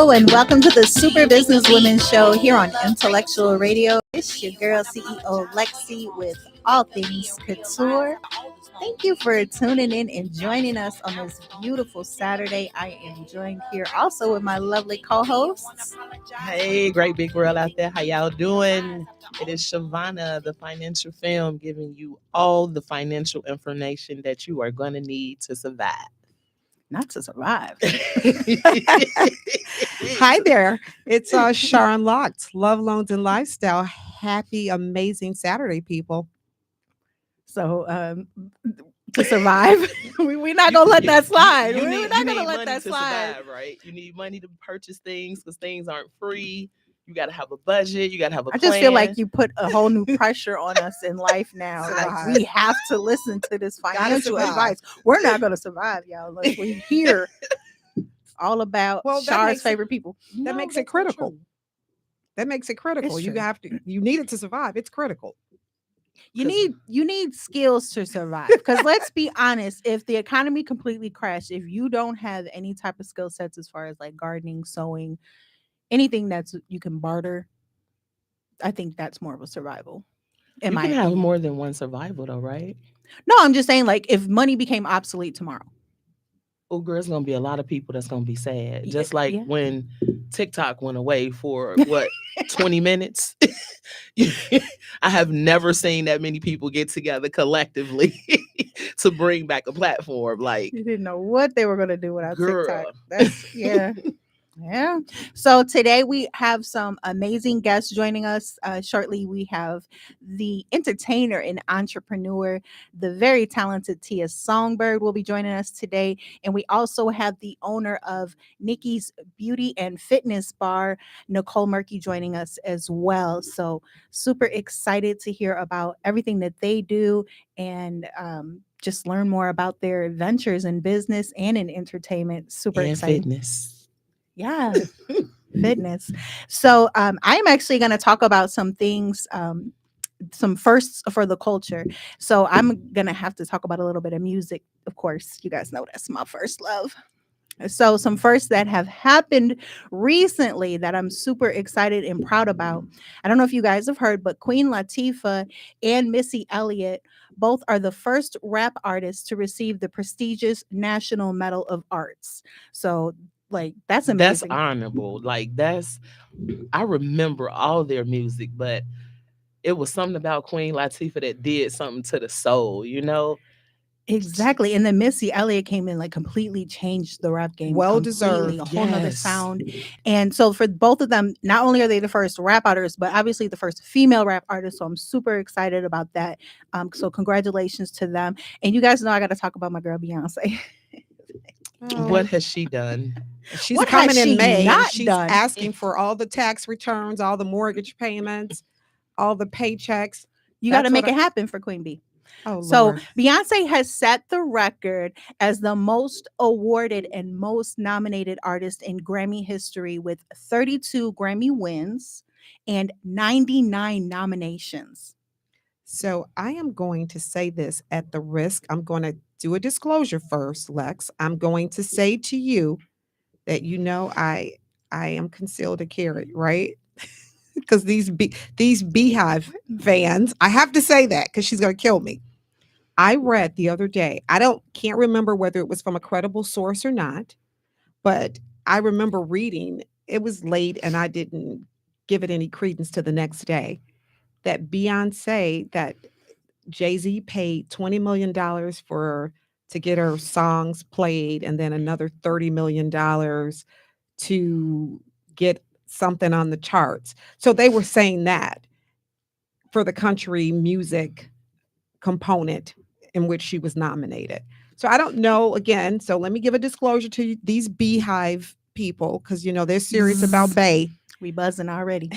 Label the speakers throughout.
Speaker 1: Hello and welcome to the Super Business Women Show here on Intellectual Radio. It's your girl CEO Lexi with all things couture. Thank you for tuning in and joining us on this beautiful Saturday. I am joined here also with my lovely co-hosts.
Speaker 2: Hey, great big world out there. How y'all doing? It is Shavana, the financial film, giving you all the financial information that you are going to need to survive.
Speaker 1: Not to survive.
Speaker 3: Hi there. It's Sharon Locks, Love, Loans, and Lifestyle. Happy, amazing Saturday, people.
Speaker 1: So to survive, we're not going to let that slide. We're not going to let that slide.
Speaker 2: Survive, right? You need money to purchase things because things aren't free. You got to have a budget. You got to have a plan.
Speaker 1: I just feel like you put a whole new pressure on us in life now. Like we have to listen to this financial advice. We're not going to survive, y'all, unless we hear all about Char's favorite people.
Speaker 3: That makes it critical. That makes it critical. You need it to survive. It's critical.
Speaker 1: You need skills to survive. Because let's be honest, if the economy completely crashed, if you don't have any type of skill sets as far as like gardening, sewing, anything that's you can barter, I think that's more of a survival.
Speaker 2: You can have more than one survival though, right?
Speaker 1: No, I'm just saying, like, if money became obsolete tomorrow.
Speaker 2: Oh, girl, there's going to be a lot of people that's going to be sad. Just like when TikTok went away for, 20 minutes? I have never seen that many people get together collectively to bring back a platform. Like,
Speaker 1: you didn't know what they were going to do without TikTok. That's, Yeah. So today we have some amazing guests joining us. Shortly, we have the entertainer and entrepreneur, the very talented Tia Songbird will be joining us today. And we also have the owner of Nikki's Beauty and Fitness Bar, Nicole Murkey, joining us as well. So super excited to hear about everything that they do and just learn more about their ventures in business and in entertainment. Super excited.
Speaker 2: Fitness.
Speaker 1: Yeah, fitness. So I'm actually going to talk about some things, some firsts for the culture. So I'm going to have to talk about a little bit of music. Of course, you guys know that's my first love. So some firsts that have happened recently that I'm super excited and proud about. I don't know if you guys have heard, but Queen Latifah and Missy Elliott both are the first rap artists to receive the prestigious National Medal of Arts. So like that's amazing.
Speaker 2: That's honorable. Like I remember all their music, but it was something about Queen Latifah that did something to the soul, you know?
Speaker 1: Exactly. And then Missy Elliott came in, like completely changed the rap game.
Speaker 3: Well deserved.
Speaker 1: A whole nother sound. And so for both of them, not only are they the first rap artists, but obviously the first female rap artist. So I'm super excited about that. So congratulations to them. And you guys know I got to talk about my girl Beyonce.
Speaker 2: What has she done?
Speaker 3: She's coming in May. She's asking for all the tax returns, all the mortgage payments, all the paychecks.
Speaker 1: You got to make it happen for Queen B.
Speaker 3: Oh,
Speaker 1: so
Speaker 3: Lord.
Speaker 1: Beyonce has set the record as the most awarded and most nominated artist in Grammy history with 32 Grammy wins and 99 nominations.
Speaker 3: So I am going to say this at the risk. I'm going to do a disclosure first, Lex. I'm going to say to you that I am concealed to carry, right? Because these Beehive fans, I have to say that because she's going to kill me. I read the other day, can't remember whether it was from a credible source or not, but I remember reading, it was late and I didn't give it any credence to the next day, that Beyonce, that Jay-Z paid $20 million to get her songs played and then another $30 million to get something on the charts. So they were saying that for the country music component in which she was nominated. So I don't know, again, so let me give a disclosure to these Beehive people because, they're serious about Bey.
Speaker 1: We buzzing already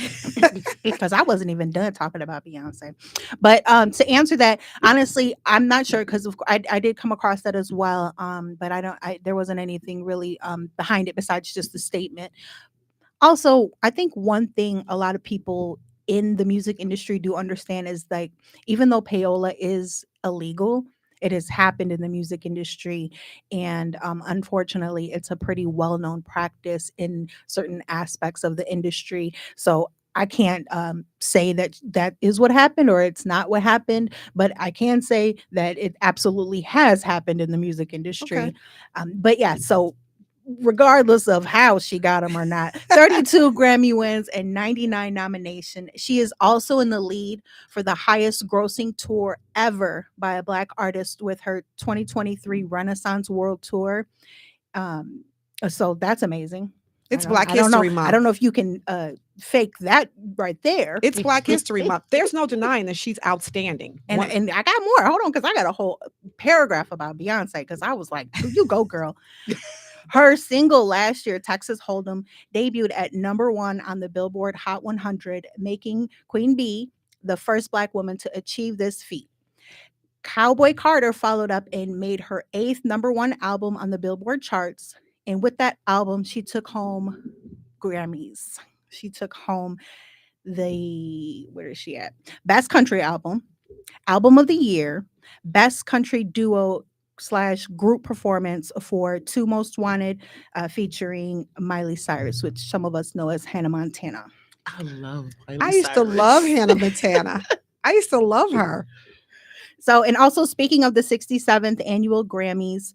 Speaker 1: because I wasn't even done talking about Beyonce. But to answer that, honestly, I'm not sure because I did come across that as well. But there wasn't anything really behind it besides just the statement. Also, I think one thing a lot of people in the music industry do understand is like, even though payola is illegal, It has happened in the music industry, and unfortunately, it's a pretty well-known practice in certain aspects of the industry. So I can't say that that is what happened or it's not what happened, but I can say that it absolutely has happened in the music
Speaker 3: Okay.
Speaker 1: industry. But yeah, so regardless of how she got them or not, 32 Grammy wins and 99 nomination. She is also in the lead for the highest grossing tour ever by a Black artist with her 2023 Renaissance World Tour. Um, so that's amazing.
Speaker 3: It's Black History Month.
Speaker 1: I don't know if you can fake that right there.
Speaker 3: It's Black History Month. There's no denying that she's outstanding.
Speaker 1: And I got more. Hold on, because I got a whole paragraph about Beyonce, because I was like, you go, girl. Her single last year, Texas Hold'em, debuted at #1 on the Billboard Hot 100, making Queen Bee the first Black woman to achieve this feat. Cowboy Carter followed up and made her 8th #1 album on the Billboard charts. And with that album, she took home Grammys. She took home where is she at? Best Country Album, Album of the Year, Best Country Duo / Group Performance for Two Most Wanted, featuring Miley Cyrus, which some of us know as Hannah Montana.
Speaker 2: I love Miley
Speaker 3: I used to love Hannah Montana. I used to love her.
Speaker 1: So, and also speaking of the 67th annual Grammys,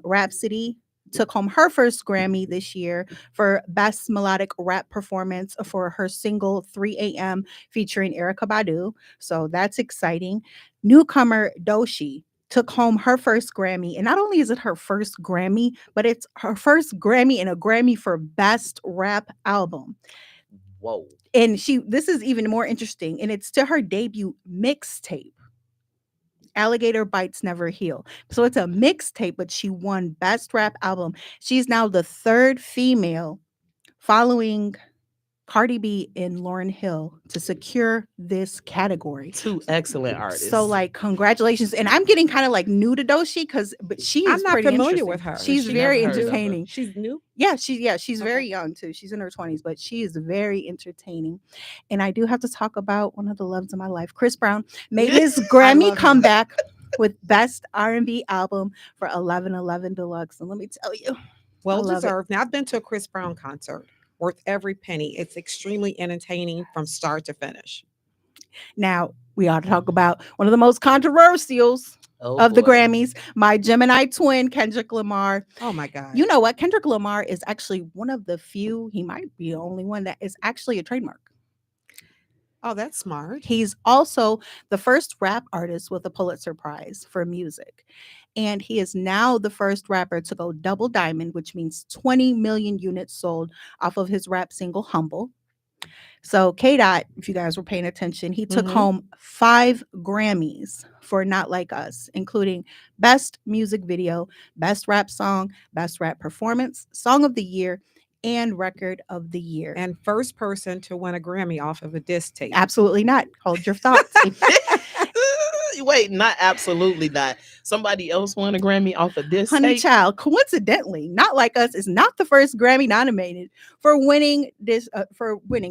Speaker 1: Rhapsody took home her first Grammy this year for Best Melodic Rap Performance for her single 3 a.m. featuring Erykah Badu. So that's exciting. Newcomer Doechii took home her first Grammy. And not only is it her first Grammy, but it's her first Grammy and a Grammy for Best Rap Album.
Speaker 2: Whoa.
Speaker 1: And this is even more interesting. And it's to her debut mixtape, Alligator Bites Never Heal. So it's a mixtape, but she won Best Rap Album. She's now the 3rd female following Cardi B and Lauryn Hill to secure this category.
Speaker 2: 2 excellent artists.
Speaker 1: So like, congratulations. And I'm getting kind of like new to Doechii but she is
Speaker 3: I'm not familiar with her.
Speaker 1: She's very entertaining.
Speaker 3: She's new.
Speaker 1: Yeah, she's very young too. She's in her 20s, but she is very entertaining. And I do have to talk about one of the loves of my life. Chris Brown made his Grammy comeback with Best R&B Album for 11:11 Deluxe. And let me tell you,
Speaker 3: well deserved. Now I've been to a Chris Brown concert. Worth every penny. It's extremely entertaining from start to finish.
Speaker 1: Now we ought to talk about one of the most controversials of the Grammys, my Gemini twin, Kendrick Lamar.
Speaker 3: Oh my God.
Speaker 1: You know what? Kendrick Lamar is actually one of the few, he might be the only one that is actually a trademark.
Speaker 3: Oh, that's smart.
Speaker 1: He's also the first rap artist with a Pulitzer Prize for music. And he is now the first rapper to go double diamond, which means 20 million units sold off of his rap single, Humble. So K-Dot, if you guys were paying attention, he took home 5 Grammys for Not Like Us, including Best Music Video, Best Rap Song, Best Rap Performance, Song of the Year, and Record of the Year.
Speaker 3: And first person to win a Grammy off of a diss tape.
Speaker 1: Absolutely not. Hold your thoughts.
Speaker 2: Wait, not absolutely not. Somebody else won a Grammy off of this.
Speaker 1: Honey Child, coincidentally, Not Like Us is not the first Grammy nominated for winning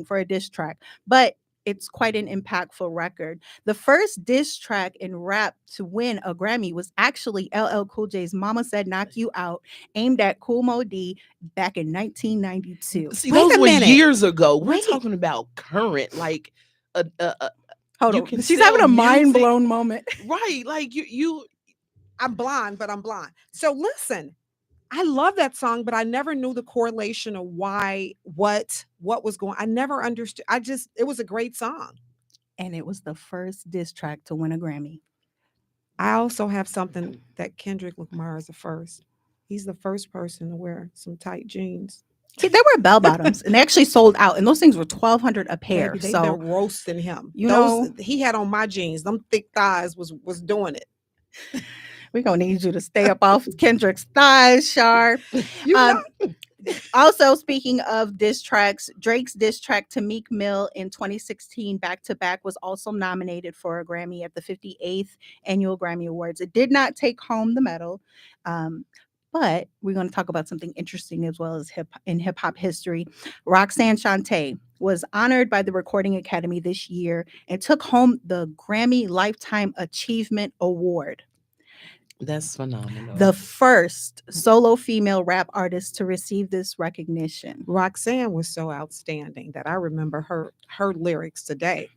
Speaker 1: for a diss track, but it's quite an impactful record. The first diss track in rap to win a Grammy was actually LL Cool J's Mama Said Knock You Out, aimed at Kool Moe Dee back in 1992.
Speaker 2: See, those were years ago. We're talking about current, like
Speaker 1: hold on. She's having a mind blown moment.
Speaker 2: Right. Like you
Speaker 3: I'm blind, but I'm blind. So listen, I love that song, but I never knew the correlation of why, what was going. I never understood. It was a great song.
Speaker 1: And it was the first diss track to win a Grammy.
Speaker 3: I also have something that Kendrick Lamar is the first. He's the first person to wear some tight jeans.
Speaker 1: See, they were bell bottoms, and they actually sold out, and those things were $1,200 a pair.
Speaker 3: They've
Speaker 1: so
Speaker 3: been roasting him.
Speaker 1: Know,
Speaker 3: he had on my jeans. Them thick thighs was doing it.
Speaker 1: We're gonna need you to stay up off Kendrick's thighs, Shar. Also, speaking of diss tracks, Drake's diss track to Meek Mill in 2016, Back to Back, was also nominated for a Grammy at the 58th Annual Grammy Awards. It did not take home the medal. But we're going to talk about something interesting as well as hip hop history. Roxanne Shante was honored by the Recording Academy this year and took home the Grammy Lifetime Achievement Award.
Speaker 2: That's phenomenal.
Speaker 1: The first solo female rap artist to receive this recognition.
Speaker 3: Roxanne was so outstanding that I remember her lyrics today.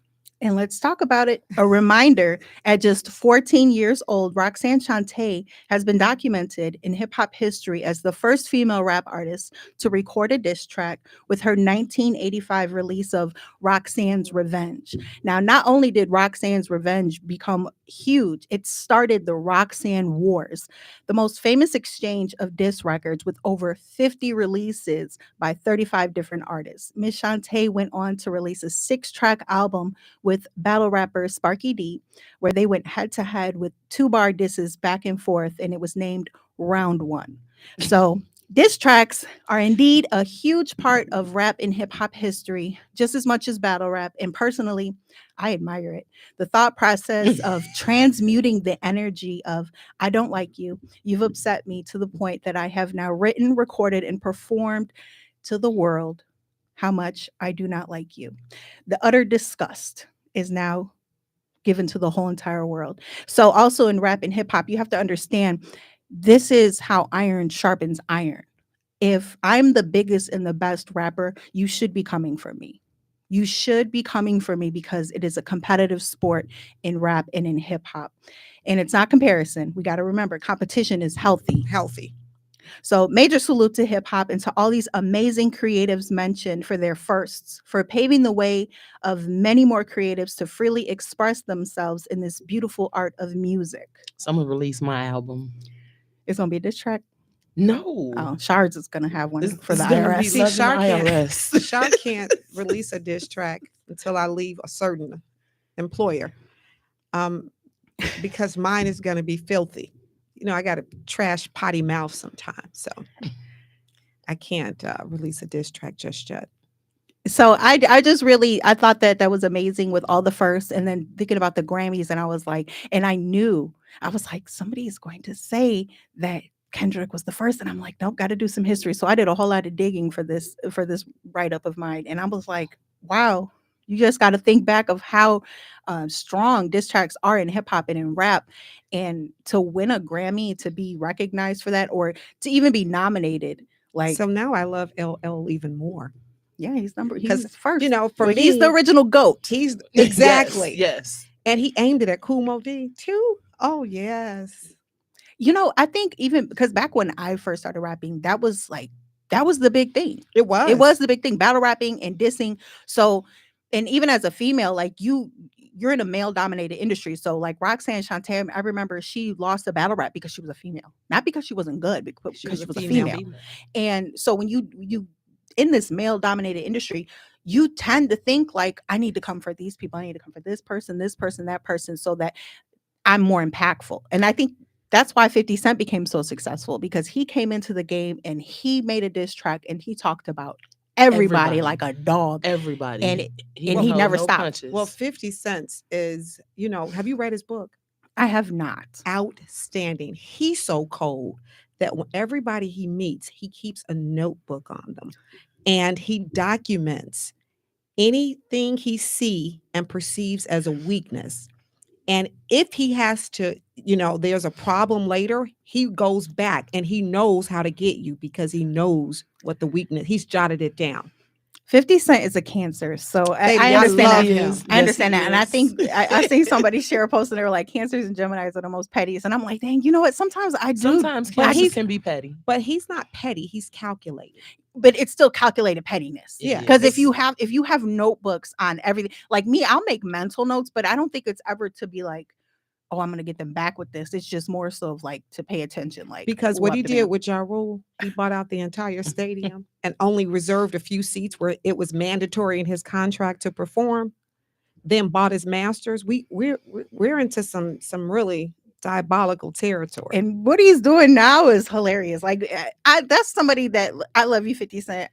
Speaker 1: And let's talk about it. A reminder, at just 14 years old, Roxanne Shante has been documented in hip hop history as the first female rap artist to record a diss track with her 1985 release of Roxanne's Revenge. Now, not only did Roxanne's Revenge become huge, it started the Roxanne Wars, the most famous exchange of diss records with over 50 releases by 35 different artists. Miss Shante went on to release a 6-track album with battle rapper Sparky D, where they went head to head with 2-bar disses back and forth, and it was named Round One. So diss tracks are indeed a huge part of rap and hip hop history, just as much as battle rap. And personally, I admire it. The thought process of transmuting the energy of, I don't like you, you've upset me, to the point that I have now written, recorded, and performed to the world how much I do not like you. The utter disgust is now given to the whole entire world. So also in rap and hip hop, you have to understand this is how iron sharpens iron. If I'm the biggest and the best rapper, you should be coming for me. You should be coming for me because it is a competitive sport in rap and in hip hop. And it's not comparison. We got to remember competition is healthy. So major salute to hip hop and to all these amazing creatives mentioned for their firsts, for paving the way of many more creatives to freely express themselves in this beautiful art of music.
Speaker 2: So I'm gonna release my album.
Speaker 1: It's gonna be a diss track.
Speaker 2: No.
Speaker 1: Oh, Shards is gonna have one
Speaker 2: It's
Speaker 1: for the
Speaker 2: gonna be
Speaker 1: IRS.
Speaker 3: See,
Speaker 2: loving
Speaker 3: Shar can't-
Speaker 2: IRS.
Speaker 3: Shar can't release a diss track until I leave a certain employer, because mine is going to be filthy. You know, I got a trash potty mouth sometimes, so I can't release a diss track just yet.
Speaker 1: So I just really, I thought that was amazing with all the firsts, and then thinking about the Grammys, and I was like, and I knew, I was like, somebody is going to say that Kendrick was the first, and I'm like, nope, got to do some history. So I did a whole lot of digging for this write up of mine, and I was like, wow, you just got to think back of how strong diss tracks are in hip hop and in rap, and to win a Grammy, to be recognized for that, or to even be nominated. Like,
Speaker 3: So now I love LL even more.
Speaker 1: yeah, he's
Speaker 3: Because,
Speaker 1: first.
Speaker 3: you know, for
Speaker 1: Well,
Speaker 3: me,
Speaker 1: he's the original GOAT.
Speaker 3: He's exactly.
Speaker 2: Yes.
Speaker 3: And he aimed it at Kool Moe Dee too. Oh yes.
Speaker 1: You know, I think even because back when I first started rapping, that was the big thing.
Speaker 3: It was.
Speaker 1: It was the big thing, battle rapping and dissing. So, and even as a female, like you're in a male dominated industry. So like Roxanne Shante, I remember she lost a battle rap because she was a female, not because she wasn't good, but because she was a female. And so when you in this male dominated industry, you tend to think like, I need to come for these people. I need to come for this person, that person, so that I'm more impactful. And I think that's why 50 Cent became so successful, because he came into the game and he made a diss track and he talked about everybody like a dog.
Speaker 2: Everybody.
Speaker 1: And he
Speaker 2: held
Speaker 1: never
Speaker 2: no
Speaker 1: stopped.
Speaker 2: punches.
Speaker 3: Well, 50 Cent is, you know, have you read his book?
Speaker 1: I have not.
Speaker 3: Outstanding. He's so cold that when everybody he meets, he keeps a notebook on them and he documents anything he see and perceives as a weakness. And if he has to, you know, there's a problem later, he goes back and he knows how to get you because he knows what the weakness, he's jotted it down.
Speaker 1: 50 Cent is a cancer. So I
Speaker 3: Baby,
Speaker 1: understand
Speaker 3: love
Speaker 1: that.
Speaker 3: him.
Speaker 1: I understand
Speaker 2: Yes,
Speaker 1: that.
Speaker 2: he
Speaker 1: And I
Speaker 2: is.
Speaker 1: think I seen somebody share a post and they were like, cancers and Geminis are the most pettiest. And I'm like, dang, you know what? Sometimes I do.
Speaker 2: Sometimes
Speaker 3: but
Speaker 2: cancers
Speaker 3: he's-
Speaker 2: can be petty.
Speaker 3: But he's not petty, he's calculated.
Speaker 1: But it's still calculated pettiness.
Speaker 3: Yeah.
Speaker 1: Because if
Speaker 2: Yes.
Speaker 1: you have notebooks on everything, like me, I'll make mental notes, but I don't think it's ever to be like, oh, I'm gonna get them back with this. It's just more so of like to pay attention. Like,
Speaker 3: Because what he
Speaker 1: up and
Speaker 3: did
Speaker 1: down.
Speaker 3: with Ja Rule, he bought out the entire stadium and only reserved a few seats where it was mandatory in his contract to perform. Then bought his masters. We're into some really diabolical territory.
Speaker 1: And what he's doing now is hilarious. Like, that's somebody that I love you, 50 Cent.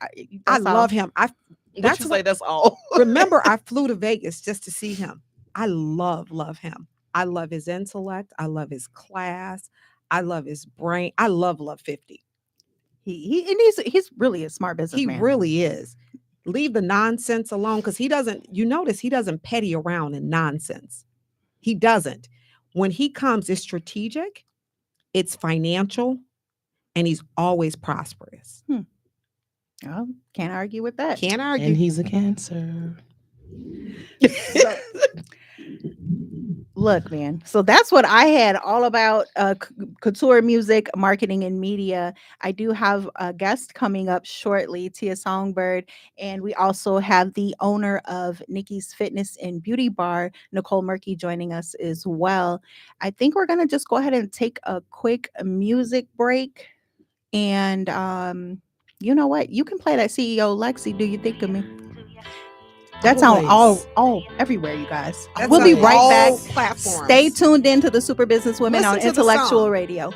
Speaker 3: I love him.
Speaker 2: That's
Speaker 3: That's
Speaker 2: you
Speaker 3: what-
Speaker 2: say that's all.
Speaker 3: Remember, I flew to Vegas just to see him. I love him. I love his intellect. I love his class. I love his brain. I love 50.
Speaker 1: He's really a smart
Speaker 3: He
Speaker 1: businessman.
Speaker 3: really is. Leave the nonsense alone because he doesn't, you notice he doesn't petty around in nonsense. He doesn't. When he comes, it's strategic it's financial, and he's always prosperous.
Speaker 1: Oh, can't argue with that.
Speaker 3: Can't argue.
Speaker 2: And he's a Cancer.
Speaker 1: So, look, man. So that's what I had all about couture music, marketing, and media. I do have a guest coming up shortly, Tia Songbird, and we also have the owner of Nikki's Fitness and Beauty Bar, Nicole Murkey, joining us as well. I think we're gonna just go ahead and take a quick music break, and you know what? You can play that CEO Lexi. Do you think of me? That's on all everywhere, you guys.
Speaker 3: That's
Speaker 1: We'll be
Speaker 3: on
Speaker 1: right
Speaker 3: all
Speaker 1: back.
Speaker 3: platforms.
Speaker 1: Stay tuned in to the Super Business Women
Speaker 3: Listen
Speaker 1: on
Speaker 3: to the
Speaker 1: Intellectual
Speaker 3: song.
Speaker 1: Radio.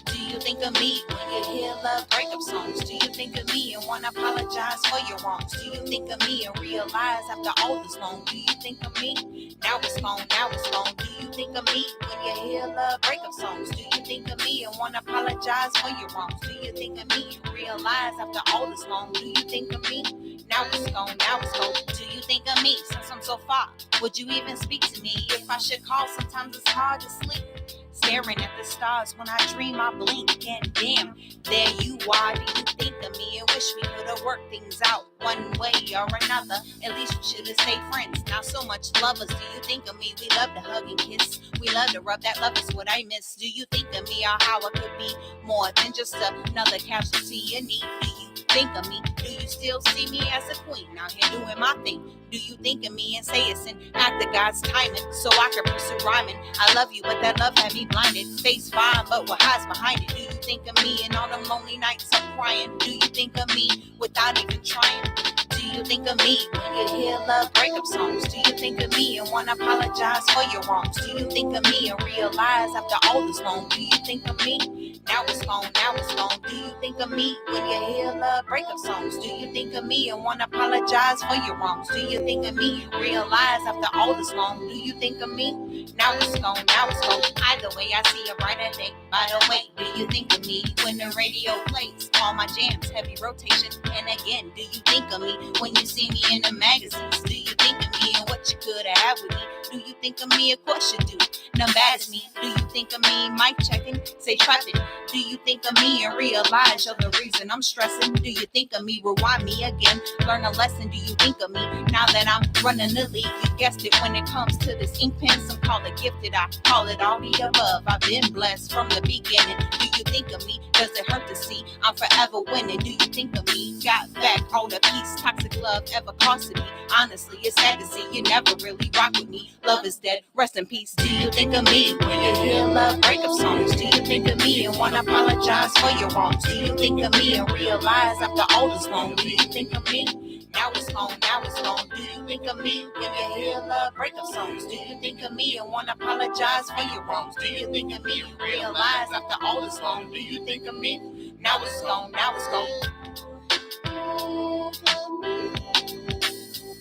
Speaker 4: Do you think of me when you hear love breakup songs? Do you think of me and wanna apologize for your wrongs? Do you think of me and realize after all this long? Do you think of me? Now it's gone, now it's gone. Do you think of me when you hear love breakup songs? Do you think of me and wanna apologize for your wrongs? Do you think of me and realize after all this long? Do you think of me? Now it's gone, now it's gone. Do you think of me since I'm so far? Would you even speak to me if I should call? Sometimes it's hard to sleep. Staring at the stars when I dream, I blink, and damn, there you are. Do you think of me and wish we could have worked things out one way or another? At least we should have stayed friends. Not so much lovers. Do you think of me? We love to hug and kiss. We love to rub. That love is what I miss. Do you think of me or how I could be more than just another casualty in need? Do you think of me? Do you still see me as a queen out here doing my thing? Do you think of me and say it's an act of God's timing so I can pursue rhyming? I love you, but that love had me blinded. Face fine, but what hides behind it? Do you think of me and all them lonely nights I'm crying? Do you think of me without even trying? Do you think of me when you hear love breakup songs? Do you think of me and wanna apologize for your wrongs? Do you think of me and realize after all this long? Do you think of me? Now it's gone, now it's gone. Do you think of me when you hear love breakup songs? Do you think of me and wanna apologize for your wrongs? Do you think of me and realize after all this long? Do you think of me? Now it's gone, now it's gone. Either way, I see a brighter day. By the way, do you think of me when the radio plays all my jams, heavy rotation? And again, do you think of me when you see me in the magazines? Do you think of me and what you could have had with me? Do you think of me? Of course you do. None bad to me. Do you think of me? Mic checking, say trusting. Do you think of me and realize you're the reason I'm stressing? Do you think of me? Rewind me again. Learn a lesson. Do you think of me now that I'm running the league? You guessed it when it comes to this ink pen. Some call it gifted. I call it all the above. I've been blessed from the beginning. Do you think of me? Does it hurt to see I'm forever winning? Do you think of me? Got back all the peace, toxic love ever costed me. Honestly, it's sad to see you never really rock with me. Love is dead. Rest in peace. Do you think of me when you hear love breakup songs? Do you think of me and wanna apologize for your wrongs? Do you think of me and realize after all this long? Do you think of me? Now it's gone, now it's gone. Do you think of me when you hear love breakup songs? Do you think of me and wanna apologize for your wrongs? Do you think of me and realize after all this long? Do you think of me? Now it's gone, now it's gone.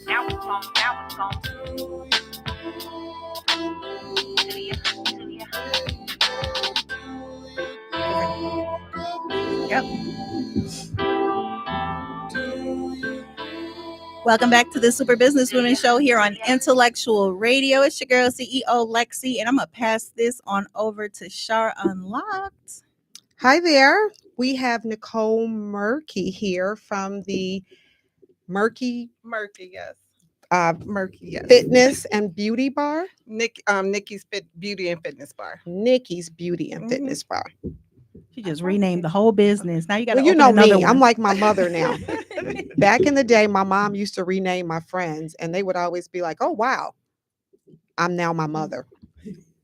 Speaker 4: Now it's gone, now it's gone. Do you?
Speaker 1: Yep. Welcome back to the Super Business Women Show here on Intellectual Radio. It's your girl, CEO Lexi, and I'm going to pass this on over to Shar Unlocked.
Speaker 3: Hi there. We have Nicole Murkey here from the Murkey,
Speaker 5: yes.
Speaker 3: Murkey, yes. Fitness and Beauty Bar.
Speaker 5: Nikki's Beauty and Fitness Bar.
Speaker 3: Nikki's Beauty and Fitness Bar.
Speaker 1: She just renamed the whole business. Now you got to
Speaker 3: you
Speaker 1: open
Speaker 3: know
Speaker 1: another
Speaker 3: me.
Speaker 1: one.
Speaker 3: I'm like my mother now. Back in the day, my mom used to rename my friends, and they would always be like, "Oh wow, I'm now my mother."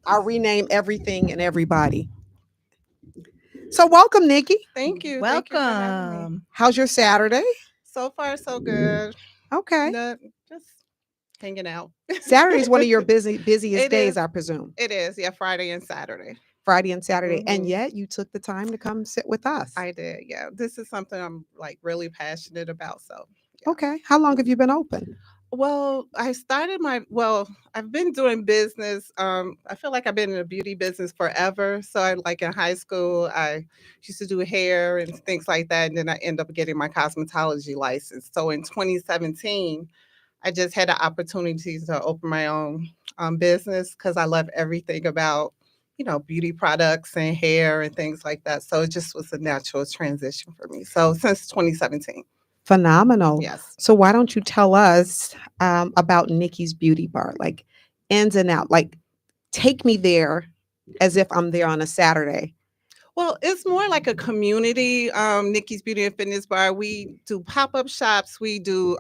Speaker 3: I rename everything and everybody. So welcome, Nikki.
Speaker 5: Thank you.
Speaker 1: Welcome.
Speaker 5: Thank you for having me.
Speaker 3: How's your Saturday?
Speaker 5: So far, so good.
Speaker 3: Okay.
Speaker 5: Just hanging out.
Speaker 3: Saturday is one of your busiest
Speaker 5: It
Speaker 3: days,
Speaker 5: is.
Speaker 3: I presume.
Speaker 5: It is. Yeah, Friday and Saturday.
Speaker 3: Friday and Saturday. And
Speaker 5: Mhm.
Speaker 3: yet you took the time to come sit with us.
Speaker 5: I did. Yeah. This is something I'm like really passionate about. So, yeah.
Speaker 3: Okay. How long have you been open?
Speaker 5: Well, I've been doing business. I feel like I've been in the beauty business forever. So I like in high school, I used to do hair and things like that. And then I ended up getting my cosmetology license. So in 2017, I just had the opportunity to open my own business because I love everything about, beauty products and hair and things like that. So it just was a natural transition for me. So since 2017.
Speaker 3: Phenomenal.
Speaker 5: Yes.
Speaker 3: So why don't you tell us about Nikki's Beauty Bar, like ins and out, like take me there as if I'm there on a Saturday.
Speaker 5: Well, it's more like a community. Nikki's Beauty and Fitness Bar. We do pop-up shops. We do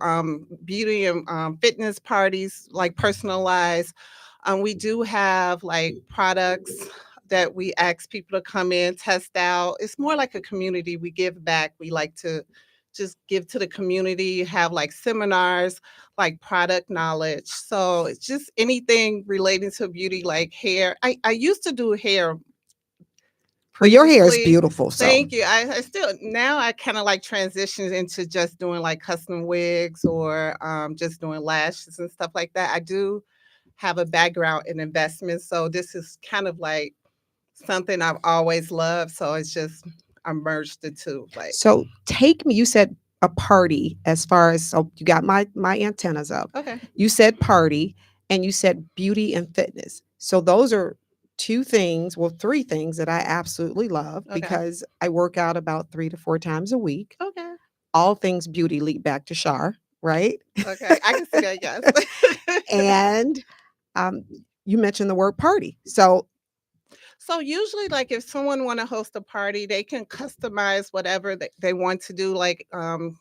Speaker 5: beauty and fitness parties, like personalized. We do have like products that we ask people to come in, test out. It's more like a community. We give back. We like to just give to the community, have like seminars, like product knowledge. So it's just anything relating to beauty, like hair. I used to do hair.
Speaker 3: Well, your hair is
Speaker 5: Previously.
Speaker 3: beautiful. So
Speaker 5: Thank you. I still, now I kind of like transitioned into just doing like custom wigs or just doing lashes and stuff like that. I do have a background in investments. So this is kind of like something I've always loved. So it's just, I merged the two. Like,
Speaker 3: So take me, you said a party as far as, so you got my antennas up.
Speaker 5: okay.
Speaker 3: You said party and you said beauty and fitness. So those are three things that I absolutely love
Speaker 5: Okay.
Speaker 3: because I work out about 3 to 4 times a week.
Speaker 5: Okay.
Speaker 3: All things beauty lead back to Shar, right?
Speaker 5: Okay. I can see that. Yes.
Speaker 3: And you mentioned the word party. So
Speaker 5: usually, like if someone want to host a party, they can customize whatever they want to do. Like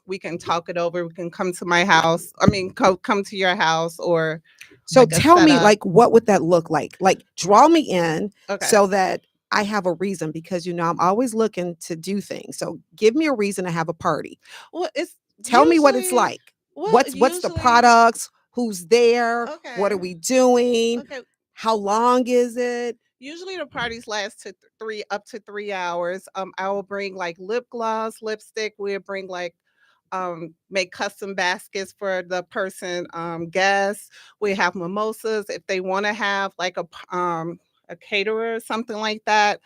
Speaker 5: we can talk it over. We can come to my house. I mean, come to your house or.
Speaker 3: So
Speaker 5: like a
Speaker 3: tell me,
Speaker 5: setup.
Speaker 3: like, what would that look like? Like, draw me in
Speaker 5: Okay.
Speaker 3: so that I have a reason because, I'm always looking to do things. So give me a reason to have a party.
Speaker 5: Well,
Speaker 3: Tell me what it's
Speaker 5: usually-
Speaker 3: like.
Speaker 5: well,
Speaker 3: What's the
Speaker 5: usually-
Speaker 3: products? Who's there? What are
Speaker 5: Okay.
Speaker 3: we doing?
Speaker 5: Okay.
Speaker 3: How long is it?
Speaker 5: Usually the parties last to up to 3 hours. I will bring like lip gloss, lipstick. We'll bring like make custom baskets for the person guests. We have mimosas if they want to have like a caterer or something like that.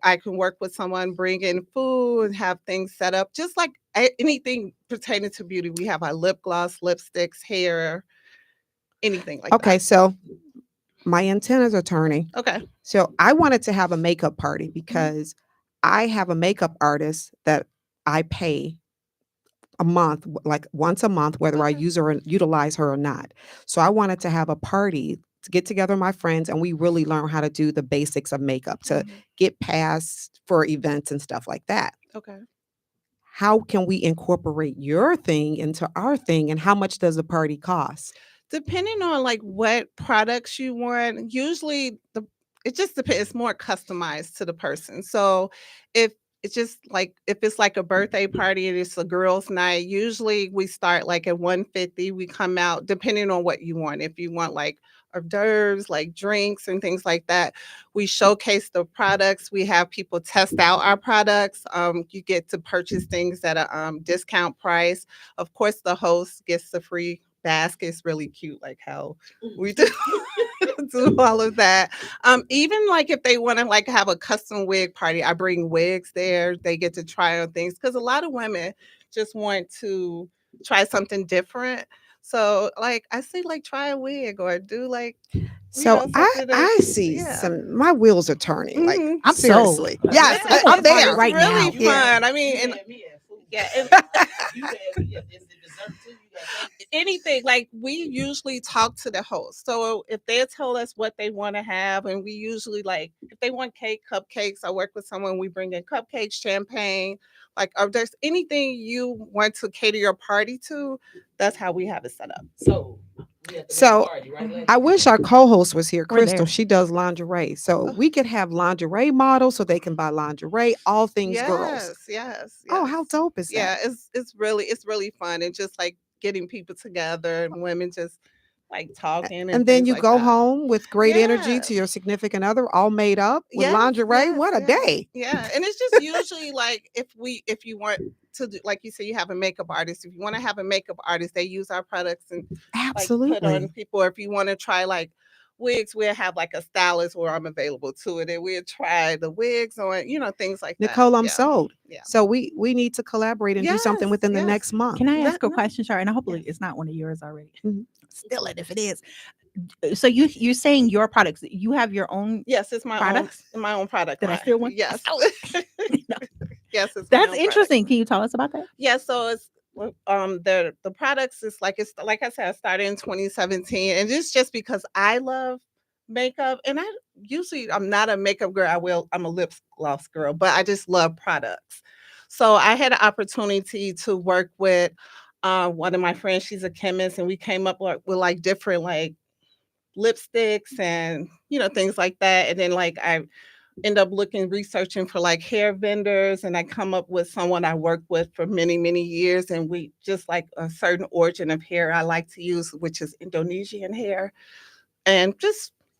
Speaker 5: I can work with someone, bring in food, have things set up, just like anything pertaining to beauty. We have our lip gloss, lipsticks, hair, anything like that.
Speaker 3: Okay, so my antennas are turning.
Speaker 5: Okay.
Speaker 3: So I wanted to have a makeup party because I have a makeup artist that I pay a month, like once a month, whether I
Speaker 5: Okay.
Speaker 3: use her or utilize her or not. So I wanted to have a party to get together my friends and we really learn how to do the basics of makeup to
Speaker 5: Mhm.
Speaker 3: get past for events and stuff like that.
Speaker 5: Okay.
Speaker 3: How can we incorporate your thing into our thing and how much does the party cost?
Speaker 5: Depending on like what products you want, usually it just depends. It's more customized to the person. So if it's just like if it's like a birthday party and it's a girls' night, usually we start like at 150. We come out depending on what you want. If you want like hors d'oeuvres, like drinks and things like that, we showcase the products. We have people test out our products. You get to purchase things at a discount price. Of course, the host gets the free basket. Is really cute, like how we do do all of that. Even like if they want to like have a custom wig party, I bring wigs there. They get to try on things because a lot of women just want to try something different. So like I say, like try a wig or do like.
Speaker 3: So
Speaker 5: something
Speaker 3: I
Speaker 5: that-
Speaker 3: see
Speaker 5: yeah.
Speaker 3: my wheels are turning. Like
Speaker 5: Mhm.
Speaker 1: I'm sold.
Speaker 3: seriously. Yes,
Speaker 5: Yeah,
Speaker 3: I'm
Speaker 5: it's
Speaker 3: there.
Speaker 1: right
Speaker 5: really
Speaker 1: now.
Speaker 5: fun.
Speaker 3: Yeah.
Speaker 5: I mean, and anything like we usually talk to the host. So if they tell us what they want to have, and we usually like if they want cupcakes, I work with someone. We bring in cupcakes, champagne. Like, if there's anything you want to cater your party to, that's how we have it set up.
Speaker 3: So I wish our co-host was here,
Speaker 1: We're
Speaker 3: Crystal.
Speaker 1: there.
Speaker 3: She does lingerie. So we could have lingerie models so they can buy lingerie, all things girls.
Speaker 5: Yes.
Speaker 3: Oh, how dope is that?
Speaker 5: Yeah, it's really fun and just like getting people together and women just like talking
Speaker 3: And then
Speaker 5: things
Speaker 3: you
Speaker 5: like
Speaker 3: go
Speaker 5: that.
Speaker 3: home with great energy
Speaker 5: Yes.
Speaker 3: to your significant other, all made up with
Speaker 5: Yes,
Speaker 3: lingerie.
Speaker 5: yes,
Speaker 3: What a
Speaker 5: yes.
Speaker 3: day.
Speaker 5: Yeah, and it's just usually like if you want to do, like you said, you have a makeup artist. If you want to have a makeup artist, they use our products and
Speaker 3: Absolutely.
Speaker 5: like put on people. Or if you want to try like wigs, we'll have like a stylist where I'm available to it, and we'll try the wigs on, things like that.
Speaker 3: Nicole, I'm sold.
Speaker 5: Yeah.
Speaker 3: So we need to collaborate and do something within the next month.
Speaker 1: Can I ask a question, Char? And hopefully it's not one of yours already. Steal it if it is. So you're saying your products, you have your own?
Speaker 5: Yes, it's my
Speaker 1: products?
Speaker 5: my own product.
Speaker 1: Did I steal one?
Speaker 5: Yes.
Speaker 1: No.
Speaker 5: Yes, it's
Speaker 1: That's interesting. Can you tell us about that?
Speaker 5: Yeah, so it's the products is like I said, I started in 2017, and it's just because I love makeup, and I'm not a makeup girl. I'm a lip gloss girl, but I just love products. So I had an opportunity to work with one of my friends. She's a chemist, and we came up with like different like lipsticks and things like that. And then like I end up researching for like hair vendors, and I come up with someone I worked with for many, many years, and we just like a certain origin of hair I like to use, which is Indonesian hair. And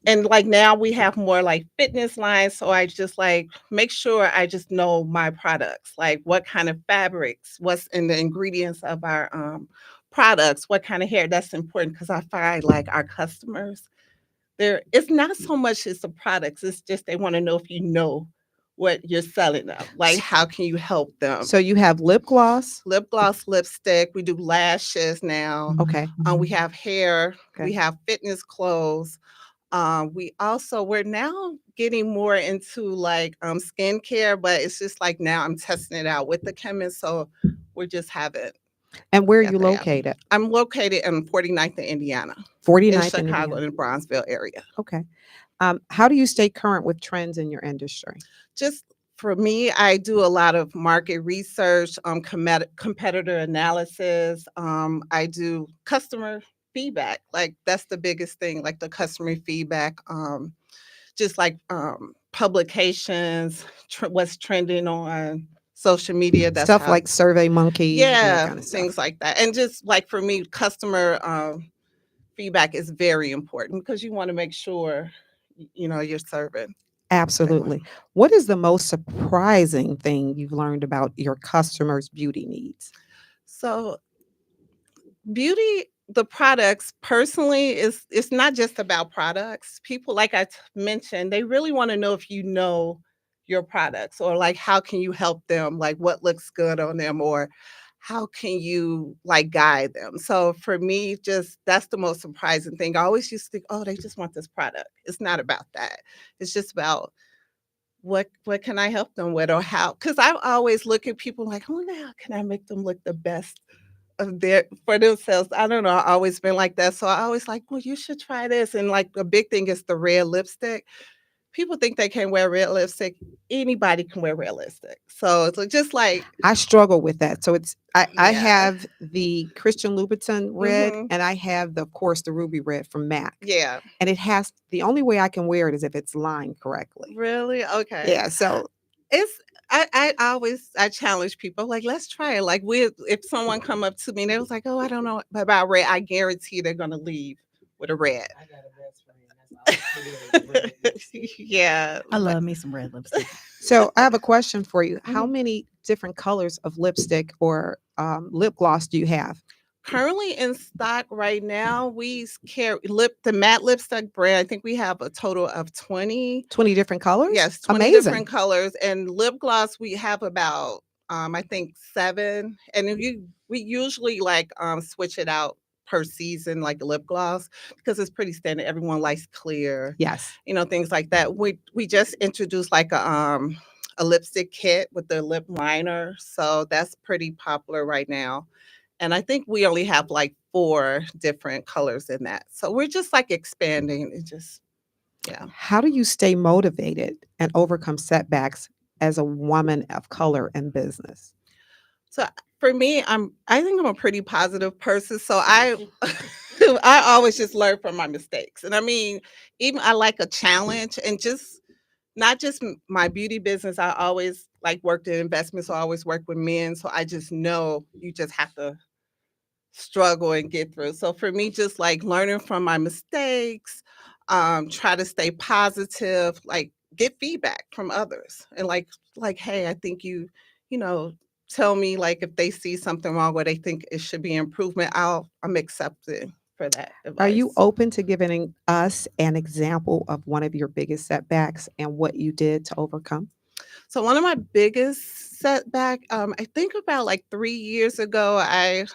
Speaker 5: like now we have more like fitness lines, so I just like make sure I just know my products, like what kind of fabrics, what's in the ingredients of our products, what kind of hair. That's important because I find like our customers, it's not so much as the products, it's just they want to know if you know what you're selling them. Like, how can you help them?
Speaker 3: So you have lip gloss,
Speaker 5: lipstick. We do lashes now.
Speaker 3: Okay.
Speaker 5: We have hair.
Speaker 3: Okay.
Speaker 5: We have fitness clothes. We're now getting more into like skincare, but it's just like now I'm testing it out with the chemist. So we're just having.
Speaker 3: And where are you located?
Speaker 5: I'm located in 49th in Indiana.
Speaker 3: 49th
Speaker 5: in Chicago, in the Bronzeville area.
Speaker 3: Okay. How do you stay current with trends in your industry?
Speaker 5: Just for me, I do a lot of market research, competitor analysis. I do customer feedback. Like that's the biggest thing, like the customer feedback. Just like publications, what's trending on social media. That's
Speaker 3: stuff like Survey Monkey.
Speaker 5: Yeah,
Speaker 3: kind of
Speaker 5: things like that. And just like for me, customer feedback is very important because you want to make sure you're serving.
Speaker 3: Absolutely. What is the most surprising thing you've learned about your customers' beauty needs?
Speaker 5: So beauty, the products personally it's not just about products. People, like I mentioned, they really want to know if you know your products, or like how can you help them, like what looks good on them, or how can you like guide them. So for me, just that's the most surprising thing. I always used to think, oh, they just want this product. It's not about that. It's just about what can I help them with, or how, because I always look at people like, oh, now can I make them look the best for themselves. I don't know. I've always been like that. So I always like, well, you should try this. And like the big thing is the red lipstick. People think they can't wear red lipstick. Anybody can wear red lipstick. So it's just like,
Speaker 3: I struggle with that. So it's I have the Christian Louboutin red, and I have of course the ruby red from MAC.
Speaker 5: Yeah.
Speaker 3: And the only way I can wear it is if it's lined correctly.
Speaker 5: Really? Okay.
Speaker 3: Yeah. So
Speaker 5: I challenge people, like, let's try it. Like if someone come up to me and they was like, oh, I don't know about red, I guarantee they're gonna leave with a red.
Speaker 2: I got a best friend.
Speaker 5: Yeah.
Speaker 1: I love me some red lipstick.
Speaker 3: So I have a question for you. How many different colors of lipstick or lip gloss do you have?
Speaker 5: Currently in stock right now, we carry the matte lipstick brand. I think we have a total of 20
Speaker 3: different colors.
Speaker 5: Yes, 20
Speaker 3: Amazing.
Speaker 5: different colors. And lip gloss, we have about I think 7. And we usually like switch it out per season, like a lip gloss, because it's pretty standard. Everyone likes clear.
Speaker 3: Yes.
Speaker 5: Things like that. We just introduced like a lipstick kit with the lip liner. So that's pretty popular right now. And I think we only have like 4 different colors in that. So we're just like expanding. It just, yeah.
Speaker 3: How do you stay motivated and overcome setbacks as a woman of color in business?
Speaker 5: So for me, I think I'm a pretty positive person. So I always just learn from my mistakes. And I mean, even I like a challenge, and just not just my beauty business. I always like worked in investments. So I always work with men. So I just know you just have to struggle and get through. So for me, just like learning from my mistakes, try to stay positive, like get feedback from others, and like, hey, I think you tell me like if they see something wrong where they think it should be improvement, I'm accepting for that advice.
Speaker 3: Are you open to giving us an example of one of your biggest setbacks and what you did to overcome?
Speaker 5: So one of my biggest setback, I think about like 3 years ago, I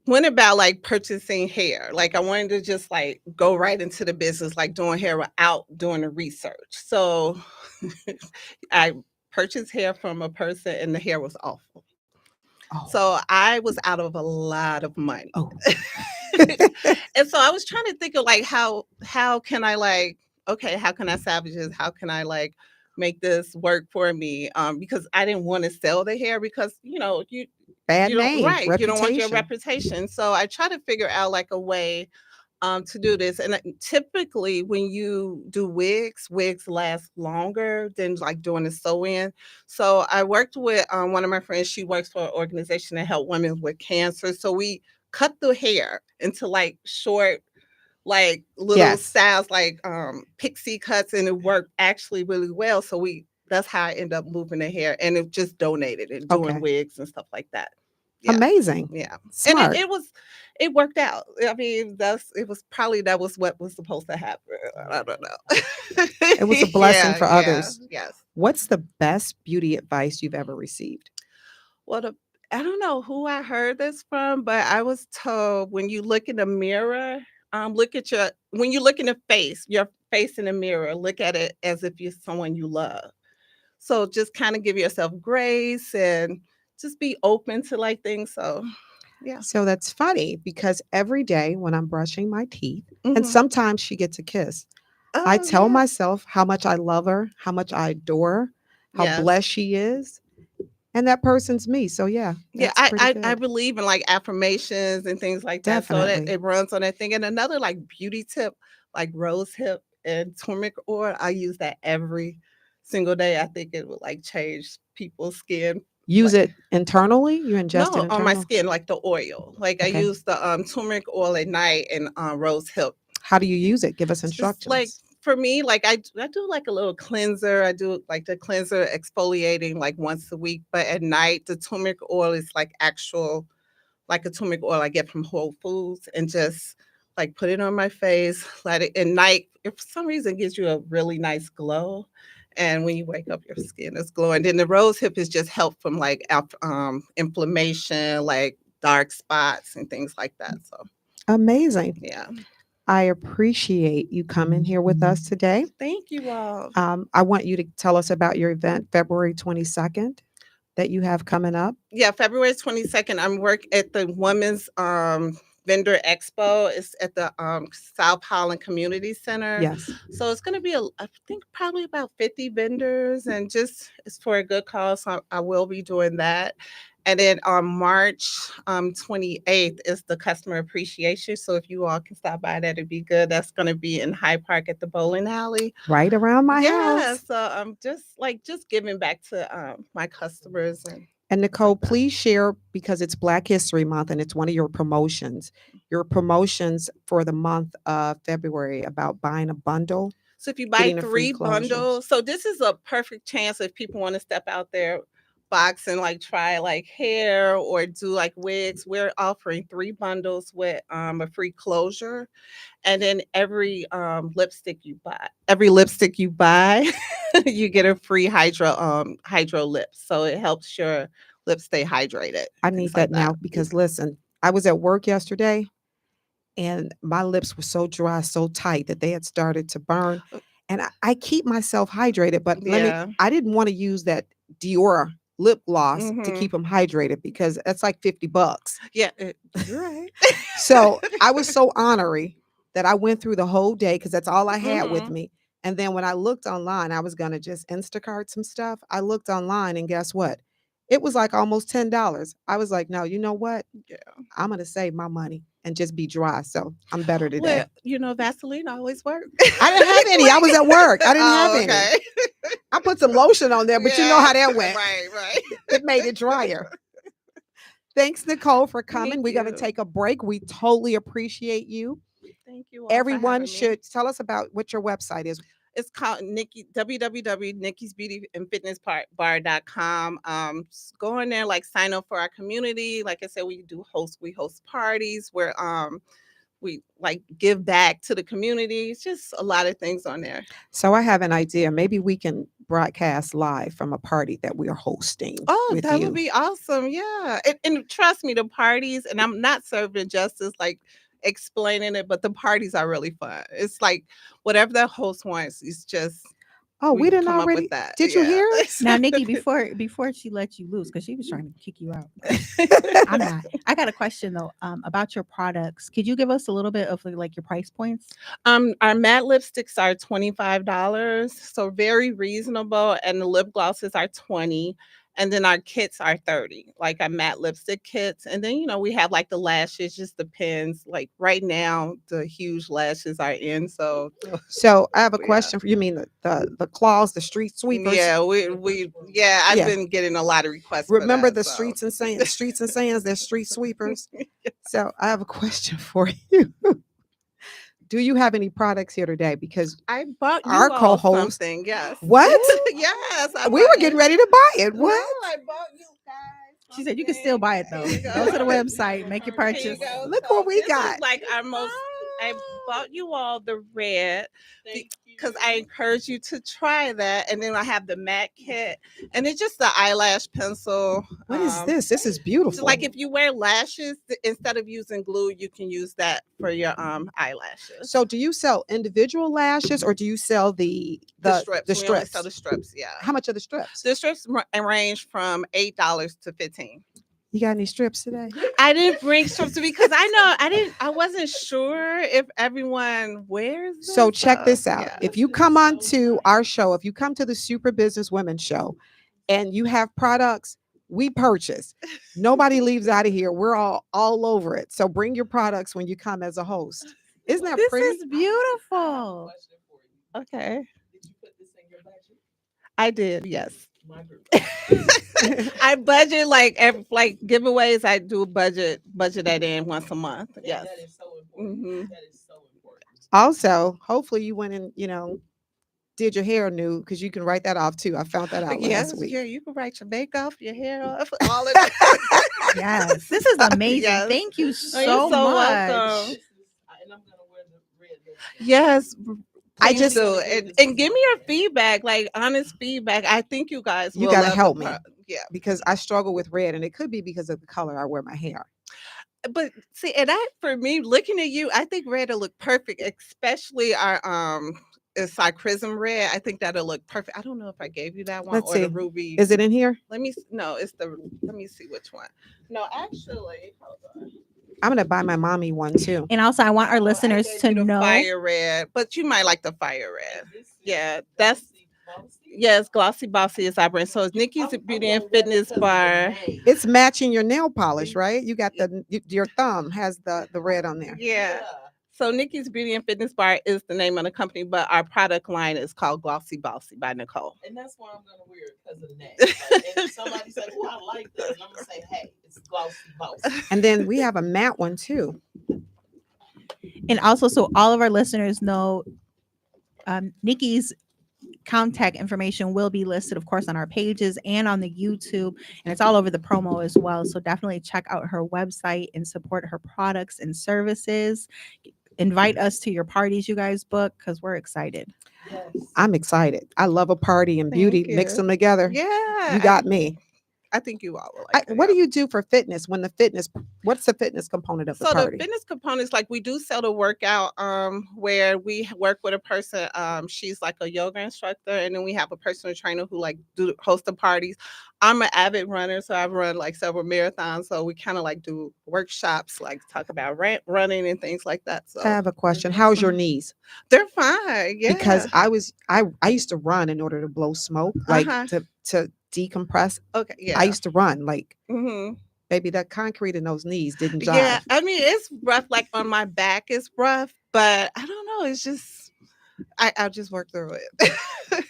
Speaker 5: went about like purchasing hair. Like I wanted to just like go right into the business, like doing hair without doing the research. So I purchased hair from a person and the hair was awful.
Speaker 3: Oh.
Speaker 5: So I was out of a lot of money.
Speaker 3: Oh.
Speaker 5: And so I was trying to think of like how can I like, okay, how can I salvage this? How can I like make this work for me? Because I didn't want to sell the hair because
Speaker 3: Bad
Speaker 5: you don't,
Speaker 3: name,
Speaker 5: right, you don't want your
Speaker 3: reputation.
Speaker 5: reputation. So I try to figure out like a way to do this. And typically when you do wigs last longer than like doing the sew-in. So I worked with one of my friends. She works for an organization that help women with cancer. So we cut the hair into like short, like little styles, like pixie cuts, and it worked actually really well. So that's how I end up moving the hair, and it just donated and doing wigs and stuff like that.
Speaker 3: Yeah. Amazing.
Speaker 5: Yeah.
Speaker 3: Smart.
Speaker 5: And it worked out. I mean, that was what was supposed to happen. I don't know.
Speaker 3: It was a blessing for others.
Speaker 5: Yes.
Speaker 3: What's the best beauty advice you've ever received?
Speaker 5: Well, I don't know who I heard this from, but I was told when you look in the mirror, when you look in your face in the mirror, look at it as if you're someone you love. So just kind of give yourself grace and just be open to like things. So, yeah.
Speaker 3: So that's funny because every day when I'm brushing my teeth, and sometimes she gets a kiss, I tell myself how much I love her, how much I adore her, how blessed she is. And that person's me. So yeah.
Speaker 5: I believe in like affirmations and things like that.
Speaker 3: Definitely.
Speaker 5: So that it runs on that thing. And another like beauty tip, like rose hip and turmeric oil, I use that every single day. I think it would like change people's skin.
Speaker 3: Use it internally? You ingest it
Speaker 5: No,
Speaker 3: internally?
Speaker 5: on my skin, like the oil. Like I use the turmeric oil at night and rose hip.
Speaker 3: How do you use it? Give us instructions.
Speaker 5: Just like for me, like I do like a little cleanser. I do like the cleanser exfoliating like once a week. But at night, the turmeric oil is like like a turmeric oil I get from Whole Foods, and just like put it on my face. Let it at night. If for some reason it gives you a really nice glow. And when you wake up, your skin is glowing. Then the rose hip is just help from like inflammation, like dark spots and things like that. So
Speaker 3: amazing.
Speaker 5: Yeah.
Speaker 3: I appreciate you coming here with us today.
Speaker 5: Thank you all.
Speaker 3: I want you to tell us about your event, February 22nd, that you have coming up.
Speaker 5: Yeah, February 22nd. I'm working at the Women's Vendor Expo. It's at the South Holland Community Center.
Speaker 3: Yes.
Speaker 5: So it's going to be, I think, probably about 50 vendors, and just it's for a good cause. So I will be doing that. And then on March 28th is the customer appreciation. So if you all can stop by, that'd be good. That's going to be in Hyde Park at the bowling alley.
Speaker 3: Right around my house.
Speaker 5: Yeah. So I'm just giving back to my customers.
Speaker 3: And Nicole, please share, because it's Black History Month and it's one of your promotions for the month of February about buying a bundle.
Speaker 5: So if you buy 3 bundles, so this is a perfect chance if people want to step out there box and like try like hair or do like wigs. We're offering 3 bundles with a free closure, and then every lipstick you buy you get a free hydro lips, so it helps your lips stay hydrated.
Speaker 3: I need that now because listen, I was at work yesterday and my lips were so dry, so tight that they had started to burn, and I keep myself hydrated, but I didn't want to use that Dior lip gloss to keep them hydrated because that's like $50.
Speaker 5: Yeah, you're right.
Speaker 3: So I was so honorary that I went through the whole day because that's all I had with me. And then when I looked online, I was going to just Instacart some stuff. I looked online and guess what? It was like almost $10. I was like, no, you know what?
Speaker 5: Yeah,
Speaker 3: I'm going to save my money and just be dry. So I'm better today.
Speaker 5: Well, Vaseline always works.
Speaker 3: I didn't have any. I was at work. I didn't have any. I put some lotion on there, but you know how that went.
Speaker 5: Right.
Speaker 3: It made it drier. Thanks, Nicole, for coming. We're going to take a break. We totally appreciate you.
Speaker 5: Thank you all.
Speaker 3: Everyone should tell us about what your website is.
Speaker 5: It's called Nikki, www.nickysbeautyandfitnessbar.com. Go in there, like sign up for our community. Like I said, we host parties where we like give back to the community. It's just a lot of things on there.
Speaker 3: So I have an idea. Maybe we can broadcast live from a party that we are hosting.
Speaker 5: Oh, that would be awesome. Yeah. And trust me, the parties, and I'm not serving justice, like explaining it, but the parties are really fun. It's like whatever the host wants, it's just
Speaker 3: we didn't
Speaker 5: come up
Speaker 3: already.
Speaker 5: with that.
Speaker 3: Did you hear it?
Speaker 1: Now, Nikki, before she let you loose, because she was trying to kick you out. I'm not. I got a question though about your products. Could you give us a little bit of like your price points?
Speaker 5: Our matte lipsticks are $25, so very reasonable, and the lip glosses are $20. And then our kits are $30, like our matte lipstick kits. And then, we have like the lashes, just depends. Like right now, the huge lashes are in. So
Speaker 3: I have a question for you. Mean the claws, the street sweepers?
Speaker 5: Yeah, I've been getting a lot of requests.
Speaker 3: Remember
Speaker 5: for that,
Speaker 3: the streets and sands, they're street sweepers. So I have a question for you. Do you have any products here today? Because
Speaker 5: I bought you
Speaker 3: our
Speaker 5: all
Speaker 3: co-host.
Speaker 5: something. Yes.
Speaker 3: What?
Speaker 5: Yes.
Speaker 3: We were getting ready to buy it. What?
Speaker 5: No, I bought you guys.
Speaker 1: She said you can still buy it though. Go to the website, make your purchase.
Speaker 3: Look what we
Speaker 5: this
Speaker 3: got.
Speaker 5: Is like our most. I bought you all the red because I encourage you to try that, and then I have the matte kit, and it's just the eyelash pencil.
Speaker 3: What is this? This is beautiful.
Speaker 5: So like if you wear lashes, instead of using glue, you can use that for your eyelashes.
Speaker 3: So do you sell individual lashes or do you sell the
Speaker 5: strips?
Speaker 3: The
Speaker 5: We only
Speaker 3: strips.
Speaker 5: sell the strips. Yeah.
Speaker 3: How much are the strips?
Speaker 5: The strips range from $8 to $15.
Speaker 3: You got any strips today?
Speaker 5: I didn't bring strips because I wasn't sure if everyone wears them.
Speaker 3: So check this out.
Speaker 5: Yeah.
Speaker 3: If you come on to our show, if you come to the Super Business Women show and you have products, we purchase. Nobody leaves out of here. We're all over it. So bring your products when you come as a host. Isn't that
Speaker 1: This
Speaker 3: pretty?
Speaker 1: is beautiful.
Speaker 5: Okay.
Speaker 2: Did you put this in your budget?
Speaker 5: I did, yes.
Speaker 2: My group.
Speaker 5: I budget like giveaways. I do budget that in once a month. Yes.
Speaker 2: That is so important.
Speaker 5: Mhm.
Speaker 2: That is so important.
Speaker 3: Also, hopefully you went and, did your hair new because you can write that off too. I found that out last week.
Speaker 5: Yeah, you can write your makeup, your hair off, all of that.
Speaker 1: Yes, this is amazing.
Speaker 5: Yes.
Speaker 1: Thank you
Speaker 5: you're
Speaker 1: so much.
Speaker 5: welcome.
Speaker 2: And I'm gonna wear the red lipstick.
Speaker 5: Yes.
Speaker 3: I
Speaker 5: please
Speaker 3: just-
Speaker 5: do. And give me your feedback, like honest feedback. I think you guys
Speaker 3: You
Speaker 5: will
Speaker 3: gotta
Speaker 5: love
Speaker 3: help
Speaker 5: the
Speaker 3: me.
Speaker 5: Yeah.
Speaker 3: Because I struggle with red, and it could be because of the color I wear my hair.
Speaker 5: But see, and that for me, looking at you, I think red will look perfect, especially our it's our Chrism red. I think that'll look perfect. I don't know if I gave you that one
Speaker 3: Let's
Speaker 5: or
Speaker 3: see.
Speaker 5: the ruby.
Speaker 3: Is it in here?
Speaker 5: Let me see which one. No, actually, hold on.
Speaker 3: I'm gonna buy my mommy one too.
Speaker 1: And also, I want our
Speaker 5: Oh, I
Speaker 1: listeners
Speaker 5: gave
Speaker 1: to
Speaker 5: you the
Speaker 1: know.
Speaker 5: fire red, but you might like the fire red.
Speaker 2: This is
Speaker 5: Yeah, that's
Speaker 2: glossy.
Speaker 5: yes, Glossy Bossy is our brand. So it's Nikki's
Speaker 2: I'm
Speaker 5: Beauty
Speaker 2: gonna
Speaker 5: and
Speaker 2: wear
Speaker 5: Fitness
Speaker 2: it 'cause of the
Speaker 5: Bar.
Speaker 2: name.
Speaker 3: It's matching your nail polish, right? You got your thumb has the red on there.
Speaker 5: Yeah. So Nikki's Beauty and Fitness Bar is the name of the company, but our product line is called Glossy Bossy by Nicole.
Speaker 2: And that's why I'm gonna wear it because of the name. Like, and if somebody said, "Oh, I like that," and I'm gonna say, "Hey, it's glossy bossy."
Speaker 3: And then we have a matte one too.
Speaker 1: And also, so all of our listeners know, Nikki's contact information will be listed, of course, on our pages and on the YouTube, and it's all over the promo as well. So definitely check out her website and support her products and services. Invite us to your parties you guys book because we're excited.
Speaker 2: Yes.
Speaker 3: I'm excited. I love a party and beauty.
Speaker 5: Thank
Speaker 3: Mix
Speaker 5: you.
Speaker 3: them together.
Speaker 5: Yeah.
Speaker 3: You got me.
Speaker 5: I think you all will like it.
Speaker 3: What do you do for fitness? What's the fitness component of the
Speaker 5: So
Speaker 3: party?
Speaker 5: the fitness components, like we do sell the workout where we work with a person, she's like a yoga instructor, and then we have a personal trainer who like host the parties. I'm an avid runner, so I've run like several marathons, so we kind of like do workshops, like talk about running and things like that. So
Speaker 3: I have a question. How's your knees?
Speaker 5: they're fine. Yeah.
Speaker 3: Because I used to run in order to blow smoke, like to decompress.
Speaker 5: okay, yeah.
Speaker 3: I used to run, like
Speaker 5: hmm
Speaker 3: baby, that concrete in those knees didn't jive.
Speaker 5: Yeah, I mean it's rough. Like on my back, it's rough, but I don't know. It's just I'll just work through it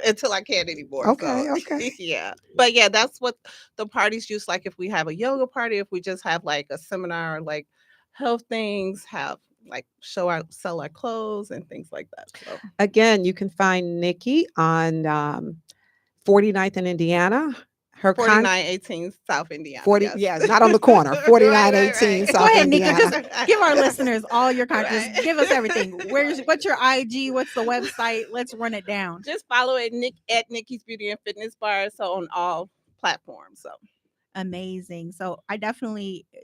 Speaker 5: until I can't anymore.
Speaker 3: Okay, okay.
Speaker 5: Yeah, but yeah, that's what the parties use. Like if we have a yoga party, if we just have like a seminar, like health things, have like sell our clothes and things like that. So
Speaker 3: Again, you can find Nikki on 49th in Indiana. Her
Speaker 5: 4918 South Indiana.
Speaker 3: 40,
Speaker 5: yes.
Speaker 3: yeah, not on the corner. 4918
Speaker 5: Right.
Speaker 3: South
Speaker 1: Go ahead,
Speaker 3: Indiana.
Speaker 1: Nikki. Just give our listeners all your content.
Speaker 5: Right.
Speaker 1: Give us everything. What's your IG? What's the website? Let's run it down.
Speaker 5: Just follow it at Nikki's Beauty and Fitness Bar. So on all platforms. So
Speaker 1: Amazing. So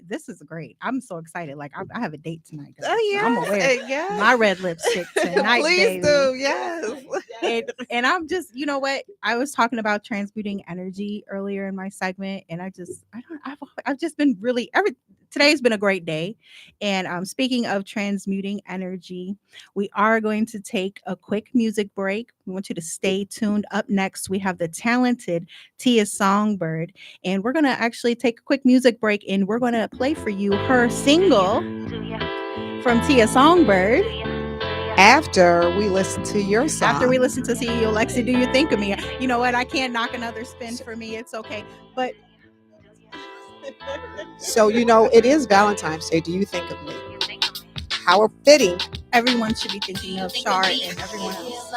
Speaker 1: this is great. I'm so excited. Like I have a date tonight. Guys.
Speaker 5: oh yeah,
Speaker 1: I'm aware.
Speaker 5: yes.
Speaker 1: My red lipstick tonight.
Speaker 5: Please
Speaker 1: baby.
Speaker 5: do, yes.
Speaker 1: And I'm just, you know what? I was talking about transmuting energy earlier in my segment, and I've just been really today's been a great day. And speaking of transmuting energy, we are going to take a quick music break. We want you to stay tuned. Up next, we have the talented Tia Songbird, and we're going to actually take a quick music break, and we're going to play for you her single from Tia Songbird.
Speaker 3: After we listen to your song.
Speaker 1: After we listen to CEO Lexi, Do You Think of Me? You know what? I can't knock another spin for me. It's okay. But
Speaker 3: so, it is Valentine's Day. Do you think of me? How fitting.
Speaker 1: Everyone should be thinking of Shar and everyone else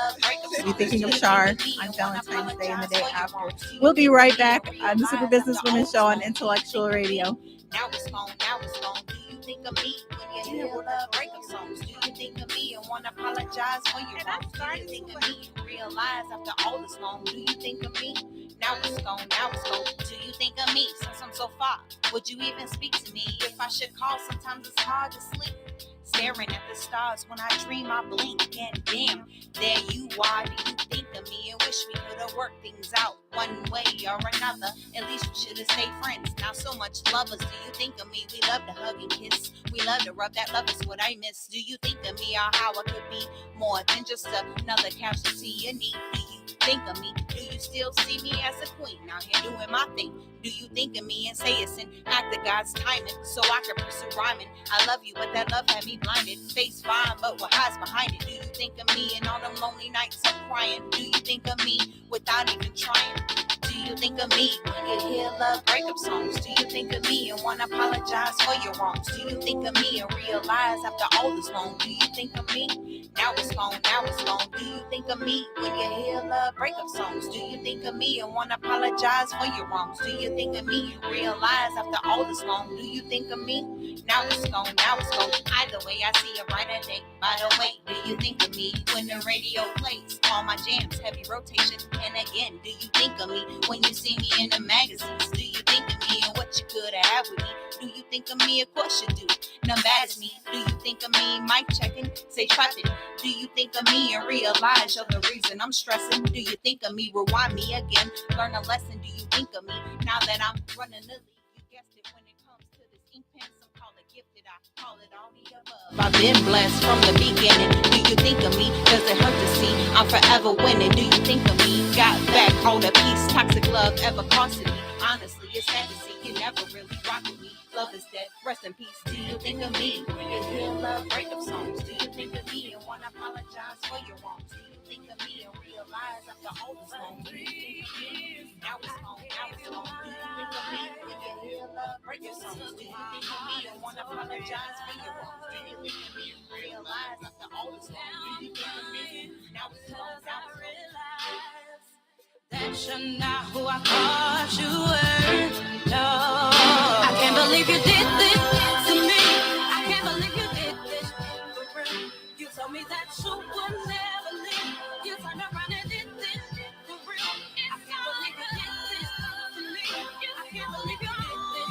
Speaker 1: should be thinking of Shar on Valentine's Day and the day after. We'll be right back on the Super Business Women Show on Intellectual Radio.
Speaker 4: Now it's gone. Do you think of me when you hear love breakup songs? Do you think of me and want to apologize for your wrongs? Do you think of me and realize after all this long? Do you think of me? Now it's gone. Do you think of me since I'm so far? Would you even speak to me if I should call? Sometimes it's hard to sleep. Staring at the stars when I dream, I blink. And damn, there you are. Do you think of me and wish we could have worked things out one way or another? At least we should have stayed friends. Now so much lovers. Do you think of me? We love to hug and kiss. We love to rub. That love is what I miss. Do you think of me or how I could be more than just another casualty you need? Do you think of me? Do you still see me as a queen out here doing my thing? Do you think of me and say it's an act of God's timing so I can pursue rhyming? I love you, but that love had me blinded. Face fine, but what hides behind it? Do you think of me and all them lonely nights I'm crying? Do you think of me without even trying? Do you think of me when you hear love breakup songs? Do you think of me and want to apologize for your wrongs? Do you think of me and realize after all this long? Do you think of me? Now it's gone. Do you think of me when you hear love breakup songs? Do you think of me and want to apologize for your wrongs? Do you think of me and realize after all this long? Do you think of me? Now it's gone. Either way, I see a brighter day. By the way, do you think of me when the radio plays all my jams, heavy rotation? And again, do you think of me when you see me in the magazines? Do you think of me and what you could have with me? Do you think of me? Of course you do. None bad as me. Do you think of me? Mic checking, say traffic. Do you think of me and realize you're the reason I'm stressing? Do you think of me? Rewind me again. Learn a lesson. Do you think of me now that I'm running the league? You guessed it when it comes to this ink pen. Some call it gifted. I call it all the above. I've been blessed from the beginning. Do you think of me? Does it hurt to see I'm forever winning? Do you think of me? Got back all the peace, toxic love ever costed me. Honestly, it's sad to see you never really rock with me. Love is dead, rest in peace. Do you think of me when you hear love breakup songs? Do you think of me and want to apologize for your wrongs? Do you think of me and realize after all this long? Do you think of me? Now it's gone. Do you think of me when you hear love breakup songs? Do you think of me and want to apologize for your wrongs? Do you think of me and realize after all this long? Do you think of me? Now it's gone.
Speaker 6: That you're not who I thought you were. No, I can't believe you did this to me. I can't believe you did this for real. You told me that you would never leave. You turned around and did this for real. I can't believe you did this to me. I can't believe you did this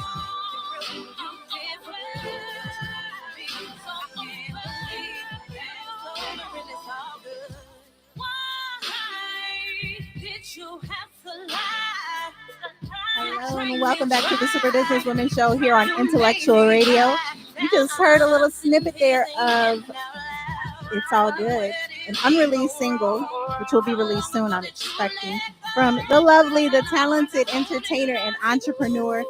Speaker 6: for real. You did for me. So I can't believe that's over and it's all good. You have to lie.
Speaker 1: Hello and welcome back to the Super Business Women Show here on Intellectual Radio. You just heard a little snippet there of It's All Good, an unreleased single, which will be released soon, I'm expecting, from the lovely, the talented entertainer and entrepreneur,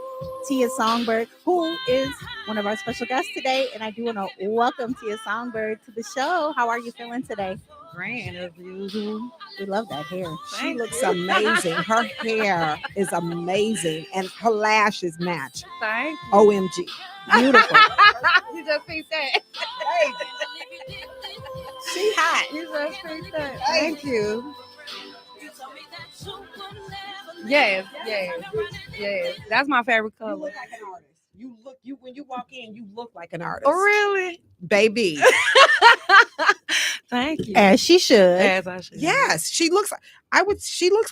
Speaker 1: Tia Songbird, who is one of our special guests today. And I do want to welcome Tia Songbird to the show. How are you feeling today?
Speaker 3: Grand as usual.
Speaker 1: We love that hair.
Speaker 3: She looks amazing. Her hair is amazing, and her lashes match.
Speaker 5: Thank you.
Speaker 3: OMG.
Speaker 1: Beautiful.
Speaker 7: You just see that.
Speaker 3: She hot.
Speaker 7: You just see that. Thank you. Yes. That's my favorite
Speaker 3: You
Speaker 7: color.
Speaker 3: look like an artist. You when you walk in, you look like an artist.
Speaker 7: Oh, really?
Speaker 3: Baby.
Speaker 7: Thank you.
Speaker 1: As she should.
Speaker 7: As I should.
Speaker 3: Yes, she looks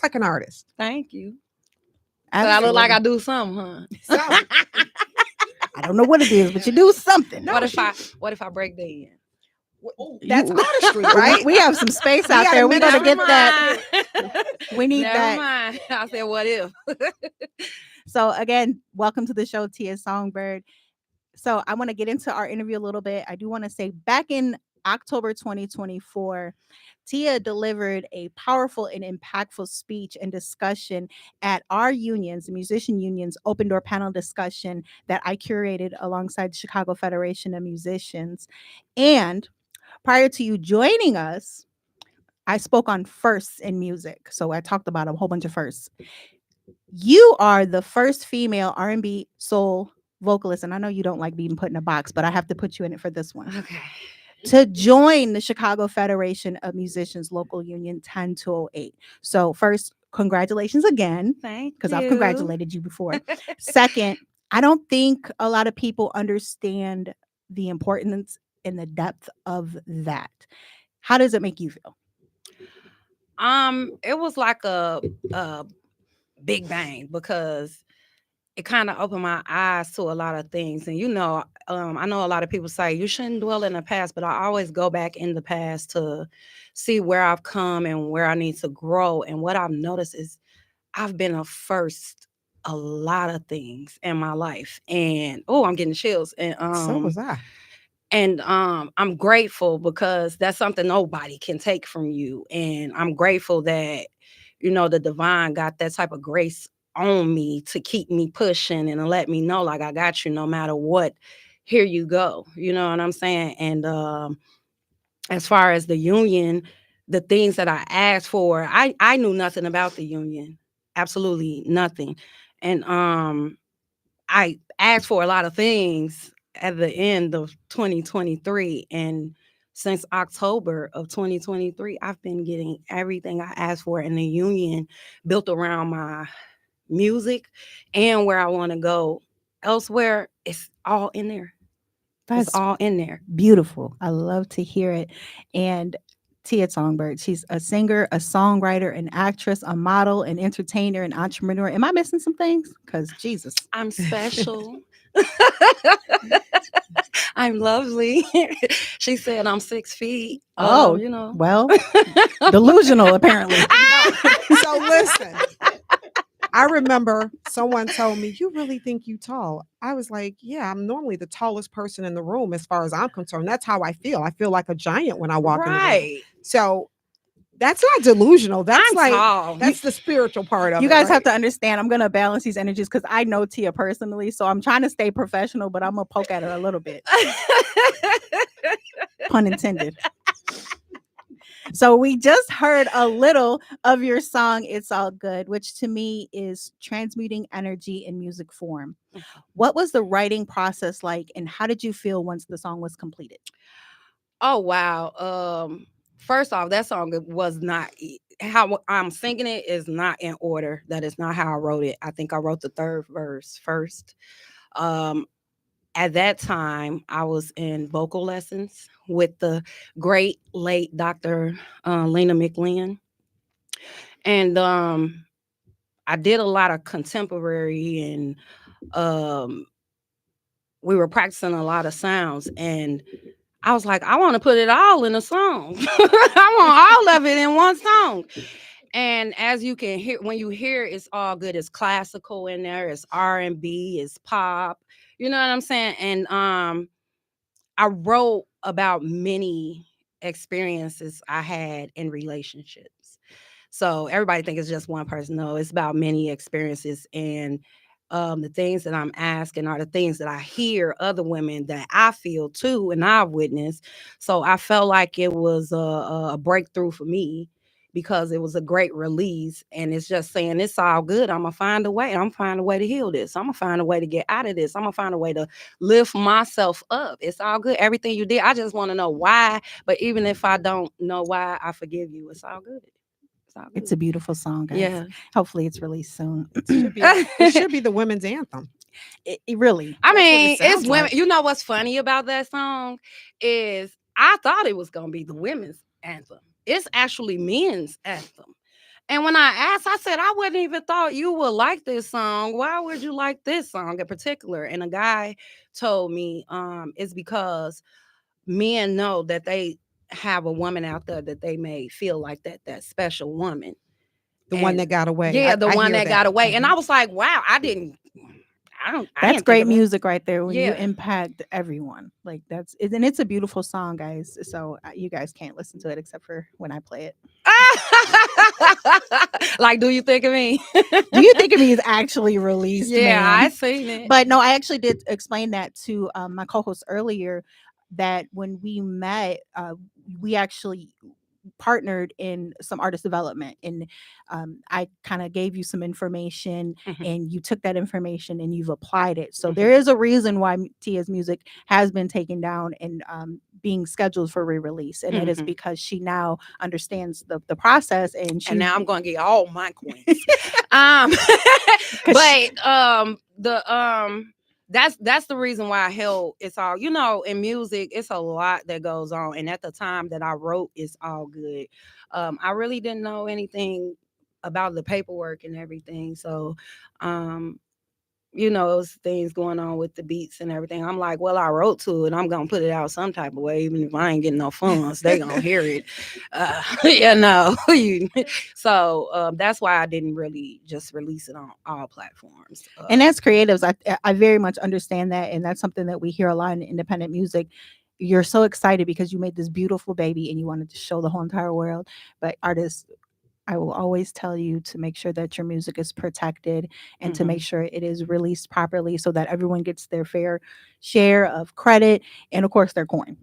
Speaker 3: like an artist.
Speaker 7: Thank you. But I look like I do something, huh?
Speaker 3: So,
Speaker 1: I don't know what it is, but you do something.
Speaker 7: what if I break dance?
Speaker 3: that's
Speaker 1: You-
Speaker 3: artistry, right?
Speaker 1: We have some space out
Speaker 3: got a
Speaker 1: there. We're gonna
Speaker 3: minute.
Speaker 1: get that. We need
Speaker 7: Never
Speaker 1: that.
Speaker 7: mind. I said, what if?
Speaker 1: So again, welcome to the show, Tia Songbird. So I want to get into our interview a little bit. I do want to say back in October 2024, Tia delivered a powerful and impactful speech and discussion at our unions, the musician unions, open door panel discussion that I curated alongside the Chicago Federation of Musicians. And prior to you joining us, I spoke on firsts in music. So I talked about a whole bunch of firsts. You are the first female R&B soul vocalist, and I know you don't like being put in a box, but I have to put you in it for this one.
Speaker 7: Okay.
Speaker 1: To join the Chicago Federation of Musicians Local Union 10208. So first, congratulations again,
Speaker 7: Thank you.
Speaker 1: because I've congratulated you before. Second, I don't think a lot of people understand the importance and the depth of that. How does it make you feel?
Speaker 7: It was like a big bang because it kind of opened my eyes to a lot of things. And I know a lot of people say you shouldn't dwell in the past, but I always go back in the past to see where I've come and where I need to grow. And what I've noticed is I've been a first a lot of things in my life. And I'm getting chills. And
Speaker 3: So was I.
Speaker 7: And I'm grateful because that's something nobody can take from you. And I'm grateful that, the divine got that type of grace on me to keep me pushing and to let me know, like, I got you no matter what. Here you go. You know what I'm saying? And as far as the union, the things that I asked for, I knew nothing about the union. Absolutely nothing. And I asked for a lot of things at the end of 2023, and since October of 2023, I've been getting everything I asked for in the union built around my music and where I want to go elsewhere. It's all in there.
Speaker 1: That's
Speaker 7: It's all in there.
Speaker 1: beautiful. I love to hear it. And Tia Songbird, she's a singer, a songwriter, an actress, a model, an entertainer, an entrepreneur. Am I missing some things? Because Jesus.
Speaker 7: I'm special. I'm lovely. She said I'm 6 feet.
Speaker 1: Oh, well, delusional apparently.
Speaker 3: So listen, I remember someone told me, "You really think you tall?" I was like, "Yeah, I'm normally the tallest person in the room as far as I'm concerned. That's how I feel. I feel like a giant when I walk in the room."
Speaker 7: Right.
Speaker 3: So that's not delusional. That's
Speaker 7: I'm
Speaker 3: like
Speaker 7: tall.
Speaker 3: that's the spiritual part of it.
Speaker 1: You guys
Speaker 3: right?
Speaker 1: have to understand, I'm going to balance these energies because I know Tia personally. So I'm trying to stay professional, but I'm going to poke at her a little bit. Pun intended. So we just heard a little of your song, It's All Good, which to me is transmuting energy in music form. What was the writing process like, and how did you feel once the song was completed?
Speaker 7: Oh, wow. First off, that song was not how I'm singing it is not in order. That is not how I wrote it. I think I wrote the third verse first. At that time, I was in vocal lessons with the great late Dr. Lena McLean. And I did a lot of contemporary, and we were practicing a lot of sounds. And I was like, I want to put it all in a song. I want all of it in one song. And as you can hear, when you hear It's All Good, it's classical in there, it's R&B, it's pop. You know what I'm saying? And I wrote about many experiences I had in relationships. So everybody thinks it's just one person. No, it's about many experiences. And the things that I'm asking are the things that I hear other women that I feel too, and I've witnessed. So I felt like it was a breakthrough for me because it was a great release. And it's just saying, it's all good. I'm going to find a way. I'm going to find a way to heal this. I'm going to find a way to get out of this. I'm going to find a way to lift myself up. It's all good. Everything you did, I just want to know why. But even if I don't know why, I forgive you. It's all good.
Speaker 1: It's a beautiful song, guys.
Speaker 7: Yeah.
Speaker 1: Hopefully it's released soon.
Speaker 3: It should be the women's anthem.
Speaker 1: It really.
Speaker 7: I mean,
Speaker 3: it sounds
Speaker 7: it's women.
Speaker 3: like.
Speaker 7: You know what's funny about that song is I thought it was going to be the women's anthem. It's actually men's anthem. And when I asked, I said, I wouldn't even thought you would like this song. Why would you like this song in particular? And a guy told me it's because men know that they have a woman out there that they may feel like that special woman.
Speaker 3: The one that got away.
Speaker 7: Yeah, the one that got away.
Speaker 3: Mm-hmm.
Speaker 7: And I was like, wow, I didn't
Speaker 1: That's great music right there when you
Speaker 7: Yeah.
Speaker 1: impact everyone. Like and it's a beautiful song, guys. So you guys can't listen to it except for when I play it.
Speaker 7: Like, do you think of me?
Speaker 1: Do You Think of Me is actually released?
Speaker 7: Yeah,
Speaker 1: ma'am.
Speaker 7: I seen it.
Speaker 1: But no, I actually did explain that to my co-host earlier, that when we met, we actually partnered in some artist development, and I kind of gave you some information, and you took that information and you've applied it. So there is a reason why Tia's music has been taken down and being scheduled for re-release, and it is because she now understands the process, and
Speaker 7: now I'm going to get all my coins. That's the reason why I held it's all, in music, it's a lot that goes on. And at the time that I wrote It's All Good, I really didn't know anything about the paperwork and everything. So, it was things going on with the beats and everything. I'm like, well, I wrote to it. I'm going to put it out some type of way. Even if I ain't getting no funds, they going to hear it. So that's why I didn't really just release it on all platforms.
Speaker 1: And as creatives, I very much understand that. And that's something that we hear a lot in independent music. You're so excited because you made this beautiful baby and you wanted to show the whole entire world. But artists, I will always tell you to make sure that your music is protected and to make sure it is released properly so that everyone gets their fair share of credit and, of course, their coin.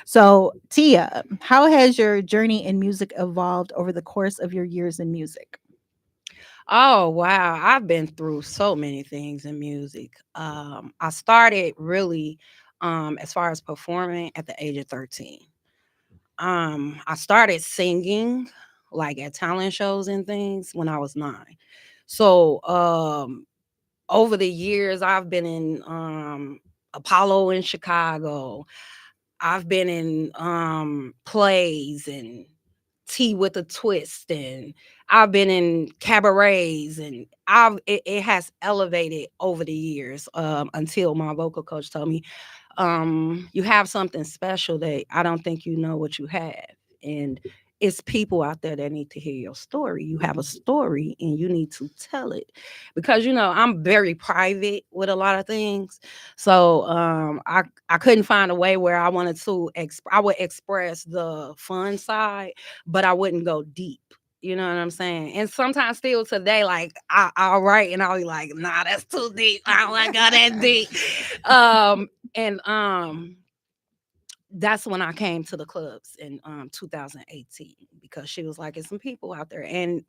Speaker 1: So, Tia, how has your journey in music evolved over the course of your years in music?
Speaker 7: Oh, wow. I've been through so many things in music. I started really, as far as performing, at the age of 13. I started singing like at talent shows and things when I was 9. So over the years, I've been in Apollo in Chicago. I've been in plays and Tea with a Twist, and I've been in cabarets, and it has elevated over the years until my vocal coach told me, you have something special that I don't think you know what you have. And it's people out there that need to hear your story. You have a story and you need to tell it, because, I'm very private with a lot of things. So I couldn't find a way where I wanted to, I would express the fun side, but I wouldn't go deep. You know what I'm saying? And sometimes still today, like I'll write and I'll be like, nah, that's too deep. I don't want to go that deep. That's when I came to the clubs in 2018, because she was like, "There's some people out there," and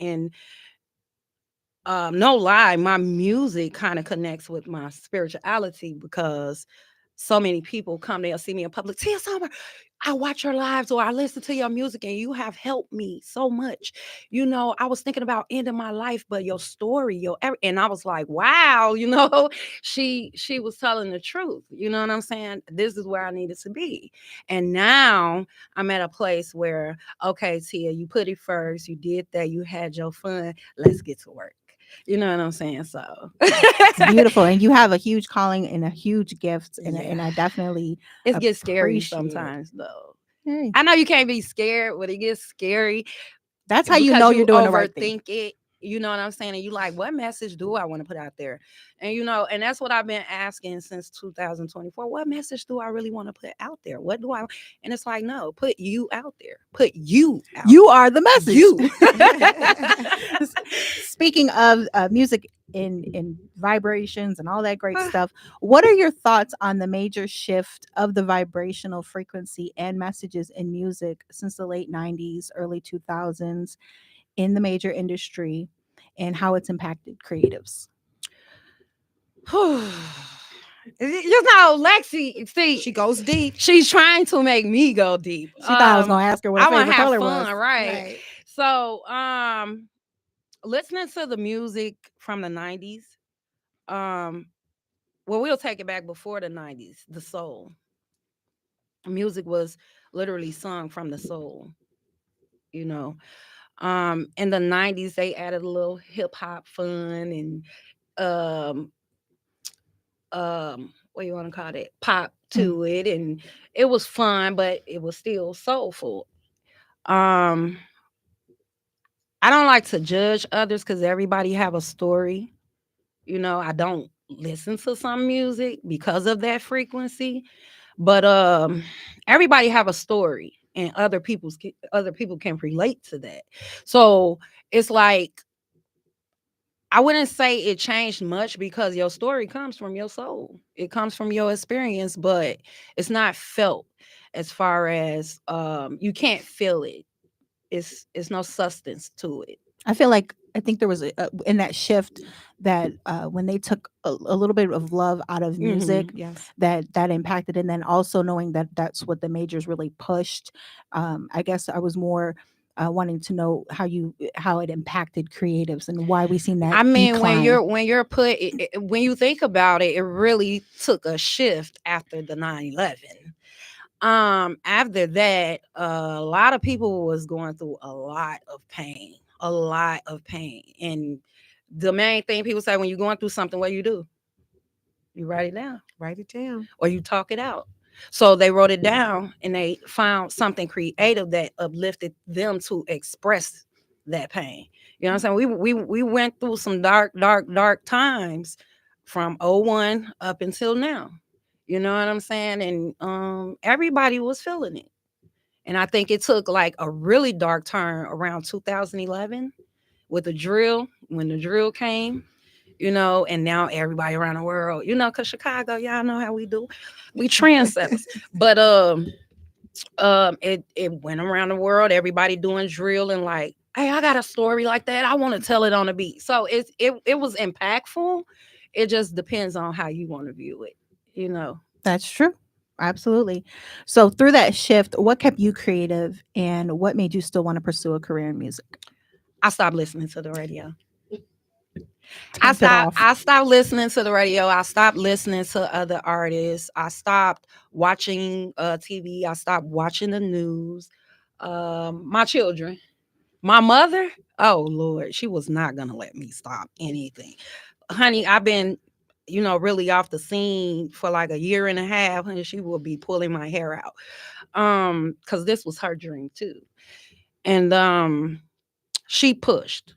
Speaker 7: no lie, my music kind of connects with my spirituality, because so many people come, they'll see me in public. Tia Songbird, I watch your lives or I listen to your music and you have helped me so much. I was thinking about ending my life, but your story, and I was like, wow, she was telling the truth. You know what I'm saying? This is where I needed to be. And now I'm at a place where, okay, Tia, you put it first. You did that. You had your fun. Let's get to work. You know what I'm saying? So
Speaker 1: it's beautiful. And you have a huge calling and a huge gift. And I definitely
Speaker 7: it gets scary sometimes, though.
Speaker 1: Hey.
Speaker 7: I know you can't be scared, but it gets scary.
Speaker 1: That's how you know you're doing the right thing.
Speaker 7: Overthink it. You know what I'm saying? And you like, what message do I want to put out there? And, and that's what I've been asking since 2024. What message do I really want to put out there? What do I? And it's like, no, put you out there. Put you out.
Speaker 1: You are the message.
Speaker 7: You.
Speaker 1: Speaking of music in vibrations and all that great stuff. What are your thoughts on the major shift of the vibrational frequency and messages in music since the late 90s, early 2000s in the major industry, and how it's impacted creatives?
Speaker 7: You know, Lexi, see,
Speaker 3: She goes deep.
Speaker 7: she's trying to make me go deep.
Speaker 1: She thought I was gonna ask her what her
Speaker 7: I want
Speaker 1: favorite
Speaker 7: to have
Speaker 1: color
Speaker 7: fun,
Speaker 1: was.
Speaker 7: right? So, listening to the music from the 90s, well, we'll take it back before the 90s, the soul. Music was literally sung from the soul, you know. In the 90s, they added a little hip hop fun and what you want to call it, pop to it, and it was fun, but it was still soulful. I don't like to judge others because everybody have a story. You know, I don't listen to some music because of that frequency, but everybody have a story, and other people can relate to that. So it's like, I wouldn't say it changed much because your story comes from your soul. It comes from your experience, but it's not felt as far as you can't feel it. It's no substance to it.
Speaker 1: I think there was in that shift that when they took a little bit of love out of music,
Speaker 3: Yes.
Speaker 1: that impacted, and then also knowing that that's what the majors really pushed. I guess I was more wanting to know how it impacted creatives and why we seen that.
Speaker 7: I mean,
Speaker 1: decline.
Speaker 7: when you think about it, it really took a shift after the 9/11. After that, a lot of people was going through a lot of pain, and the main thing people say when you're going through something, what do? You write it down.
Speaker 3: Write it down.
Speaker 7: Or you talk it out. So they wrote it down and they found something creative that uplifted them to express that pain. You know what I'm saying? We went through some dark times from 01 up until now. You know what I'm saying? And everybody was feeling it. And I think it took like a really dark turn around 2011 with the drill, when the drill came. You know, and now everybody around the world, you know, because Chicago, y'all know how we do. We trendsetters. But it went around the world, everybody doing drill and like, hey, I got a story like that. I want to tell it on a beat. So it was impactful. It just depends on how you want to view it, you know.
Speaker 1: That's true. Absolutely. So through that shift, what kept you creative and what made you still want to pursue a career in music?
Speaker 7: I stopped listening to the radio.
Speaker 1: I
Speaker 7: stopped listening to the radio. I stopped listening to other artists. I stopped watching TV. I stopped watching the news. My children, my mother, oh Lord, she was not gonna let me stop anything. Honey, I've been, you know, really off the scene for like a year and a half, and she will be pulling my hair out. Because this was her dream too. And she pushed.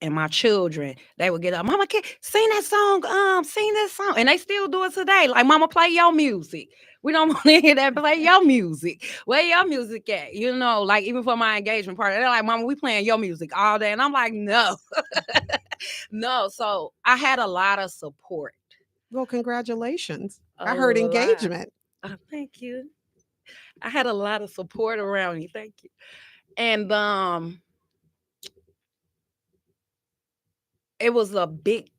Speaker 7: And my children, they would get up, Mama, can sing that song, sing that song. And they still do it today. Like, Mama, play your music. We don't want to hear that. Play your music. Where your music at? You know, like even for my engagement party, they're like, Mama, we playing your music all day. And I'm like, no. No. So I had a lot of support.
Speaker 3: Well, congratulations. I heard engagement.
Speaker 7: Oh, thank you. I had a lot of support around me. Thank you. And it was a big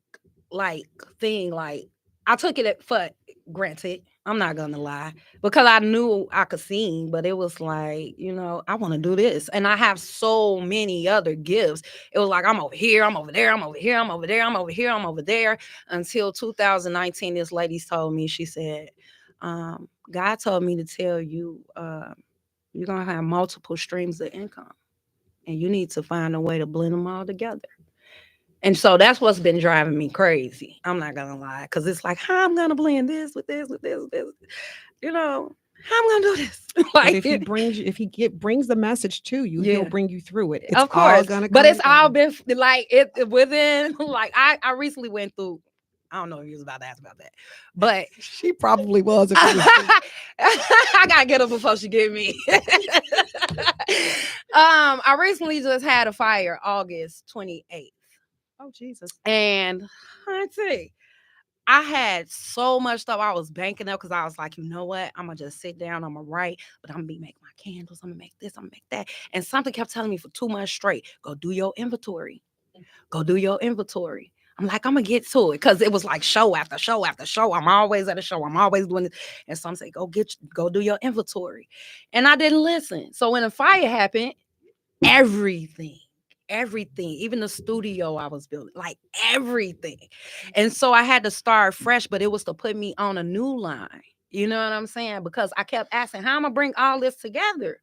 Speaker 7: thing. Like, I took it for granted. I'm not gonna lie, because I knew I could sing, but it was like, you know, I want to do this, and I have so many other gifts. It was like, I'm over here, I'm over there, I'm over here, I'm over there, I'm over here, I'm over there. Until 2019, this lady told me, she said, God told me to tell you, you're gonna have multiple streams of income, and you need to find a way to blend them all together. And so that's what's been driving me crazy. I'm not gonna lie, because it's like, how I'm gonna blend this with this, with this, with this. You know, how I'm gonna do this.
Speaker 3: Like, if he brings the message to you, he'll bring you through it. It's
Speaker 7: of course,
Speaker 3: but
Speaker 7: it's all been like it within. Like I recently went through. I don't know if you was about to ask about that, but
Speaker 3: she probably was.
Speaker 7: I gotta get her before she get me. I recently just had a fire, August 28th.
Speaker 3: Oh, Jesus.
Speaker 7: And auntie, I had so much stuff I was banking up because I was like, you know what? I'm gonna just sit down, I'm gonna write, but I'm gonna be making my candles, I'm gonna make this, I'm gonna make that. And something kept telling me for 2 months straight, go do your inventory. Go do your inventory. I'm like, I'm gonna get to it because it was like show after show after show. I'm always at a show. I'm always doing it. And some say, go do your inventory. And I didn't listen. So when the fire happened, everything, even the studio I was building, like everything. And so I had to start fresh, but it was to put me on a new line. You know what I'm saying? Because I kept asking, how am I gonna bring all this together?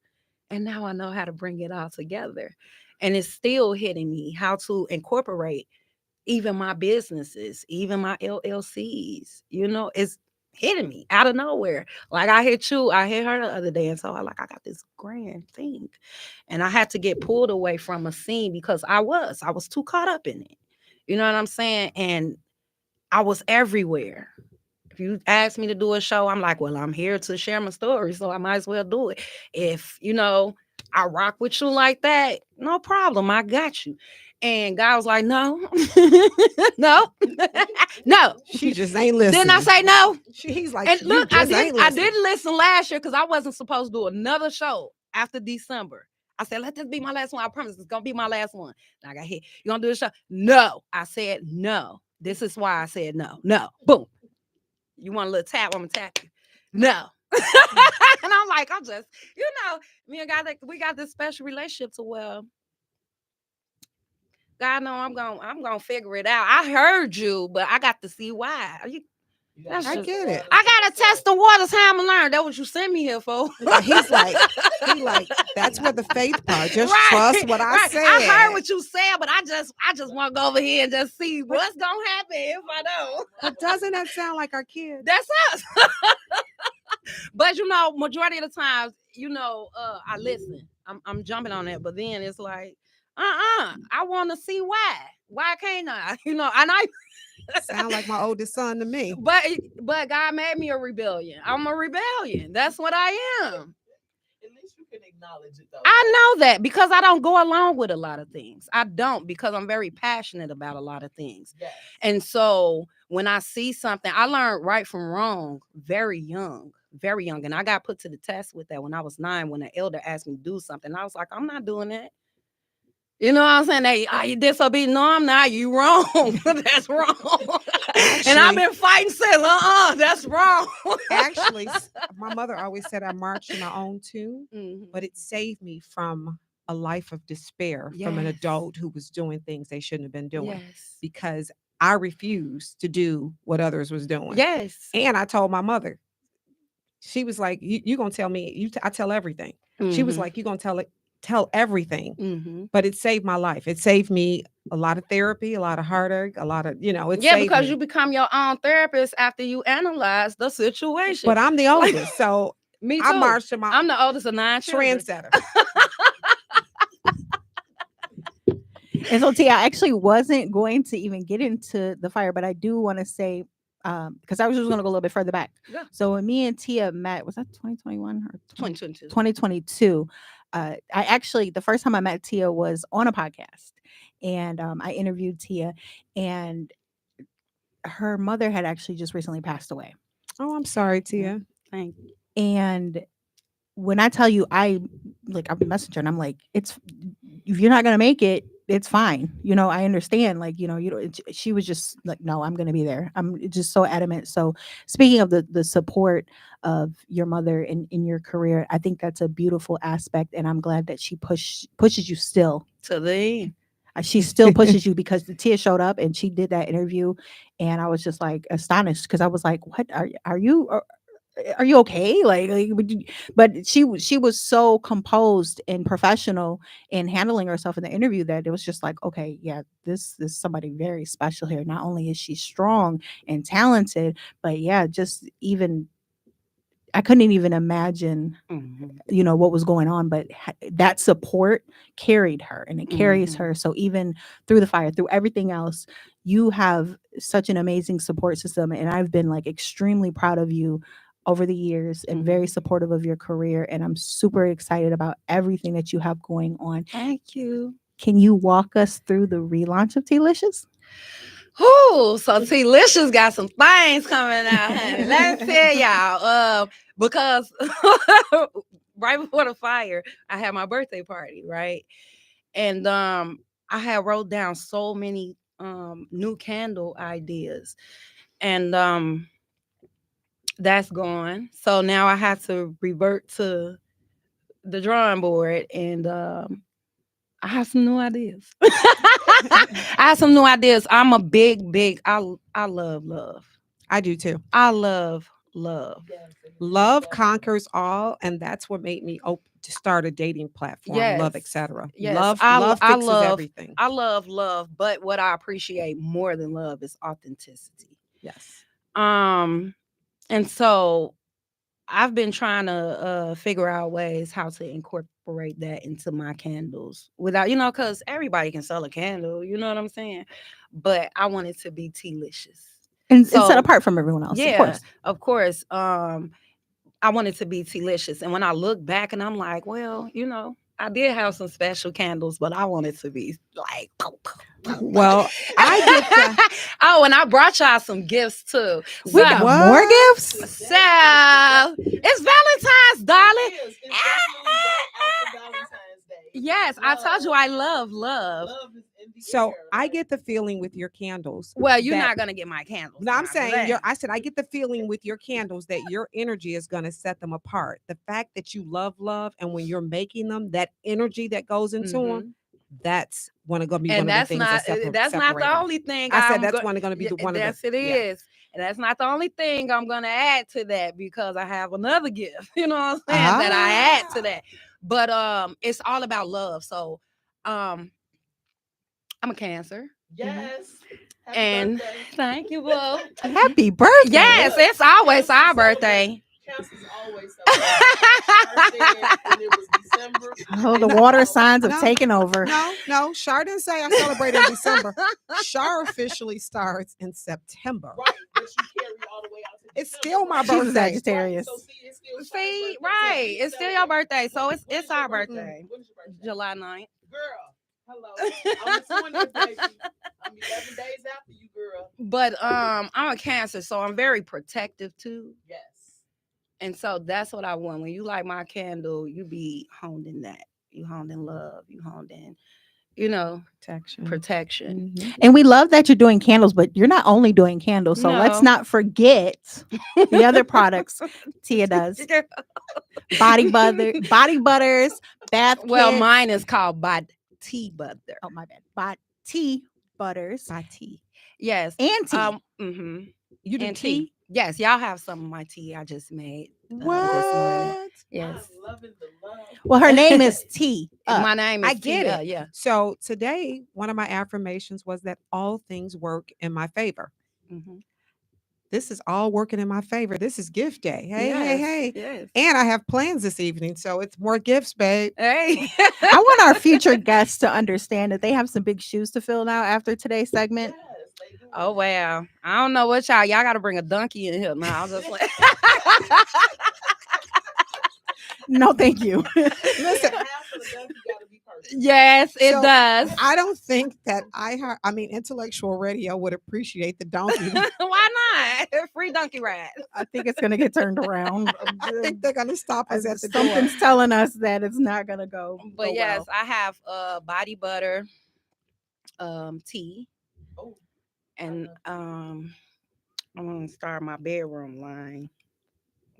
Speaker 7: And now I know how to bring it all together. And it's still hitting me how to incorporate even my businesses, even my LLCs. You know, it's hitting me out of nowhere. Like I hit her the other day, and so I got this grand thing. And I had to get pulled away from a scene because I was too caught up in it. You know what I'm saying? And I was everywhere. If you ask me to do a show, I'm like, well, I'm here to share my story, so I might as well do it. If, I rock with you like that, no problem. I got you. And God was like, no, no, no.
Speaker 3: She just ain't listening.
Speaker 7: Didn't I say no?
Speaker 3: He's like,
Speaker 7: And look, I
Speaker 3: didn't
Speaker 7: listen last year because I wasn't supposed to do another show after December. I said, let this be my last one. I promise it's going to be my last one. And I got hit. You going to do the show? No. I said no. This is why I said no. No. Boom. You want a little tap? I'm going to tap you. No. And I'm like, I'm just, me and God, we got this special relationship to where God know I'm gonna figure it out. I heard you, but I got to see why.
Speaker 3: I get it.
Speaker 7: I gotta test the waters. How I'm gonna learn. That's what you sent me here for.
Speaker 3: He's like, that's where the faith part. Just trust what I said.
Speaker 7: I heard what you said, but I just want to go over here and just see what's gonna happen if I don't.
Speaker 3: But doesn't that sound like our kids?
Speaker 7: That's us. But majority of the times, I listen. I'm jumping on that, but then it's like, I want to see why. Why can't I? And I
Speaker 3: sound like my oldest son to me.
Speaker 7: But God made me a rebellion. I'm a rebellion. That's what I am.
Speaker 2: At least you can acknowledge it, though.
Speaker 7: I know that because I don't go along with a lot of things. I don't, because I'm very passionate about a lot of things. Yes. And so when I see something, I learned right from wrong very young. And I got put to the test with that when I was 9, when an elder asked me to do something. I was like, I'm not doing that. You know what I'm saying? Hey, are you disobedient? No, I'm not. You wrong. That's wrong. Actually, and I've been fighting saying, that's wrong.
Speaker 3: Actually, my mother always said I marched in my own tune, but it saved me from a life of despair from an adult who was doing things they shouldn't have been doing because I refused to do what others was doing.
Speaker 7: Yes.
Speaker 3: And I told my mother, she was like, you going to tell me, I tell everything. She was like, you're going to tell everything, but it saved my life. It saved me a lot of therapy, a lot of heartache, a lot of,
Speaker 7: because you become your own therapist after you analyze the situation.
Speaker 3: But I'm the oldest, so
Speaker 7: me too. I'm the oldest of 9 children.
Speaker 3: Trendsetter.
Speaker 1: And so Tia, I actually wasn't going to even get into the fire, but I do want to say, because I was just going to go a little bit further back. Yeah. So when me and Tia met, was that 2021 or
Speaker 7: 2022?
Speaker 1: 2022. The first time I met Tia was on a podcast, and I interviewed Tia, and her mother had actually just recently passed away.
Speaker 3: Oh, I'm sorry, Tia.
Speaker 7: Thank you. And
Speaker 1: when I tell you, I'm a messenger, and I'm like, if you're not gonna make it, it's fine. I understand. She was just like, no, I'm gonna be there. I'm just so adamant. So speaking of the support of your mother in your career, I think that's a beautiful aspect, and I'm glad that she pushes you still
Speaker 7: to the end.
Speaker 1: She still pushes you, because the Tia showed up and she did that interview, and I was just like astonished, because I was like, what are you okay? But she was so composed and professional in handling herself in the interview that it was just like, okay, yeah, this is somebody very special here. Not only is she strong and talented, but yeah, just even I couldn't even imagine, what was going on, but that support carried her, and it carries her. So even through the fire, through everything else, you have such an amazing support system, and I've been extremely proud of you over the years and very supportive of your career. And I'm super excited about everything that you have going on.
Speaker 7: Thank you.
Speaker 1: Can you walk us through the relaunch of TEaLicious?
Speaker 7: Ooh, so TEaLicious got some things coming out, honey. Let me tell y'all. Because right before the fire, I had my birthday party, right? And I had wrote down so many new candle ideas. And that's gone. So now I have to revert to the drawing board, and I have some new ideas. I have some new ideas. I'm a big. I love love.
Speaker 3: I do too.
Speaker 7: I love.
Speaker 3: Love conquers all, and that's what made me to start a dating platform.
Speaker 7: Yes.
Speaker 3: Love, etc.
Speaker 7: Yes.
Speaker 3: Love
Speaker 7: I
Speaker 3: fixes
Speaker 7: love
Speaker 3: everything.
Speaker 7: I love love, but what I appreciate more than love is authenticity.
Speaker 3: Yes.
Speaker 7: And so I've been trying to figure out ways how to incorporate that into my candles without, because everybody can sell a candle, you know what I'm saying? But I want it to be TEaLicious.
Speaker 1: And set apart from everyone else,
Speaker 7: yeah, of course. I want it to be TEaLicious. And when I look back and I'm like, well, I did have some special candles, but I want it to be like,
Speaker 3: well, I get that.
Speaker 7: Oh, and I brought y'all some gifts too.
Speaker 1: We got more gifts.
Speaker 7: So it's Valentine's, darling.
Speaker 2: It's definitely right after Valentine's Day.
Speaker 7: Yes, I told you I love love.
Speaker 2: Love is in the
Speaker 3: So
Speaker 2: air.
Speaker 3: I get the feeling with your candles.
Speaker 7: Well, you're
Speaker 3: that-
Speaker 7: not gonna get my candles.
Speaker 3: No, I'm
Speaker 7: now,
Speaker 3: saying
Speaker 7: today.
Speaker 3: I said I get the feeling with your candles that your energy is going to set them apart. The fact that you love, and when you're making them, that energy that goes into them, that's going to be
Speaker 7: and
Speaker 3: one of the things
Speaker 7: that's not the only thing.
Speaker 3: I said
Speaker 7: I'm
Speaker 3: that's going to be the one of the.
Speaker 7: Yes, it is. And that's not the only thing I'm gonna add to that, because I have another gift. You know what I'm saying? That I add to that. But it's all about love. So I'm a Cancer.
Speaker 2: Yes. Happy
Speaker 7: And
Speaker 2: birthday.
Speaker 7: thank you, Will.
Speaker 1: Happy birthday.
Speaker 7: Yes, it's always our birthday.
Speaker 2: Cancers always celebrate. When it was December.
Speaker 1: Oh, the water signs have taken over.
Speaker 3: No. Shar didn't say I celebrate in December. Shar officially starts in September.
Speaker 2: Right, but you carry all the way out to
Speaker 3: It's
Speaker 2: December,
Speaker 3: still my
Speaker 2: right?
Speaker 1: She's a
Speaker 3: birthday.
Speaker 1: Sagittarius.
Speaker 2: So see, it's still Shar's
Speaker 7: See,
Speaker 2: birthday.
Speaker 7: right.
Speaker 2: So
Speaker 7: It's still your birthday. So
Speaker 2: When is
Speaker 7: it's
Speaker 2: your
Speaker 7: our
Speaker 2: birthday?
Speaker 7: birthday.
Speaker 2: When is your birthday?
Speaker 7: July 9th.
Speaker 2: Girl, hello. I'm the 20th, baby. I'm 11 days after you, girl.
Speaker 7: But I'm a Cancer, so I'm very protective too.
Speaker 2: Yes.
Speaker 7: And so that's what I want. When you light my candle, you be honed in that. You honed in love. You honed in, protection.
Speaker 3: Mhm.
Speaker 1: And we love that you're doing candles, but you're not only doing candles. So let's
Speaker 7: No.
Speaker 1: not forget the other products Tia does. Body butters, bath
Speaker 7: Well,
Speaker 1: kits.
Speaker 7: mine is called by tea butter.
Speaker 1: Oh, my bad. Tea butters
Speaker 3: By tea.
Speaker 7: Yes.
Speaker 1: and tea.
Speaker 3: You do
Speaker 7: And
Speaker 3: tea.
Speaker 7: Yes, y'all have some of my tea I just made. This morning.
Speaker 3: What?
Speaker 7: Yes.
Speaker 2: I'm loving the love.
Speaker 1: Well, her name is Tea.
Speaker 7: My name is
Speaker 3: I get
Speaker 7: Tia,
Speaker 3: it.
Speaker 7: Yeah.
Speaker 3: So today, one of my affirmations was that all things work in my favor.
Speaker 7: Mhm.
Speaker 3: This is all working in my favor. This is gift day. Hey,
Speaker 7: Yes,
Speaker 3: hey.
Speaker 7: Yes.
Speaker 3: And I have plans this evening. So it's more gifts, babe.
Speaker 7: Hey.
Speaker 1: I want our future guests to understand that they have some big shoes to fill now after today's segment.
Speaker 2: Yes, they do.
Speaker 7: Oh wow. I don't know what y'all got to bring a donkey in here now. I'm just like
Speaker 1: No, thank you.
Speaker 3: Listen,
Speaker 2: Half of the donkey gotta be perfect.
Speaker 7: yes, it
Speaker 3: So,
Speaker 7: does.
Speaker 3: I don't think that Intellectual Radio would appreciate the donkey.
Speaker 7: Why not? Free donkey ride.
Speaker 1: I think it's going to get turned around.
Speaker 3: I think they're going to stop us at the door.
Speaker 1: Something's telling us that it's not going to go.
Speaker 7: But
Speaker 1: go
Speaker 7: yes,
Speaker 1: well.
Speaker 7: I have body butter, tea,
Speaker 2: Oh,
Speaker 7: and I'm gonna start my bedroom line.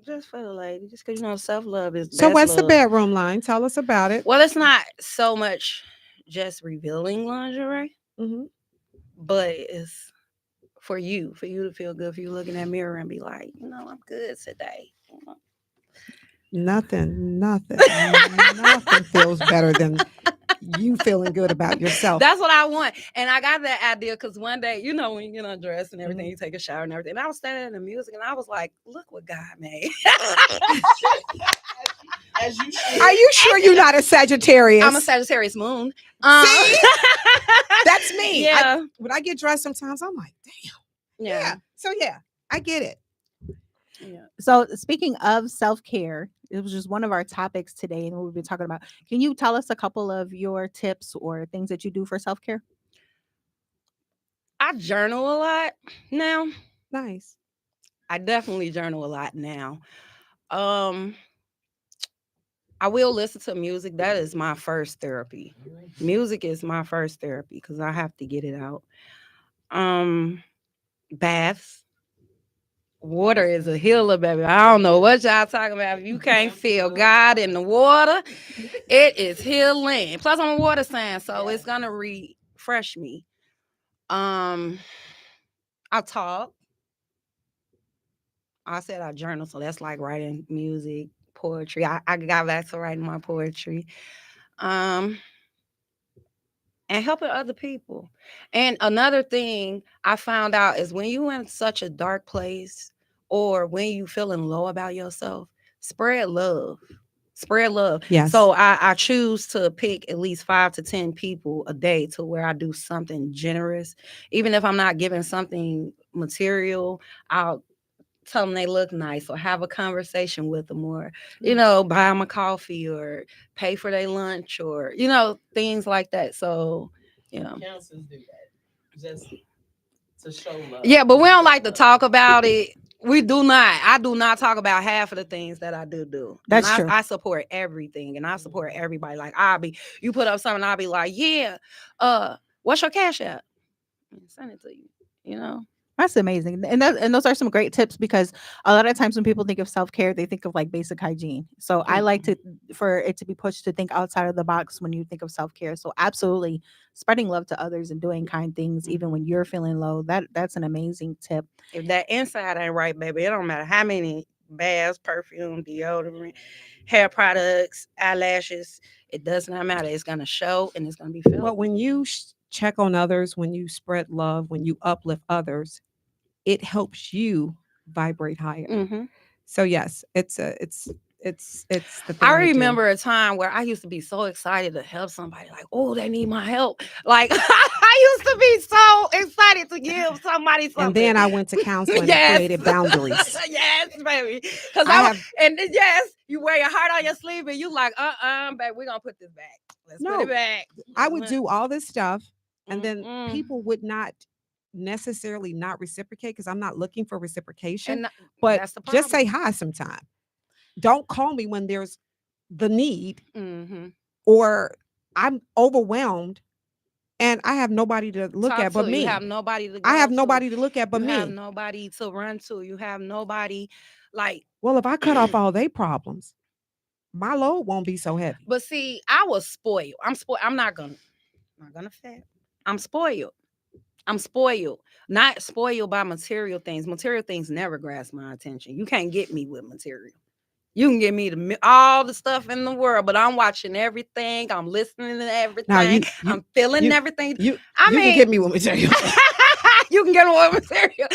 Speaker 7: Just for the lady, just because self-love is
Speaker 3: So
Speaker 7: best
Speaker 3: what's the
Speaker 7: love.
Speaker 3: bedroom line? Tell us about it.
Speaker 7: Well, it's not so much just revealing lingerie,
Speaker 3: Mhm.
Speaker 7: but it's for you to feel good, for you to look in that mirror and be like, I'm good today.
Speaker 3: Nothing feels better than you feeling good about yourself.
Speaker 7: That's what I want. And I got that idea because one day, when you get undressed and everything, you take a shower and everything. And I was standing in the music and I was like, look what God made.
Speaker 2: as you should.
Speaker 3: Are you sure you're not a Sagittarius?
Speaker 7: I'm a Sagittarius moon.
Speaker 3: See? That's me.
Speaker 7: Yeah.
Speaker 3: When I get dressed sometimes, I'm like, damn. Yeah. So yeah, I get it.
Speaker 7: Yeah.
Speaker 1: So speaking of self-care, It was just one of our topics today, and we'll be talking about. Can you tell us a couple of your tips or things that you do for self-care?
Speaker 7: I journal a lot now.
Speaker 3: Nice.
Speaker 7: I definitely journal a lot now. I will listen to music. That is my first therapy. Music is my first therapy because I have to get it out. Baths. Water is a healer, baby. I don't know what y'all talking about. If you can't feel God in the water, it is healing. Plus, I'm a water sign, so it's gonna refresh me. I talk. I said I journal, so that's like writing music, poetry. I got back to writing my poetry. And helping other people. And another thing I found out is when you in such a dark place or when you feeling low about yourself, spread love. Spread love.
Speaker 3: Yes.
Speaker 7: So I choose to pick at least 5 to 10 people a day to where I do something generous. Even if I'm not giving something material, I'll tell them they look nice or have a conversation with them or, buy them a coffee or pay for their lunch or, things like that. So,
Speaker 2: Counselors do that just to show love.
Speaker 7: Yeah, but we don't like to talk about it. We do not. I do not talk about half of the things that I do.
Speaker 1: That's
Speaker 7: and
Speaker 1: true.
Speaker 7: I support everything and I support everybody. Like you put up something, I'll be like, yeah, what's your cash app? Send it to you,
Speaker 1: That's amazing. And those are some great tips because a lot of times when people think of self-care, they think of like basic hygiene. So I like for it to be pushed to think outside of the box when you think of self-care. So absolutely spreading love to others and doing kind things even when you're feeling low. That's an amazing tip.
Speaker 7: If that inside ain't right, baby, it don't matter how many baths, perfume, deodorant, hair products, eyelashes, it does not matter. It's going to show and it's going to be felt.
Speaker 3: Well, when you check on others, when you spread love, when you uplift others, it helps you vibrate higher.
Speaker 7: Mm-hmm.
Speaker 3: So yes, it's the thing
Speaker 7: I
Speaker 3: to do.
Speaker 7: remember a time where I used to be so excited to help somebody, like, oh, they need my help. Like I used to be so excited to give somebody something.
Speaker 3: And then I went to counseling and created boundaries.
Speaker 7: Yes, baby. Because yes, you wear your heart on your sleeve and you like, baby, we're gonna put this back. Let's put it back.
Speaker 3: I would do all this stuff, and then people would not necessarily not reciprocate because I'm not looking for reciprocation. But just say hi sometime. Don't call me when there's the need or I'm overwhelmed and I have nobody to look at but me.
Speaker 7: You have nobody to
Speaker 3: I have nobody to look at but me.
Speaker 7: You have nobody to run to. You have nobody like.
Speaker 3: Well, if I cut off all their problems, my load won't be so heavy.
Speaker 7: But see, I was spoiled. I'm spoiled. I'm not gonna fat. I'm spoiled. Not spoiled by material things. Material things never grasp my attention. You can't get me with material. You can give me all the stuff in the world, but I'm watching everything. I'm listening to everything. I'm feeling everything. You can
Speaker 3: get me with material.
Speaker 7: You can get me with material.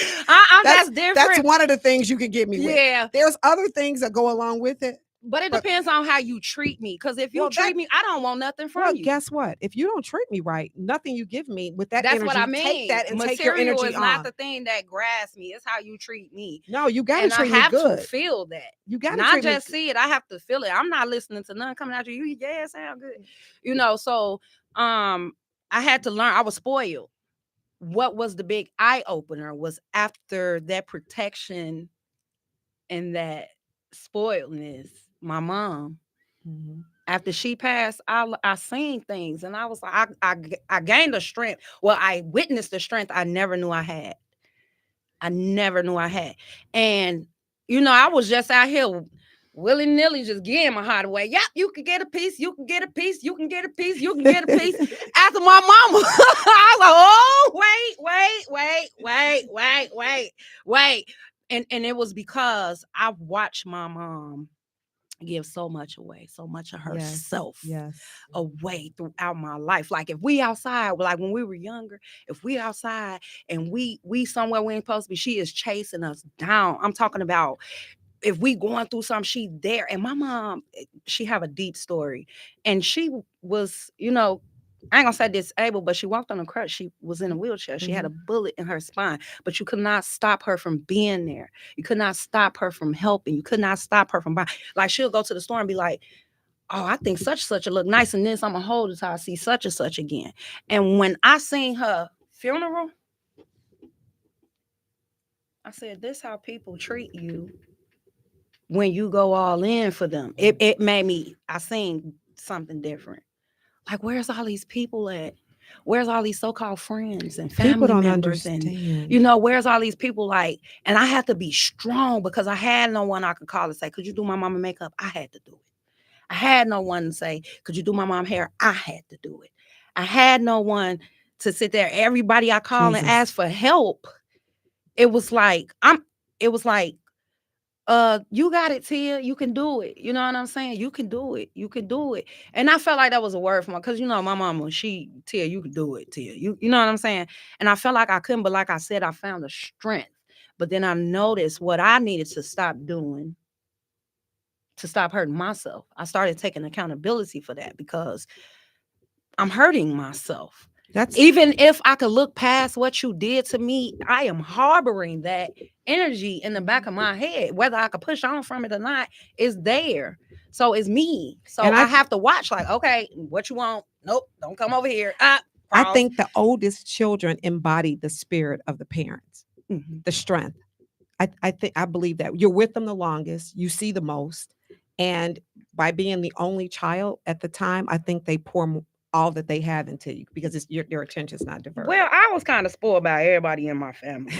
Speaker 7: That's different.
Speaker 3: That's one of the things you can get me with.
Speaker 7: Yeah.
Speaker 3: There's other things that go along with it.
Speaker 7: But it depends on how you treat me. Because if you treat me, I don't want nothing from you.
Speaker 3: Guess what? If you don't treat me right, nothing you give me with that energy,
Speaker 7: what I mean.
Speaker 3: Take that and
Speaker 7: material
Speaker 3: take your energy
Speaker 7: is not the thing that grasps me. It's how you treat me.
Speaker 3: No, you got to treat
Speaker 7: me good. I have to
Speaker 3: to
Speaker 7: feel that.
Speaker 3: You got to
Speaker 7: not just see it. I have to feel it. I'm not listening to none coming out of you. Yeah, sound good. So I had to learn. I was spoiled. What was the big eye opener was after that protection and that spoiledness. My mom, after she passed, I seen things and I was like, I gained a strength. Well, I witnessed the strength I never knew I had. And, I was just out here willy-nilly just getting my heart away. Yep, you can get a piece, you can get a piece, you can get a piece, you can get a piece. After my mama, I was like, oh, wait. And it was because I watched my mom give so much away, so much of herself away throughout my life. Like if we outside, like when we were younger, if we outside and we somewhere we ain't supposed to be, she is chasing us down. I'm talking about if we going through something, she there. And my mom, she have a deep story. And she was, I ain't gonna say disabled, but she walked on a crutch. She was in a wheelchair. She had a bullet in her spine, but you could not stop her from being there. You could not stop her from helping. You could not stop her from buying. Like, she'll go to the store and be like, oh, I think such and such will look nice in this. I'm gonna hold it till I see such and such again. And when I seen her funeral, I said, this how people treat you when you go all in for them. It made me, I seen something different. Like, where's all these people at? Where's all these so-called friends and family
Speaker 3: People don't
Speaker 7: members?
Speaker 3: understand.
Speaker 7: And, where's all these people like, and I had to be strong because I had no one I could call and say, could you do my mama makeup? I had to do it. I had no one to say, could you do my mom hair? I had to do it. I had no one to sit there. Everybody I called and asked for help. It was like, you got it, Tia. You can do it. You know what I'm saying? You can do it. You can do it. And I felt like that was a word for me because, my mama, Tia, you can do it, Tia. You know what I'm saying? And I felt like I couldn't, but like I said, I found the strength. But then I noticed what I needed to stop doing to stop hurting myself. I started taking accountability for that because I'm hurting myself. Even if I could look past what you did to me, I am harboring that energy in the back of my head. Whether I could push on from it or not, is there. So it's me. So I have to watch, like, okay, what you want? Nope, don't come over here.
Speaker 3: I think the oldest children embody the spirit of the parents, the strength. I believe that you're with them the longest, you see the most, and by being the only child at the time, I think they pour all that they have into you because your attention's not diverted.
Speaker 7: Well, I was kind of spoiled by everybody in my family.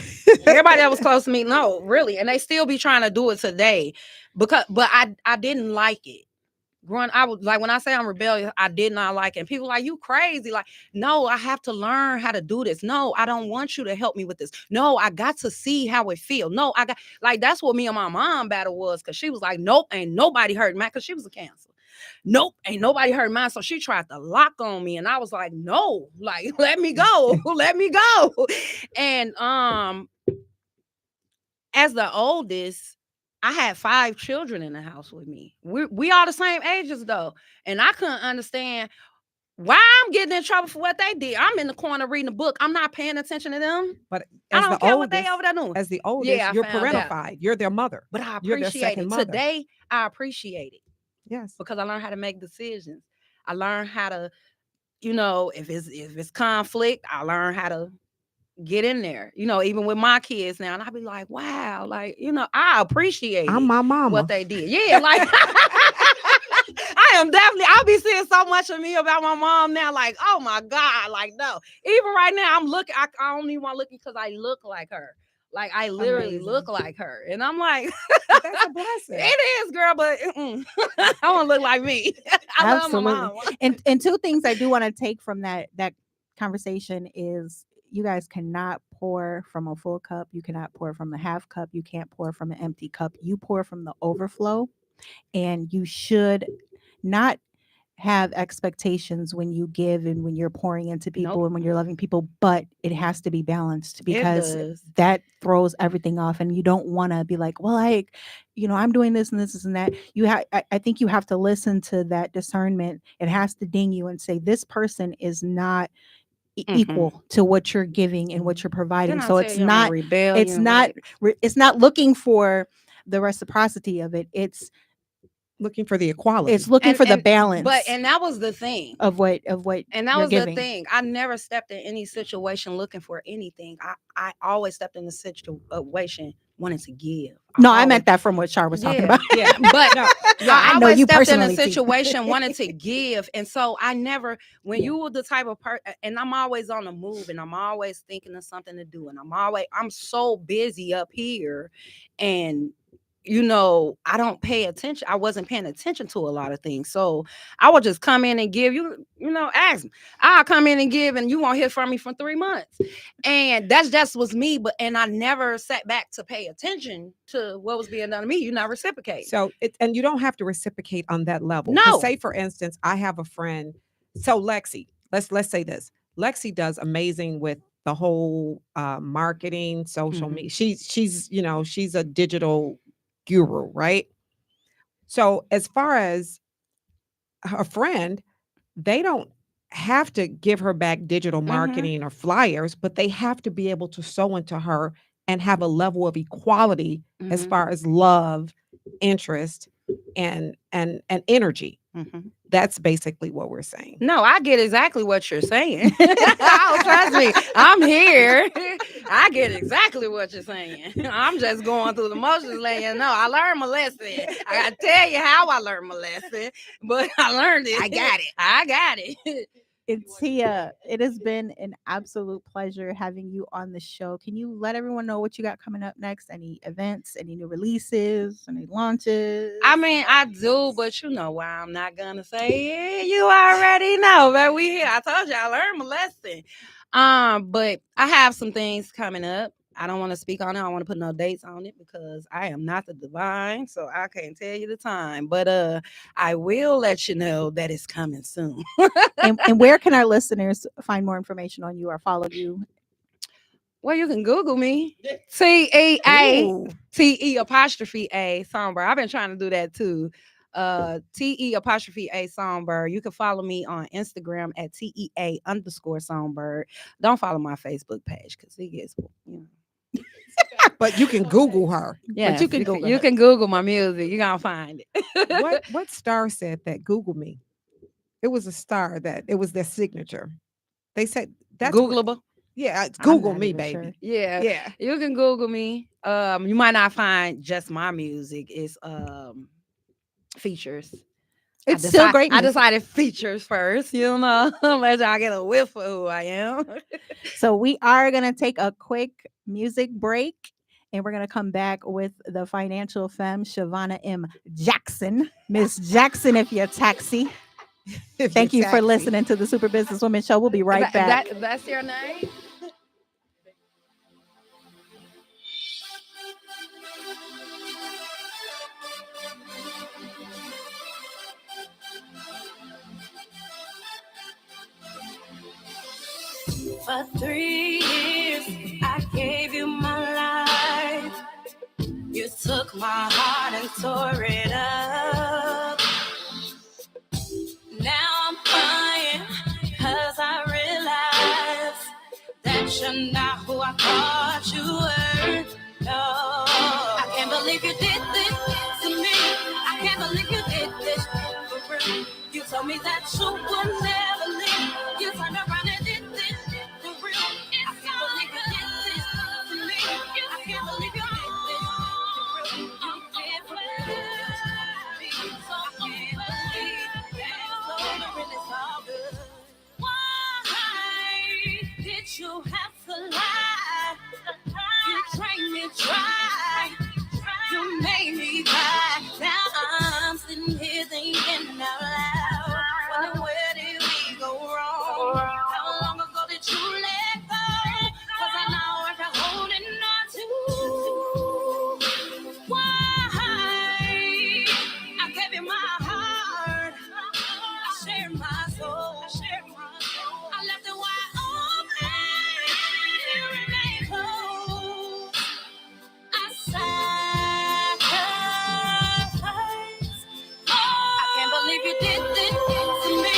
Speaker 7: Everybody that was close to me, no, really, and they still be trying to do it today, but I didn't like it. I was like, when I say I'm rebellious, I did not like it. And people like, you crazy? Like, no, I have to learn how to do this. No, I don't want you to help me with this. No, I got to see how it feels. No, I got, like, that's what me and my mom battle was, because she was like, nope, ain't nobody hurt mine, because she was a Cancer. Nope, ain't nobody hurt mine. So she tried to lock on me, and I was like, no, like, let me go, let me go. And as the oldest, I had 5 children in the house with me. We all the same ages though, and I couldn't understand why I'm getting in trouble for what they did. I'm in the corner reading a book. I'm not paying attention to them.
Speaker 3: But
Speaker 7: I don't care what they over there doing.
Speaker 3: As the oldest, you're parentified. You're their mother.
Speaker 7: But I appreciate it. Today, I appreciate it.
Speaker 3: Yes,
Speaker 7: because I learned how to make decisions. I learned how to, if it's conflict, I learned how to get in there, even with my kids now. And I be like, wow, like, I appreciate
Speaker 3: I'm my mama.
Speaker 7: What they did. Yeah, like I am definitely, I'll be seeing so much of me about my mom now. Like, oh my God, like, no. Even right now, I'm looking, I don't even want to look because I look like her. Like, I literally look like her. And I'm like,
Speaker 3: that's a blessing.
Speaker 7: It is, girl, but I want to look like me. I
Speaker 1: Absolutely.
Speaker 7: love my mom.
Speaker 1: And 2 things I do want to take from that conversation is, you guys cannot pour from a full cup. You cannot pour from a half cup. You can't pour from an empty cup. You pour from the overflow, and you should not have expectations when you give and when you're pouring into people and when you're loving people, but it has to be balanced, because that throws everything off, and you don't want to be like, well, I'm doing this and this and that. I think you have to listen to that discernment. It has to ding you and say, this person is not equal to what you're giving and what you're providing. So it's not looking for the reciprocity of it. It's
Speaker 3: looking for the equality.
Speaker 1: It's looking for the balance.
Speaker 7: And that was the thing
Speaker 1: of what
Speaker 7: and that was giving. The thing. I never stepped in any situation looking for anything. I always stepped in the situation wanting to give.
Speaker 1: I meant that from what Char was talking about.
Speaker 7: Yeah, but I always stepped in a situation wanting to give. And so I never, when you were the type of person, and I'm always on the move, and I'm always thinking of something to do, and I'm so busy up here, and I don't pay attention. I wasn't paying attention to a lot of things. So I would just come in and give, ask me. I'll come in and give, and you won't hear from me for 3 months. And that's just was me. And I never sat back to pay attention to what was being done to me. You not reciprocate.
Speaker 3: So and you don't have to reciprocate on that level.
Speaker 7: No.
Speaker 3: Say, for instance, I have a friend. So Lexi, let's say this. Lexi does amazing with the whole marketing, social media. She's a digital guru, right? So as far as her friend, they don't have to give her back digital marketing or flyers, but they have to be able to sew into her and have a level of equality as far as love, interest, and energy. That's basically what we're saying.
Speaker 7: No, I get exactly what you're saying. Oh, trust me, I'm here. I get exactly what you're saying. I'm just going through the motions, letting you know I learned my lesson. I gotta tell you how I learned my lesson, but I learned it.
Speaker 1: I got it.
Speaker 7: I got it.
Speaker 1: And Tia, it has been an absolute pleasure having you on the show. Can you let everyone know what you got coming up next? Any events, any new releases, any launches?
Speaker 7: I mean, I do, but you know why I'm not gonna say it. You already know, but we here. I told you I learned my lesson. But I have some things coming up. I don't want to speak on it. I don't want to put no dates on it because I am not the divine, so I can't tell you the time. But I will let you know that it's coming soon.
Speaker 1: and where can our listeners find more information on you or follow you?
Speaker 7: Well, you can Google me. TEA Songbird. I've been trying to do that too. TEA Songbird. You can follow me on Instagram at TEA_Songbird. Don't follow my Facebook page because it gets,
Speaker 3: But you can Google her.
Speaker 7: Yeah,
Speaker 1: but you can Google
Speaker 7: you
Speaker 1: her.
Speaker 7: can Google my music. You're gonna find it.
Speaker 3: What star said that? Google me. It was a star that it was their signature. They said that's
Speaker 7: Googleable.
Speaker 3: Yeah, it's
Speaker 1: I'm
Speaker 3: Google
Speaker 1: not
Speaker 3: me,
Speaker 1: even
Speaker 3: baby.
Speaker 1: sure.
Speaker 7: Yeah.
Speaker 3: Yeah.
Speaker 7: You can Google me. You might not find just my music. It's features.
Speaker 1: It's still great
Speaker 7: I
Speaker 1: music.
Speaker 7: decided features first, you know. Let y'all get a whiff of who I am.
Speaker 1: So we are going to take a quick music break and we're going to come back with the financial femme, Shavonna M. Jackson. Miss Jackson, if you're taxi. Thank you for listening to the Super Businesswoman Show. We'll be right back.
Speaker 7: That's your name?
Speaker 6: For 3 years, I gave you my life. You took my heart and tore it up. Now I'm crying, cause I realize that you're not who I thought you were. No, I can't believe you did this to me. I can't believe you did this for real. You told me that you would never leave. You turned around and did this for real. I can't believe you did this to me. I can't believe you did this for real. You did for me, so I can't believe it's over and it's all good. Why did you have to lie? You trained me dry. You made me cry. Now I'm sitting here thinking out loud. Wondering where did we go wrong? How long ago did you let go? Cause I know what you're holding on to. Why? I gave you my heart. I shared my soul. I left it wide open. You remain close. I sacrificed. I can't believe you did this to me.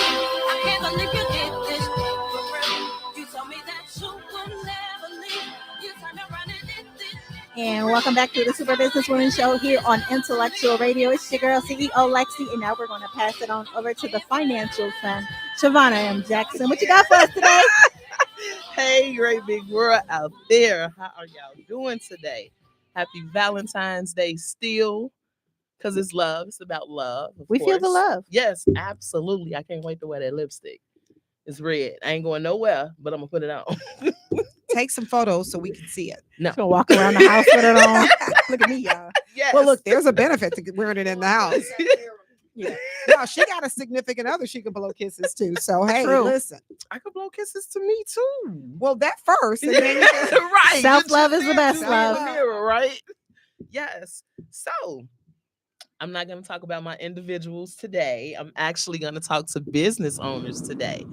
Speaker 6: I can't believe you did this for real. You told me that you would never leave. You turned around and did this.
Speaker 1: And welcome back to the Super Businesswoman Show here on Intellectual Radio. It's your girl, CEO Lexi, and now we're going to pass it on over to the financial femme, Shavonna M. Jackson. What you got for us today?
Speaker 2: Hey, great big world out there. How are y'all doing today? Happy Valentine's Day still, because it's love. It's about love.
Speaker 1: We feel the love.
Speaker 2: Yes, absolutely. I can't wait to wear that lipstick. It's red. I ain't going nowhere, but I'm going to put it on.
Speaker 3: Take some photos so we can see it.
Speaker 2: No.
Speaker 1: She's going to walk around the house with it on. Look at me, y'all.
Speaker 2: Yes.
Speaker 3: Well, look, there's a benefit to wearing it in the house.
Speaker 1: Yeah.
Speaker 3: No, she got a significant other she can blow kisses to. So, hey,
Speaker 1: True.
Speaker 3: listen.
Speaker 2: I could blow kisses to me too.
Speaker 3: Well, that first. And then you can-
Speaker 2: Right.
Speaker 1: Self-love
Speaker 2: You
Speaker 1: is the
Speaker 2: just
Speaker 1: best
Speaker 2: look in
Speaker 1: love.
Speaker 2: the mirror, right? Yes. So I'm not going to talk about my individuals today. I'm actually going to talk to business owners today.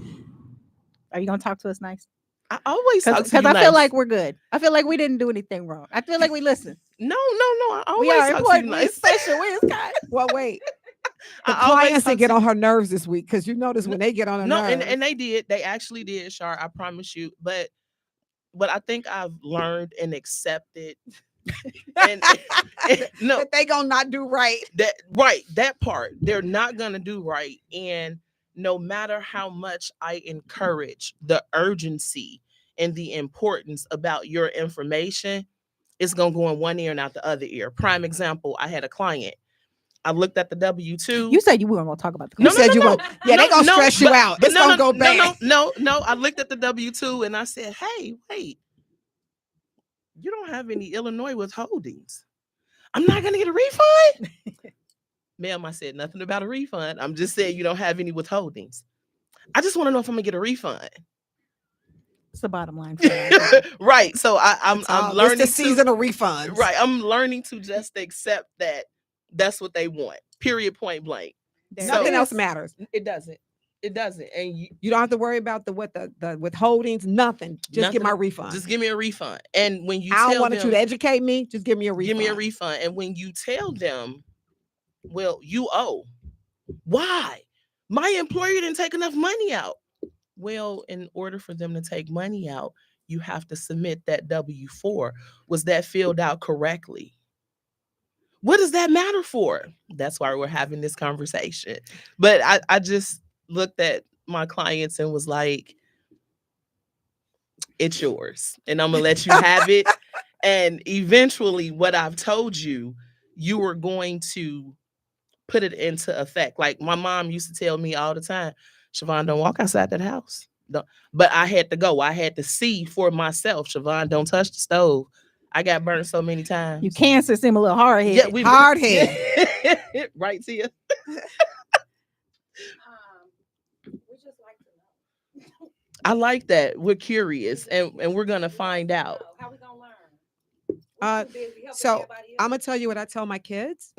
Speaker 1: Are you going to talk to us nice?
Speaker 2: I always talk to
Speaker 1: Because
Speaker 2: you
Speaker 1: I feel
Speaker 2: nice.
Speaker 1: like we're good. I feel like we didn't do anything wrong. I feel like we listen.
Speaker 2: No. I always
Speaker 1: We are
Speaker 2: talk to you
Speaker 1: important. We're
Speaker 2: nice.
Speaker 1: special. We're kind.
Speaker 3: well, wait. The clients didn't get on her nerves this week because you notice when they get on her nerves.
Speaker 2: And they did. They actually did, Shar. I promise you. But I think I've learned and accepted. and no,
Speaker 3: that they gonna not do right.
Speaker 2: That part they're not gonna do right. And no matter how much I encourage the urgency and the importance about your information, it's gonna go in one ear and out the other ear. Prime example: I had a client. I looked at the W-2.
Speaker 1: You said you weren't gonna talk about the.
Speaker 3: You said you would. Yeah, they gonna stress you out. It's gonna go bad.
Speaker 2: No. I looked at the W-2 and I said, "Hey, wait. You don't have any Illinois withholdings. I'm not going to get a refund." Ma'am, I said nothing about a refund. I'm just saying you don't have any withholdings. I just want to know if I'm going to get a refund.
Speaker 1: It's the bottom line.
Speaker 2: Right. So I'm learning
Speaker 3: the season of refunds.
Speaker 2: Right. I'm learning to just accept that that's what they want. Period. Point blank.
Speaker 3: Nothing else matters.
Speaker 2: It doesn't. It doesn't. And
Speaker 3: you don't have to worry about the withholdings, nothing. Just get my refund.
Speaker 2: Just give me a refund. And when you
Speaker 3: I don't want you to educate me, just give me a refund.
Speaker 2: Give me a refund. And when you tell them, well, you owe. Why? My employer didn't take enough money out. Well, in order for them to take money out, you have to submit that W-4. Was that filled out correctly? What does that matter for? That's why we're having this conversation. But I just looked at my clients and was like, it's yours. And I'm going to let you have it. And eventually what I've told you, you are going to put it into effect. Like my mom used to tell me all the time, Siobhan, don't walk outside that house. Don't. But I had to go. I had to see for myself. Siobhan, don't touch the stove. I got burned so many times.
Speaker 1: You cancer seem a little hard headed.
Speaker 2: Yeah,
Speaker 3: hard headed.
Speaker 2: Right, Tia? I like that. We're curious and we're gonna find out.
Speaker 7: How we gonna learn?
Speaker 3: So I'm gonna tell you what I tell my kids.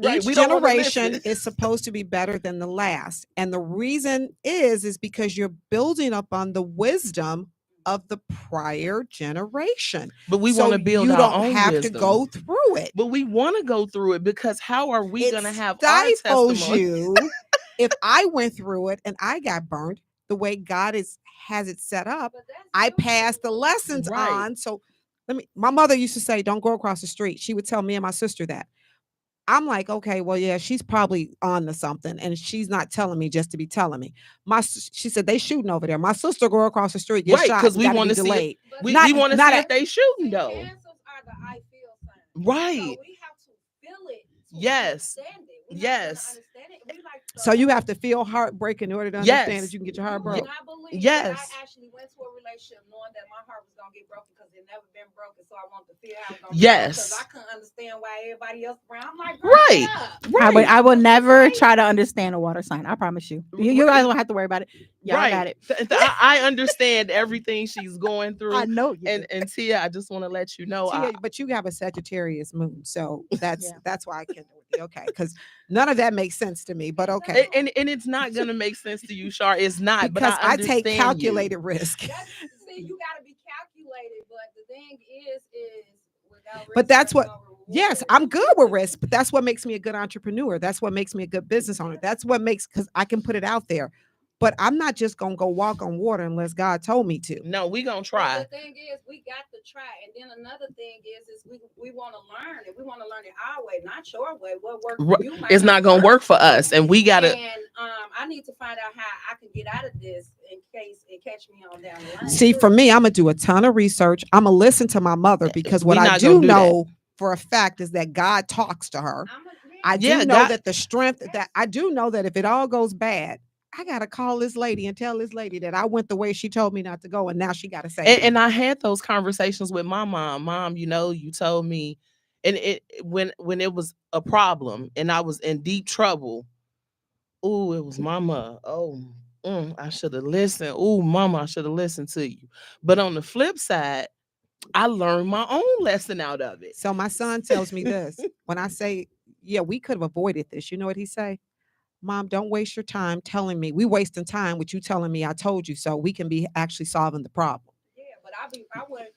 Speaker 2: Right,
Speaker 3: Each generation is supposed to be better than the last. And the reason is because you're building up on the wisdom of the prior generation.
Speaker 2: But we want to build
Speaker 3: you
Speaker 2: our
Speaker 3: don't
Speaker 2: own
Speaker 3: have
Speaker 2: wisdom.
Speaker 3: to go through it.
Speaker 2: But we want to go through it because how are we going to have our
Speaker 3: stifles
Speaker 2: testimony?
Speaker 3: You if I went through it and I got burnt the way God has it set up, I passed the lessons on. So my mother used to say, don't go across the street. She would tell me and my sister that. I'm like, okay, well, yeah, she's probably on to something, and she's not telling me just to be telling me. She said they shooting over there. My sister go across the street, get shot,
Speaker 2: because we want to see it. We want to see if they shooting though. Right.
Speaker 7: So we have to feel it.
Speaker 2: Yes. Yes.
Speaker 3: So you have to feel heartbreak in order to understand that you can get your heart broken.
Speaker 7: Yes. I actually went to a relationship knowing that my heart was gonna get broken because it never been broken. So I want to feel how it's gonna
Speaker 2: yes.
Speaker 7: Because I couldn't understand why everybody else around. I'm like,
Speaker 2: right.
Speaker 1: I will never try to understand a water sign. I promise you. You guys don't have to worry about it. Yeah, right. I got it.
Speaker 2: I understand everything she's going through.
Speaker 1: I know.
Speaker 2: And Tia, I just want to let you know.
Speaker 3: Tia, but you have a Sagittarius moon, so that's why I can't do it. Okay, because none of that makes sense to me. But okay,
Speaker 2: and it's not gonna make sense to you, Shar. It's not
Speaker 3: because
Speaker 2: but I
Speaker 3: take calculated risk.
Speaker 7: See, you gotta be calculated, but the thing is without risk.
Speaker 3: But that's what. Yes, I'm good with risk, but that's what makes me a good entrepreneur. That's what makes me a good business owner. That's what makes because I can put it out there. But I'm not just gonna go walk on water unless God told me to.
Speaker 2: No, we gonna try.
Speaker 7: But the thing is, we got to try. And then another thing is we want to learn it. We want to learn it our way, not your way. What works for you?
Speaker 2: It's not gonna work for us, and we gotta.
Speaker 7: And I need to find out how I can get out of this in case it catch me on down the line.
Speaker 3: See, for me, I'm gonna do a ton of research. I'm gonna listen to my mother because what I do know for a fact is that God talks to her. I do know that the strength that I do know that if it all goes bad, I got to call this lady and tell this lady that I went the way she told me not to go. And now she got to say
Speaker 2: and I had those conversations with my mom. Mom, you told me. And when it was a problem and I was in deep trouble. Oh, it was mama. Oh, I should have listened. Oh, mama, I should have listened to you. But on the flip side, I learned my own lesson out of it.
Speaker 3: So my son tells me this. When I say, yeah, we could have avoided this. You know what he say? Mom, don't waste your time telling me. We wasting time with you telling me I told you so. We can be actually solving the problem.
Speaker 7: Yeah, but I wouldn't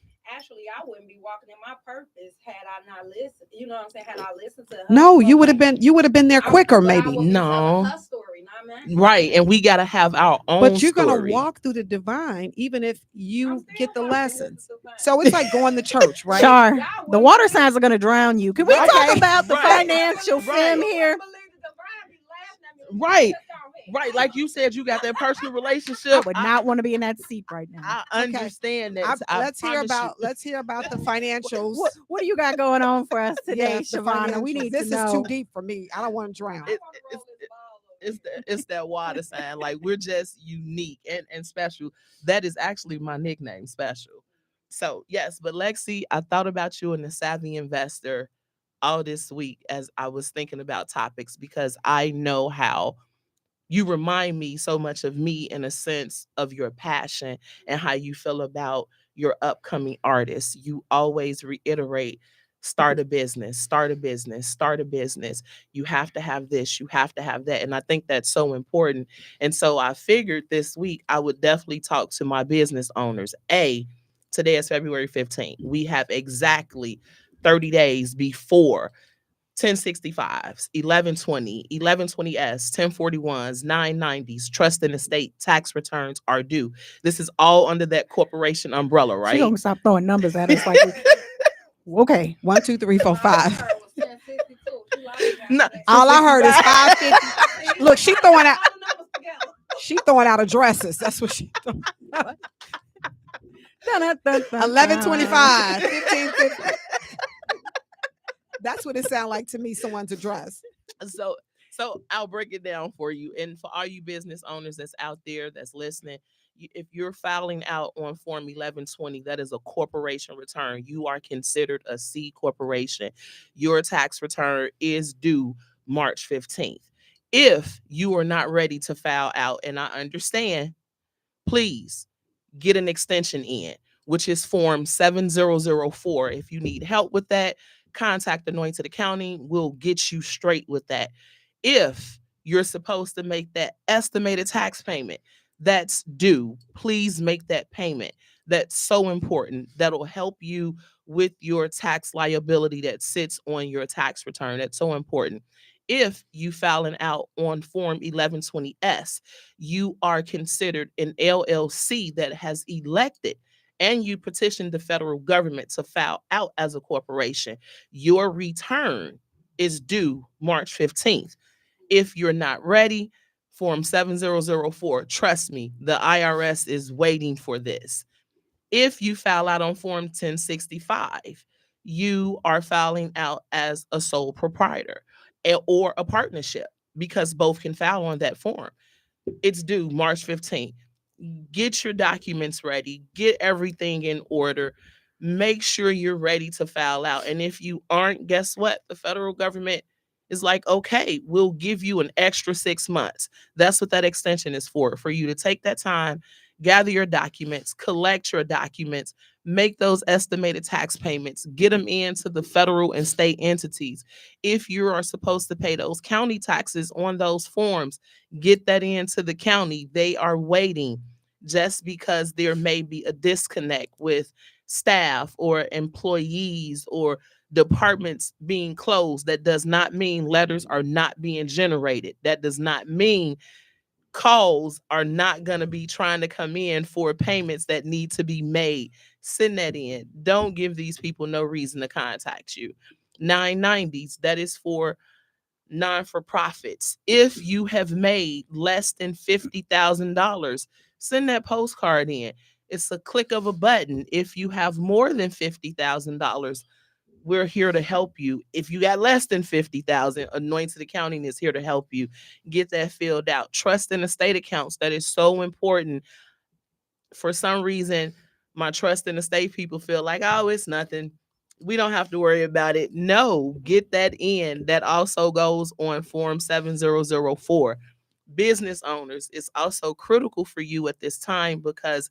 Speaker 7: naturally I wouldn't be walking in my purpose had I not listened. You know what I'm saying? Had I listened to her.
Speaker 3: No, you would have been there quicker, maybe.
Speaker 2: No.
Speaker 7: Her story, not mine.
Speaker 2: Right. And we got to have our own
Speaker 3: But you're
Speaker 2: story.
Speaker 3: gonna walk through the divine, even if you get the lessons. So it's like going to church, right?
Speaker 1: Char, the water signs are going to drown you. Can we talk
Speaker 3: Okay.
Speaker 1: about the
Speaker 2: Right.
Speaker 1: financial femme here?
Speaker 2: Right. Right. Like you said, you got that personal
Speaker 1: I
Speaker 2: relationship.
Speaker 1: would not want to be in that seat right now.
Speaker 2: I understand that.
Speaker 3: Let's hear about the financials.
Speaker 1: What do you got going on for us today,
Speaker 3: Yes, the
Speaker 1: Shavonna? We
Speaker 3: financials.
Speaker 1: need
Speaker 3: This
Speaker 1: to know.
Speaker 3: is too deep for me. I don't want to drown.
Speaker 2: It's that water sign. Like, we're just unique and special. That is actually my nickname, Special. So yes, but Lexi, I thought about you and the Savvy Investor all this week as I was thinking about topics, because I know how you remind me so much of me in a sense of your passion and how you feel about your upcoming artists. You always reiterate, start a business, start a business, start a business. You have to have this, you have to have that. And I think that's so important. And so I figured this week I would definitely talk to my business owners. Today is February 15th. We have exactly 30 days before 1065s, 1120, 1120s, 1041s, 990s, trust and estate tax returns are due. This is all under that corporation umbrella, right?
Speaker 1: She gonna stop throwing numbers at us like, okay,
Speaker 3: 1, 2, 3, 4, 5.
Speaker 2: No,
Speaker 3: All I heard is 550. Look, she throwing out addresses. That's what she throwing. 1125, 1550. That's what it sounds like to me, someone's address.
Speaker 2: So I'll break it down for you. And for all you business owners that's out there that's listening, if you're filing out on Form 1120, that is a corporation return. You are considered a C corporation. Your tax return is due March 15th. If you are not ready to file out, and I understand, please get an extension in, which is Form 7004. If you need help with that, contact Anointed Accounting. We'll get you straight with that. If you're supposed to make that estimated tax payment that's due, please make that payment. That's so important. That'll help you with your tax liability that sits on your tax return. That's so important. If you filing out on Form 1120S, you are considered an LLC that has elected, and you petitioned the federal government to file out as a corporation. Your return is due March 15th. If you're not ready, Form 7004, trust me, the IRS is waiting for this. If you file out on Form 1065, you are filing out as a sole proprietor or a partnership, because both can file on that form. It's due March 15th. Get your documents ready, get everything in order, make sure you're ready to file out. And if you aren't, guess what? The federal government is like, okay, we'll give you an extra 6 months. That's what that extension is for you to take that time, gather your documents, collect your documents, make those estimated tax payments, get them into the federal and state entities. If you are supposed to pay those county taxes on those forms, get that into the county. They are waiting. Just because there may be a disconnect with staff or employees or departments being closed, that does not mean letters are not being generated. That does not mean calls are not going to be trying to come in for payments that need to be made. Send that in. Don't give these people no reason to contact you. 990s, that is for non-for-profits. If you have made less than $50,000, send that postcard in. It's a click of a button. If you have more than $50,000, we're here to help you. If you got less than 50,000, Anointed Accounting is here to help you get that filled out. Trust and estate accounts, that is so important. For some reason, my trust and estate people feel like, oh, it's nothing, we don't have to worry about it. No, get that in. That also goes on Form 7004. Business owners, it's also critical for you at this time, because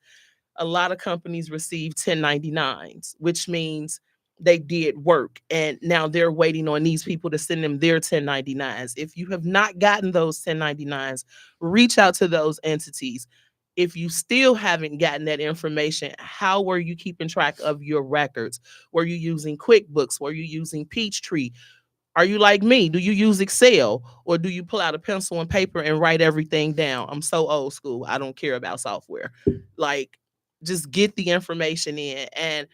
Speaker 2: a lot of companies receive 1099s, which means they did work and now they're waiting on these people to send them their 1099s. If you have not gotten those 1099s, reach out to those entities. if you still haven't gotten that information, how were you keeping track of your records? Were you using QuickBooks? Were you using Peachtree? Are you like me? Do you use Excel, or do you pull out a pencil and paper and write everything down? I'm so old school. I don't care about software. Like, just get the information in. And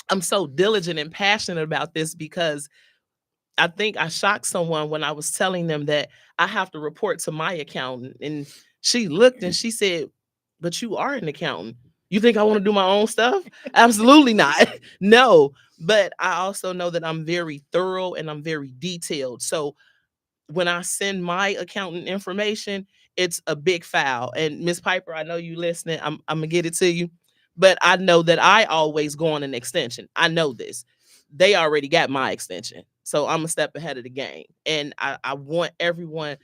Speaker 2: I'm so diligent and passionate about this because I think I shocked someone when I was telling them that I have to report to my accountant. And she looked and she said, "But you are an accountant. You think I want to do my own stuff?" Absolutely not. No. But I also know that I'm very thorough and I'm very detailed. So when I send my accountant information, it's a big file. And Miss Piper, I know you listening. I'm gonna get it to you. But I know that I always go on an extension. I know this. They already got my extension. So I'm a step ahead of the game. And I want everyone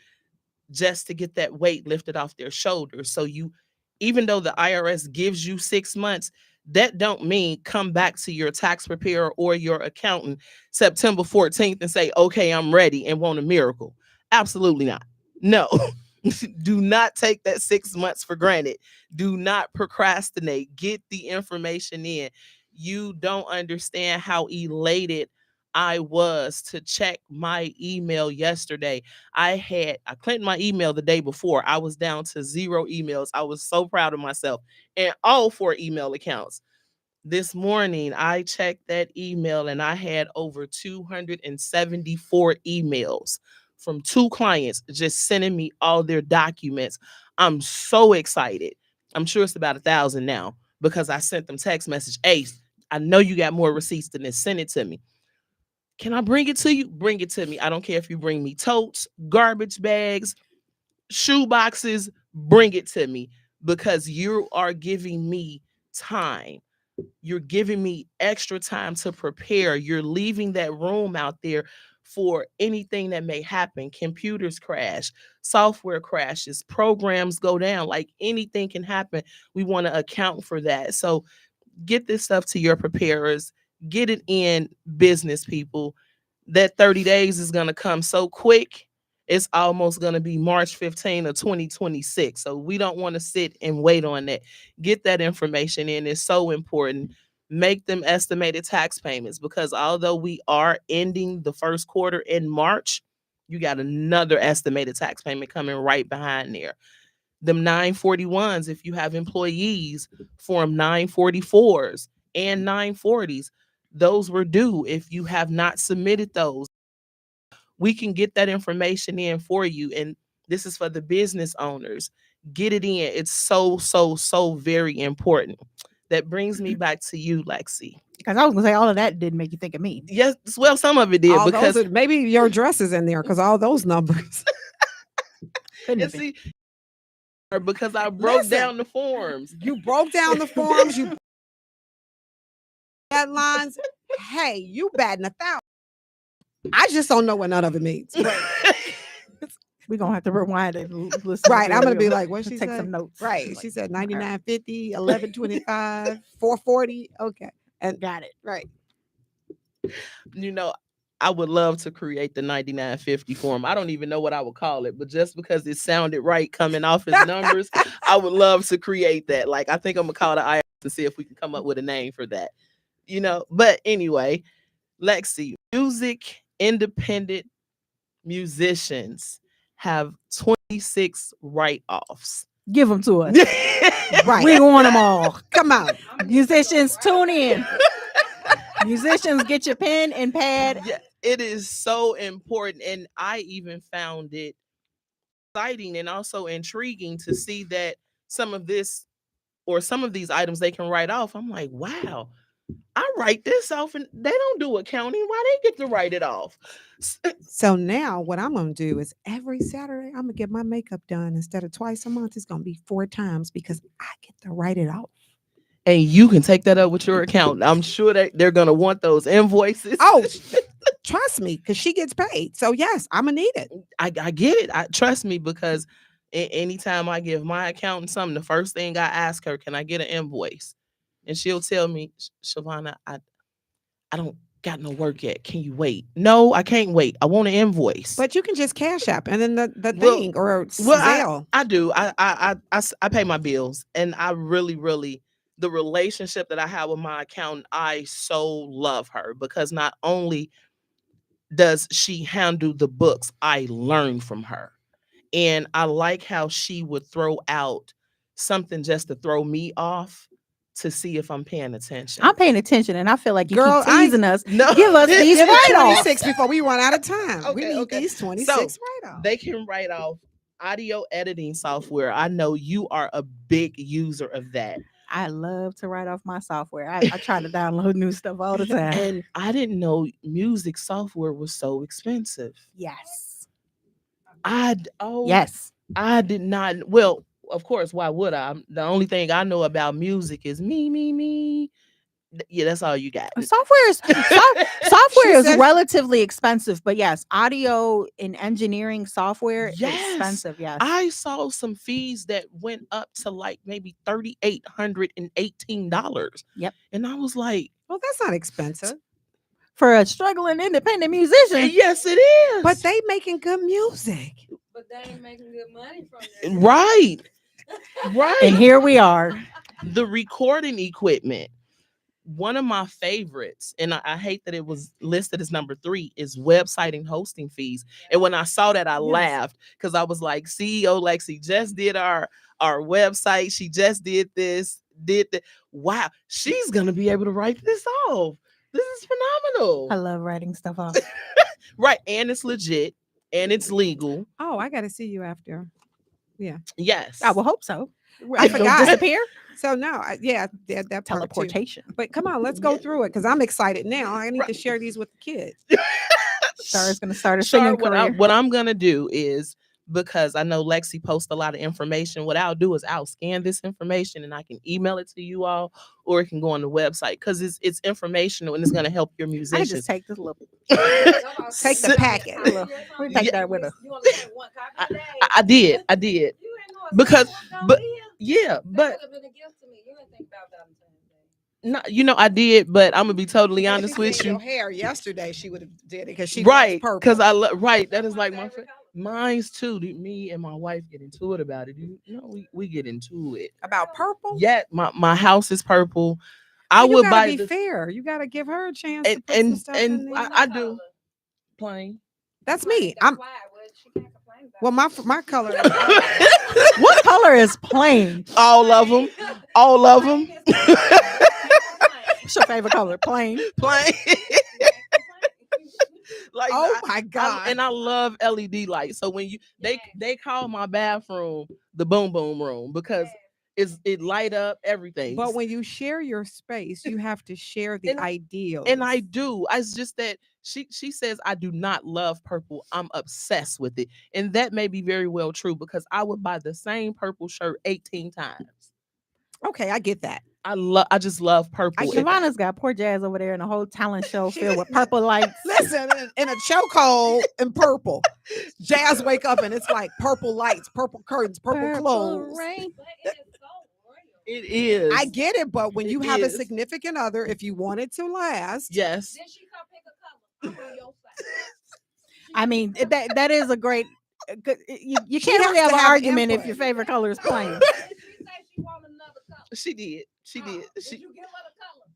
Speaker 2: just to get that weight lifted off their shoulders. So you, even though the IRS gives you 6 months, that don't mean come back to your tax preparer or your accountant September 14th and say, "Okay, I'm ready," and want a miracle. Absolutely not. No. Do not take that 6 months for granted. Do not procrastinate. Get the information in. You don't understand how elated I was to check my email yesterday. I cleaned my email the day before. I was down to 0 emails. I was so proud of myself, and all 4 email accounts. This morning, I checked that email and I had over 274 emails from 2 clients just sending me all their documents. I'm so excited. I'm sure it's about 1,000 now because I sent them text message. "Ace, I know you got more receipts than this. Send it to me." Can I bring it to you? Bring it to me. I don't care if you bring me totes, garbage bags, shoe boxes, bring it to me, because you are giving me time. You're giving me extra time to prepare. You're leaving that room out there for anything that may happen. Computers crash, software crashes, programs go down, like anything can happen. We want to account for that. So get this stuff to your preparers. Get it in, business people. That 30 days is going to come so quick. It's almost going to be March 15 of 2026. So we don't want to sit and wait on that. Get that information in. It's so important. Make them estimated tax payments, because although we are ending the first quarter in March, you got another estimated tax payment coming right behind there. Them 941s, if you have employees, form 944s and 940s. Those were due. If you have not submitted those, we can get that information in for you. And this is for the business owners. Get it in. It's so very important. That brings me back to you, Lexi.
Speaker 1: Because I was gonna say all of that didn't make you think of me.
Speaker 2: Yes, well, some of it did,
Speaker 3: All
Speaker 2: because
Speaker 3: those maybe your address is in there because all those numbers.
Speaker 1: Couldn't
Speaker 2: and
Speaker 1: have been.
Speaker 2: see, because I broke
Speaker 3: Listen.
Speaker 2: down the forms.
Speaker 3: You broke down the forms, you headlines. Hey, you batting 1,000. I just don't know what none of it means.
Speaker 1: We're gonna have to rewind and listen.
Speaker 3: Right.
Speaker 1: to
Speaker 3: I'm
Speaker 1: it.
Speaker 3: gonna be
Speaker 1: We'll
Speaker 3: like, what she
Speaker 1: take
Speaker 3: said?
Speaker 1: some notes.
Speaker 3: Right.
Speaker 1: Like,
Speaker 3: She said
Speaker 1: okay.
Speaker 3: 99.50, 11.25, 4.40. Okay. And
Speaker 1: Got it.
Speaker 3: right.
Speaker 2: You know, I would love to create the 9950 form. I don't even know what I would call it, but just because it sounded right coming off as numbers, I would love to create that. Like, I think I'm gonna call the IRS to see if we can come up with a name for that. But anyway, Lexi, independent musicians have 26 write-offs.
Speaker 1: Give them to us.
Speaker 3: Right.
Speaker 1: We want them all.
Speaker 3: Come on.
Speaker 1: Musicians, tune in. Musicians, get your pen and pad.
Speaker 2: Yeah, it is so important. And I even found it exciting and also intriguing to see that some of these items they can write off. I'm like, wow, I write this off and they don't do accounting. Why they get to write it off?
Speaker 3: So now what I'm going to do is every Saturday, I'm going to get my makeup done. Instead of twice a month, it's going to be 4 times because I get to write it off.
Speaker 2: And you can take that up with your accountant. I'm sure that they're going to want those invoices.
Speaker 3: Oh, trust me, because she gets paid. So yes, I'm going to need it.
Speaker 2: I get it. Trust me, because anytime I give my accountant something, the first thing I ask her, can I get an invoice? And she'll tell me, Shavonna, I got no work yet. Can you wait? No, I can't wait. I want an invoice.
Speaker 3: But you can just Cash App and then the
Speaker 2: Well-
Speaker 3: thing or
Speaker 2: well,
Speaker 3: Zelle.
Speaker 2: I do. I pay my bills, and I really the relationship that I have with my accountant, I so love her because not only does she handle the books, I learn from her. And I like how she would throw out something just to throw me off to see if I'm paying attention.
Speaker 1: I'm paying attention, and I feel like you
Speaker 3: Girl,
Speaker 1: keep teasing us.
Speaker 2: No.
Speaker 1: Give us these
Speaker 3: Give it
Speaker 1: write-offs.
Speaker 3: 26 before we run out of time. We
Speaker 2: Okay,
Speaker 3: need
Speaker 2: okay.
Speaker 3: these 26
Speaker 2: So,
Speaker 3: write-offs.
Speaker 2: They can write off audio editing software. I know you are a big user of that.
Speaker 1: I love to write off my software. I try to download new stuff all the time.
Speaker 2: And I didn't know music software was so expensive.
Speaker 1: Yes.
Speaker 2: Yes. I did not. Well, of course, why would I? The only thing I know about music is me. Yeah, that's all you got.
Speaker 1: Software
Speaker 3: She
Speaker 1: is
Speaker 3: said-
Speaker 1: relatively expensive, but yes, audio and engineering software is
Speaker 2: Yes.
Speaker 1: expensive. Yes.
Speaker 2: I saw some fees that went up to like maybe $3,818.
Speaker 1: Yep.
Speaker 2: And I was like,
Speaker 3: Well, that's not expensive.
Speaker 1: For a struggling independent musician.
Speaker 2: yes, it is.
Speaker 3: But they making good music.
Speaker 7: But they ain't making good money from it.
Speaker 2: right. Right.
Speaker 1: And here we are.
Speaker 2: The recording equipment. One of my favorites, and I hate that it was listed as number 3, is website and hosting fees. And when I saw that, I laughed because I was like, CEO Lexi just did our website. She just did this, did that. Wow, she's gonna be able to write this off. This is phenomenal.
Speaker 1: I love writing stuff off.
Speaker 2: Right, and it's legit and it's legal.
Speaker 3: Oh, I got to see you after.
Speaker 2: Yes.
Speaker 1: I will hope so.
Speaker 3: I
Speaker 1: Don't
Speaker 3: forgot.
Speaker 1: disappear.
Speaker 3: So no, that part too.
Speaker 1: Teleportation.
Speaker 3: But come on, let's go through it because I'm excited now. I need to share these with the kids.
Speaker 1: Star's gonna start a
Speaker 2: Sure,
Speaker 1: singing career.
Speaker 2: what I'm gonna do is, because I know Lexi posts a lot of information, what I'll do is I'll scan this information and I can email it to you all, or it can go on the website because it's informational and it's gonna help your
Speaker 1: I can
Speaker 2: musicians.
Speaker 1: just take this little.
Speaker 3: Take the packet.
Speaker 1: We take that with us.
Speaker 7: You only take one copy a day.
Speaker 2: I did.
Speaker 7: You ain't know it's
Speaker 2: Because-
Speaker 7: gonna
Speaker 2: but-
Speaker 7: be.
Speaker 2: Yeah,
Speaker 7: That
Speaker 2: but
Speaker 7: would have been a gift to me. You didn't think about Valentine's Day.
Speaker 2: no, I did, but I'm gonna be totally
Speaker 3: If
Speaker 2: honest
Speaker 3: she
Speaker 2: with
Speaker 3: did
Speaker 2: you.
Speaker 3: Your hair yesterday, she would have did it because she
Speaker 2: Right,
Speaker 3: loves purple.
Speaker 2: because right, that is like my
Speaker 7: favorite color.
Speaker 2: mine's too. Me and my wife get into it about it. We get into it.
Speaker 3: about purple.
Speaker 2: Yeah, my house is purple. I
Speaker 3: Well, you
Speaker 2: would
Speaker 3: gotta
Speaker 2: buy
Speaker 3: be
Speaker 2: the
Speaker 3: fair. You gotta give her a chance to
Speaker 2: and
Speaker 3: put some
Speaker 2: and,
Speaker 3: stuff in
Speaker 2: and
Speaker 3: there.
Speaker 2: I do plain.
Speaker 3: That's me. I'm well. My color.
Speaker 1: What color is plain?
Speaker 2: All of them. All of them.
Speaker 1: What's your favorite color? Plain.
Speaker 2: Plain. Like
Speaker 3: Oh my God.
Speaker 2: and I love LED lights. So when they call my bathroom the boom boom room because it light up everything.
Speaker 3: But when you share your space, you have to share the
Speaker 2: And-
Speaker 3: ideals.
Speaker 2: and I do. It's just that she says I do not love purple. I'm obsessed with it. And that may be very well true because I would buy the same purple shirt 18 times.
Speaker 3: Okay, I get that.
Speaker 2: I just love purple. And-
Speaker 1: Shavonna's got poor Jazz over there in a whole talent show filled with purple lights.
Speaker 3: Listen, in a chokehold in purple. Jazz wake up and it's like purple lights, purple curtains, purple clothes.
Speaker 1: rain.
Speaker 2: It is.
Speaker 3: I get it, but when
Speaker 2: It
Speaker 3: you have a
Speaker 2: is.
Speaker 3: significant other, if you want it to last,
Speaker 2: Yes.
Speaker 7: Then she come pick a color. I'm on your side.
Speaker 1: I mean, that is a great. You
Speaker 3: She
Speaker 1: can't
Speaker 3: has
Speaker 1: really have
Speaker 3: to
Speaker 1: an
Speaker 3: have
Speaker 1: argument if
Speaker 3: input.
Speaker 1: your favorite color is plain.
Speaker 7: She say she want another color.
Speaker 2: She did. She did.
Speaker 7: Did
Speaker 2: She
Speaker 7: you give her the color?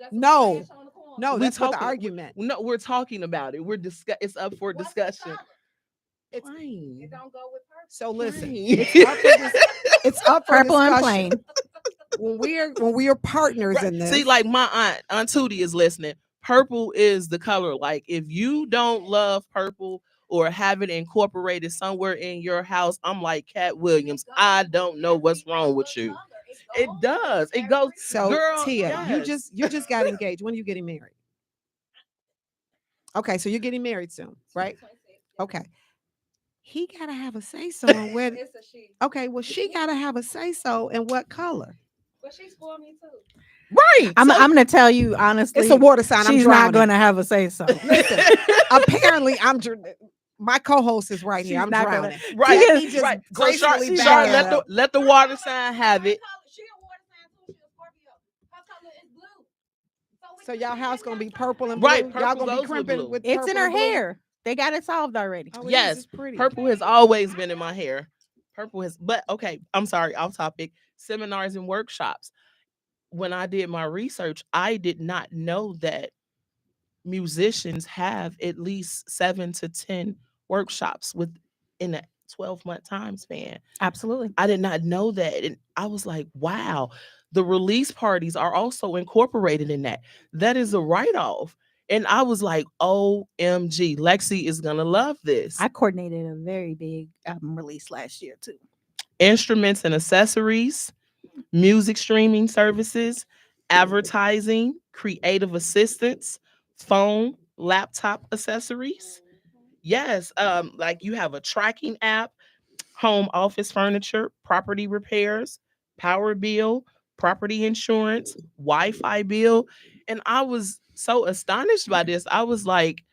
Speaker 7: Just a
Speaker 3: No.
Speaker 7: flash on the corner.
Speaker 3: no,
Speaker 2: We
Speaker 3: that's what the
Speaker 2: talking-
Speaker 3: argument.
Speaker 2: No, we're talking about it. It's up for
Speaker 7: What's the
Speaker 2: discussion.
Speaker 7: color?
Speaker 3: It's
Speaker 2: Plain.
Speaker 7: It don't go with purple.
Speaker 3: so listen.
Speaker 2: Plain.
Speaker 3: It's up for
Speaker 1: Purple and
Speaker 3: discussion.
Speaker 1: plain.
Speaker 3: When we are partners
Speaker 2: Right.
Speaker 3: in this.
Speaker 2: See, like my Aunt Tootie is listening. Purple is the color. Like if you don't love purple or have it incorporated somewhere in your house, I'm like Cat Williams. I don't know what's wrong with you. It does. It goes.
Speaker 3: So
Speaker 2: Girl,
Speaker 3: Tia,
Speaker 2: yes.
Speaker 3: you just got engaged. When are you getting married? Okay, so you're getting married soon, right? Okay. He gotta have a say so on where.
Speaker 7: It's a she.
Speaker 3: Okay, well, she gotta have a say so in what color.
Speaker 7: But she spoiled me too.
Speaker 2: Right.
Speaker 1: I'm
Speaker 2: So-
Speaker 1: gonna tell you honestly.
Speaker 3: It's a water sign. I'm
Speaker 1: She's
Speaker 3: drowning.
Speaker 1: not gonna have a say so.
Speaker 3: Listen, apparently, my co-host is right here.
Speaker 1: She's
Speaker 3: I'm
Speaker 1: not gonna-
Speaker 3: drowning.
Speaker 2: right.
Speaker 1: Tia-
Speaker 3: He just
Speaker 2: right. So
Speaker 3: gracefully
Speaker 2: Char,
Speaker 3: backed up.
Speaker 2: let the water sign have it.
Speaker 7: She a water sign too. She a Scorpio. Her color is blue. So
Speaker 3: So y'all house gonna be purple and blue.
Speaker 2: Right,
Speaker 3: Y'all
Speaker 2: purple
Speaker 3: gonna be
Speaker 2: goes with
Speaker 3: crimping
Speaker 2: blue.
Speaker 3: with
Speaker 1: It's
Speaker 3: purple
Speaker 1: in her
Speaker 3: and blue?
Speaker 1: hair. They got it solved already.
Speaker 3: Oh, it is.
Speaker 2: Yes,
Speaker 3: It's pretty.
Speaker 2: purple has always been in my hair. Purple has, but okay, I'm sorry, off topic. Seminars and workshops. When I did my research, I did not know that musicians have at least 7 to 10 workshops within a 12-month time span.
Speaker 1: Absolutely.
Speaker 2: I did not know that. And I was like, wow, the release parties are also incorporated in that. That is a write-off. And I was like, OMG, Lexi is going to love this.
Speaker 1: I coordinated a very big album release last year too.
Speaker 2: Instruments and accessories, music streaming services, advertising, creative assistance, phone, laptop accessories. Yes, like you have a tracking app, home office furniture, property repairs, power bill, property insurance, Wi-Fi bill. And I was so astonished by this. I was like,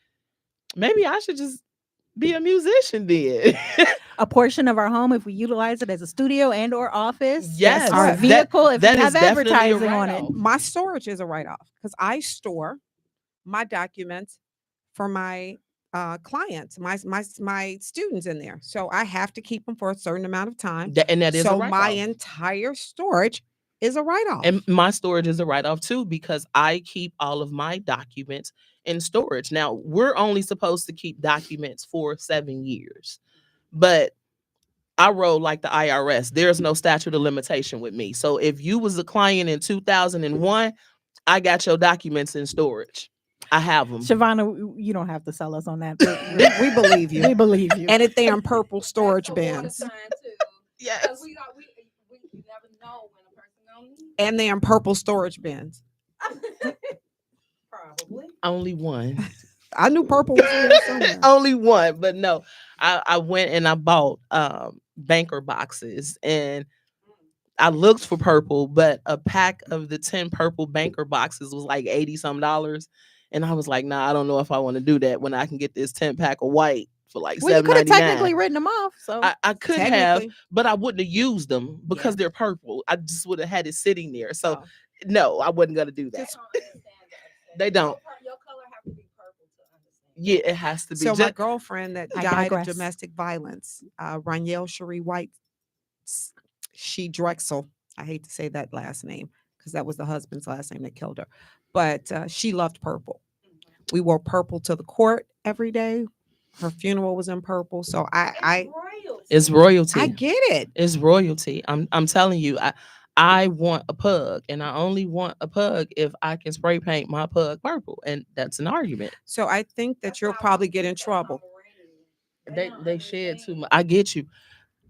Speaker 2: maybe I should just be a musician then.
Speaker 1: A portion of our home, if we utilize it as a studio and or office,
Speaker 2: Yes,
Speaker 1: our
Speaker 3: that-
Speaker 1: vehicle, if
Speaker 2: that
Speaker 1: we
Speaker 2: is
Speaker 1: have
Speaker 2: definitely a
Speaker 1: advertising on it.
Speaker 2: write-off.
Speaker 3: My storage is a write-off because I store my documents for my clients, my students in there. So I have to keep them for a certain amount of time.
Speaker 2: And that is a
Speaker 3: So
Speaker 2: write-off.
Speaker 3: my entire storage is a write-off.
Speaker 2: And my storage is a write-off too, because I keep all of my documents in storage. Now, we're only supposed to keep documents for 7 years, but I roll like the IRS. There's no statute of limitation with me. So if you was a client in 2001, I got your documents in storage. I have them.
Speaker 1: Shavonna, you don't have to sell us on that.
Speaker 3: we believe you.
Speaker 1: We believe you.
Speaker 3: And if they're in purple storage bins.
Speaker 2: Yes.
Speaker 7: We never know when a person gonna need.
Speaker 3: And they're in purple storage bins.
Speaker 7: Probably.
Speaker 2: Only one.
Speaker 3: I knew purple was in there somewhere.
Speaker 2: Only one, but no. I went and I bought banker boxes, and I looked for purple, but a pack of the 10 purple banker boxes was like $80 some. And I was like, nah, I don't know if I want to do that when I can get this 10 pack of white for like
Speaker 1: Well, you could have
Speaker 2: $7.99.
Speaker 1: technically written them off. So
Speaker 2: I could have,
Speaker 3: Technically.
Speaker 2: but I wouldn't have used them because they're purple. I just would have had it sitting there. So no, I wasn't gonna do that. They don't.
Speaker 7: Your color have to be purple to understand.
Speaker 2: Yeah, it has to be.
Speaker 3: So my
Speaker 2: Just-
Speaker 3: girlfriend that
Speaker 1: I
Speaker 3: died of
Speaker 1: digress.
Speaker 3: domestic violence, Ranielle Cherie White, she Drexel. I hate to say that last name because that was the husband's last name that killed her. But she loved purple. We wore purple to the court every day. Her funeral was in purple. So I
Speaker 2: it's royalty.
Speaker 3: I get it.
Speaker 2: It's royalty. I'm telling you, I want a pug, and I only want a pug if I can spray paint my pug purple, and that's an argument.
Speaker 3: So I think that you'll probably get in trouble.
Speaker 2: They shed too much. I get you.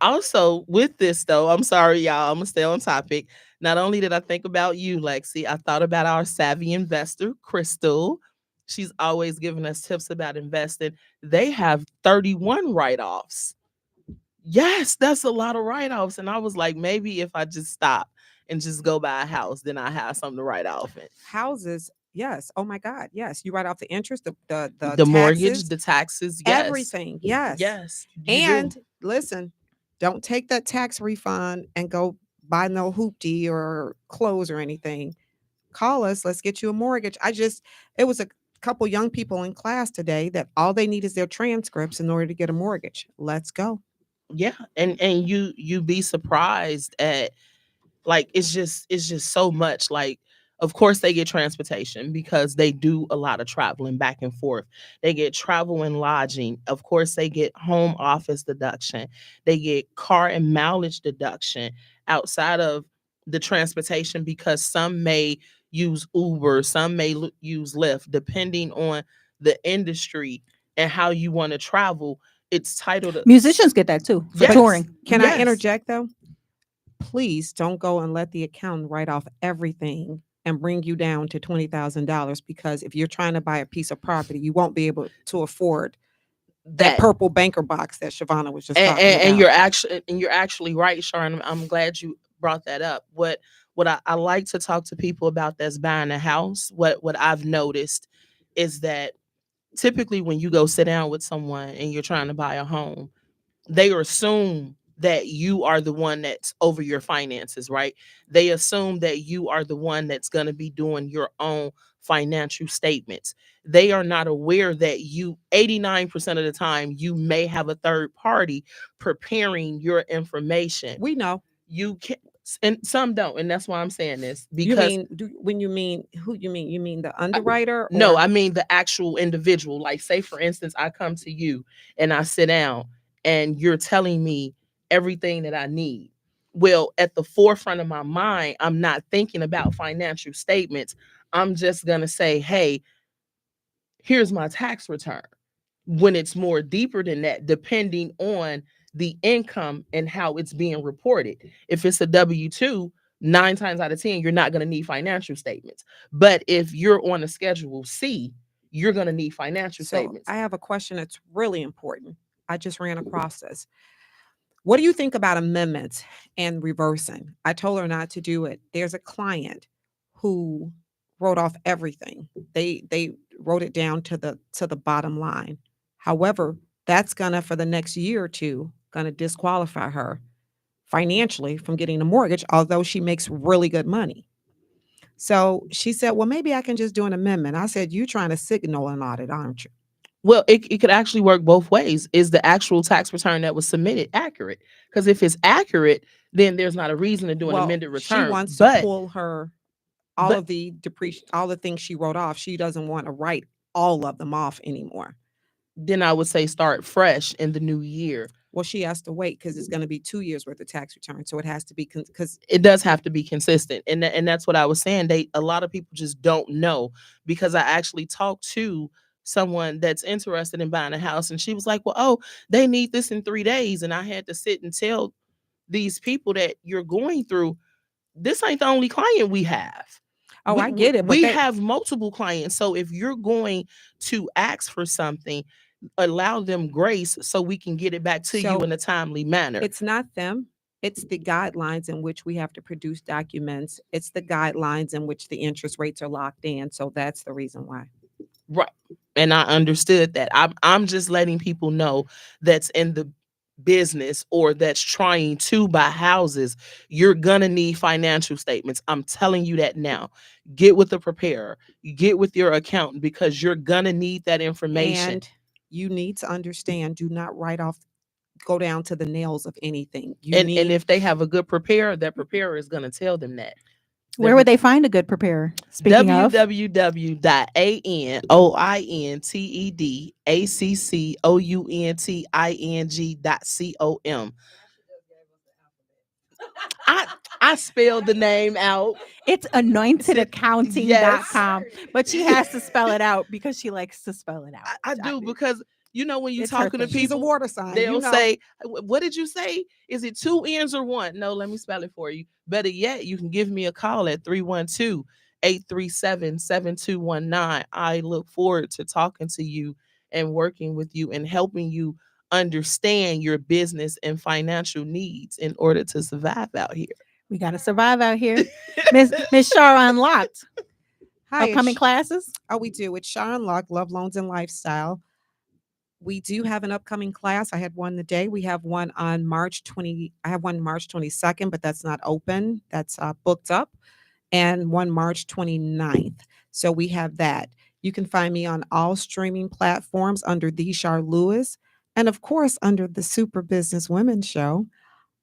Speaker 2: Also, with this though, I'm sorry, y'all. I'm gonna stay on topic. Not only did I think about you, Lexi, I thought about our savvy investor, Crystal. She's always giving us tips about investing. They have 31 write-offs. Yes, that's a lot of write-offs. And I was like, maybe if I just stop and just go buy a house, then I have something to write off it.
Speaker 3: Houses, yes. Oh my God, yes. You write off the interest,
Speaker 2: The mortgage,
Speaker 3: taxes,
Speaker 2: the taxes, yes.
Speaker 3: everything. Yes.
Speaker 2: Yes. you do.
Speaker 3: And listen, don't take that tax refund and go buy no hoopty or clothes or anything. Call us. Let's get you a mortgage. It was a couple young people in class today that all they need is their transcripts in order to get a mortgage. Let's go.
Speaker 2: Yeah, and you be surprised at, like, it's just so much. Like, of course they get transportation because they do a lot of traveling back and forth. They get travel and lodging. Of course they get home office deduction. They get car and mileage deduction outside of the transportation, because some may use Uber, some may use Lyft, depending on the industry and how you want to travel. It's titled
Speaker 1: musicians get that too for
Speaker 2: Yes.
Speaker 1: touring.
Speaker 3: Can
Speaker 2: Yes.
Speaker 3: I interject though? Please don't go and let the accountant write off everything and bring you down to $20,000, because if you're trying to buy a piece of property, you won't be able to afford that purple banker box that Shavonna was just talking about.
Speaker 2: and you're actually right, Sharon. I'm glad you brought that up. What I like to talk to people about that's buying a house, what I've noticed is that typically when you go sit down with someone and you're trying to buy a home, they assume that you are the one that's over your finances, right? They assume that you are the one that's going to be doing your own financial statements. They are not aware that you 89% of the time you may have a third party preparing your information.
Speaker 3: We know.
Speaker 2: You can, and some don't, and that's why I'm saying this,
Speaker 3: You
Speaker 2: because
Speaker 3: mean when you mean who you mean? You mean the underwriter?
Speaker 2: no,
Speaker 3: or-
Speaker 2: I mean the actual individual. Like, say for instance, I come to you and I sit down and you're telling me everything that I need. Well, at the forefront of my mind, I'm not thinking about financial statements. I'm just going to say, hey, here's my tax return. When it's more deeper than that, depending on the income and how it's being reported. If it's a W-2, 9 times out of 10, you're not going to need financial statements. But if you're on a Schedule C, you're going to need financial statements.
Speaker 3: I have a question that's really important. I just ran across this. What do you think about amendments and reversing? I told her not to do it. There's a client who wrote off everything. They wrote it down to the bottom line. However, that's gonna, for the next year or two, gonna disqualify her financially from getting a mortgage, although she makes really good money. So she said, well, maybe I can just do an amendment. I said, you trying to signal an audit, aren't you?
Speaker 2: Well, it could actually work both ways. Is the actual tax return that was submitted accurate? Because if it's accurate, then there's not a reason to do an amended return.
Speaker 3: She wants to pull her all of the all the things she wrote off. She doesn't want to write all of them off anymore.
Speaker 2: Then I would say start fresh in the new year.
Speaker 3: Well, she has to wait because it's going to be 2 years worth of tax return. So it has to be because
Speaker 2: it does have to be consistent. And that's what I was saying. A lot of people just don't know, because I actually talked to someone that's interested in buying a house, and she was like, well, oh, they need this in 3 days. And I had to sit and tell these people that you're going through, this ain't the only client we have.
Speaker 3: Oh, I get it. But
Speaker 2: we have multiple clients. So if you're going to ask for something, allow them grace so we can get it back to you in a timely manner.
Speaker 3: It's not them. It's the guidelines in which we have to produce documents. It's the guidelines in which the interest rates are locked in. So that's the reason why.
Speaker 2: Right. And I understood that. I'm just letting people know that's in the business or that's trying to buy houses, you're gonna need financial statements. I'm telling you that now. Get with the preparer, get with your accountant, because you're gonna need that information.
Speaker 3: And you need to understand, do not write off, go down to the nails of anything.
Speaker 2: And if they have a good preparer, that preparer is gonna tell them that.
Speaker 1: Where would they find a good preparer? Speaking of
Speaker 2: www.anointedaccounting.com. I spelled the name out.
Speaker 1: It's anointedaccounting.com, but she has to spell it out because she likes to spell it out.
Speaker 2: I do, because when you're
Speaker 1: It's
Speaker 2: talking to
Speaker 1: her thing.
Speaker 3: she's a
Speaker 2: people,
Speaker 3: water sign.
Speaker 2: they'll say, what did you say? Is it 2 N's or 1? No, let me spell it for you. Better yet, you can give me a call at 312-837-7219. I look forward to talking to you and working with you and helping you understand your business and financial needs in order to survive out here.
Speaker 1: We got to survive out here. Miss Shara Unlocked.
Speaker 3: Hi,
Speaker 1: Upcoming classes?
Speaker 3: Oh, we do. It's Shara Unlocked, Love, Loans, and Lifestyle. We do have an upcoming class. I had one today. We have one on March 20. I have one March 22nd, but that's not open. That's booked up. And one March 29th. So we have that. You can find me on all streaming platforms under The Char Lewis, and of course under the Super Business Women Show.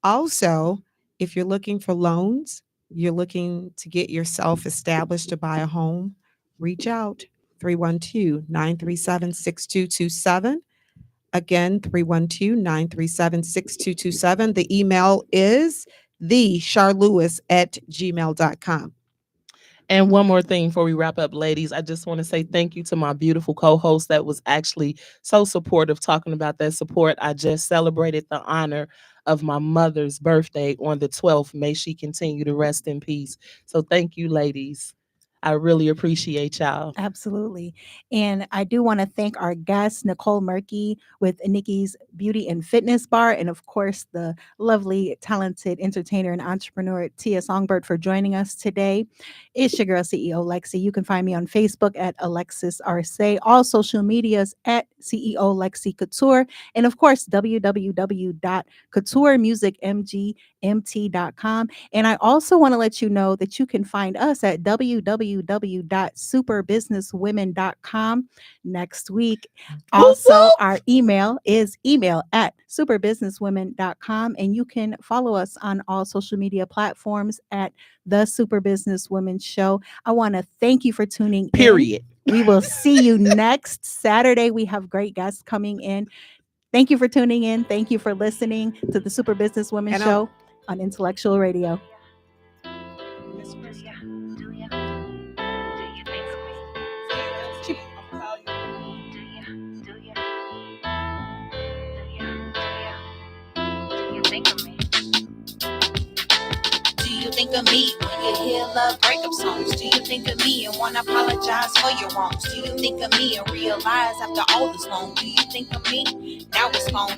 Speaker 3: Also, if you're looking for loans, you're looking to get yourself established to buy a home, reach out. 312-937-6227. Again, 312-937-6227. The email is thecharlewis@gmail.com.
Speaker 2: And one more thing before we wrap up, ladies, I just want to say thank you to my beautiful co-host that was actually so supportive, talking about that support. I just celebrated the honor of my mother's birthday on the 12th. May she continue to rest in peace. So thank you, ladies. I really appreciate y'all.
Speaker 1: Absolutely. And I do want to thank our guest, Nicole Murkey with Nikki's Beauty and Fitness Bar. And of course, the lovely, talented entertainer and entrepreneur, Tia Songbird, for joining us today. It's your girl, CEO Lexi. You can find me on Facebook at Alexis Arce, all social medias at CEO Lexi Couture. And of course, www.couturemusicmgmt.com. And I also want to let you know that you can find us at www www.superbusinesswomen.com next week. Also, our email is email@superbusinesswomen.com, and you can follow us on all social media platforms at The Super Business Women Show. I want to thank you for tuning in.
Speaker 2: Period.
Speaker 1: We will see you next Saturday. We have great guests coming in. Thank you for tuning in. Thank you for listening to the Super Business Women Show on Intellectual Radio.
Speaker 4: Do you think of me when you hear love breakup songs? Do you think of me and wanna apologize for your wrongs? Do you think of me and realize after all this long? Do you think of me? Now it's gone.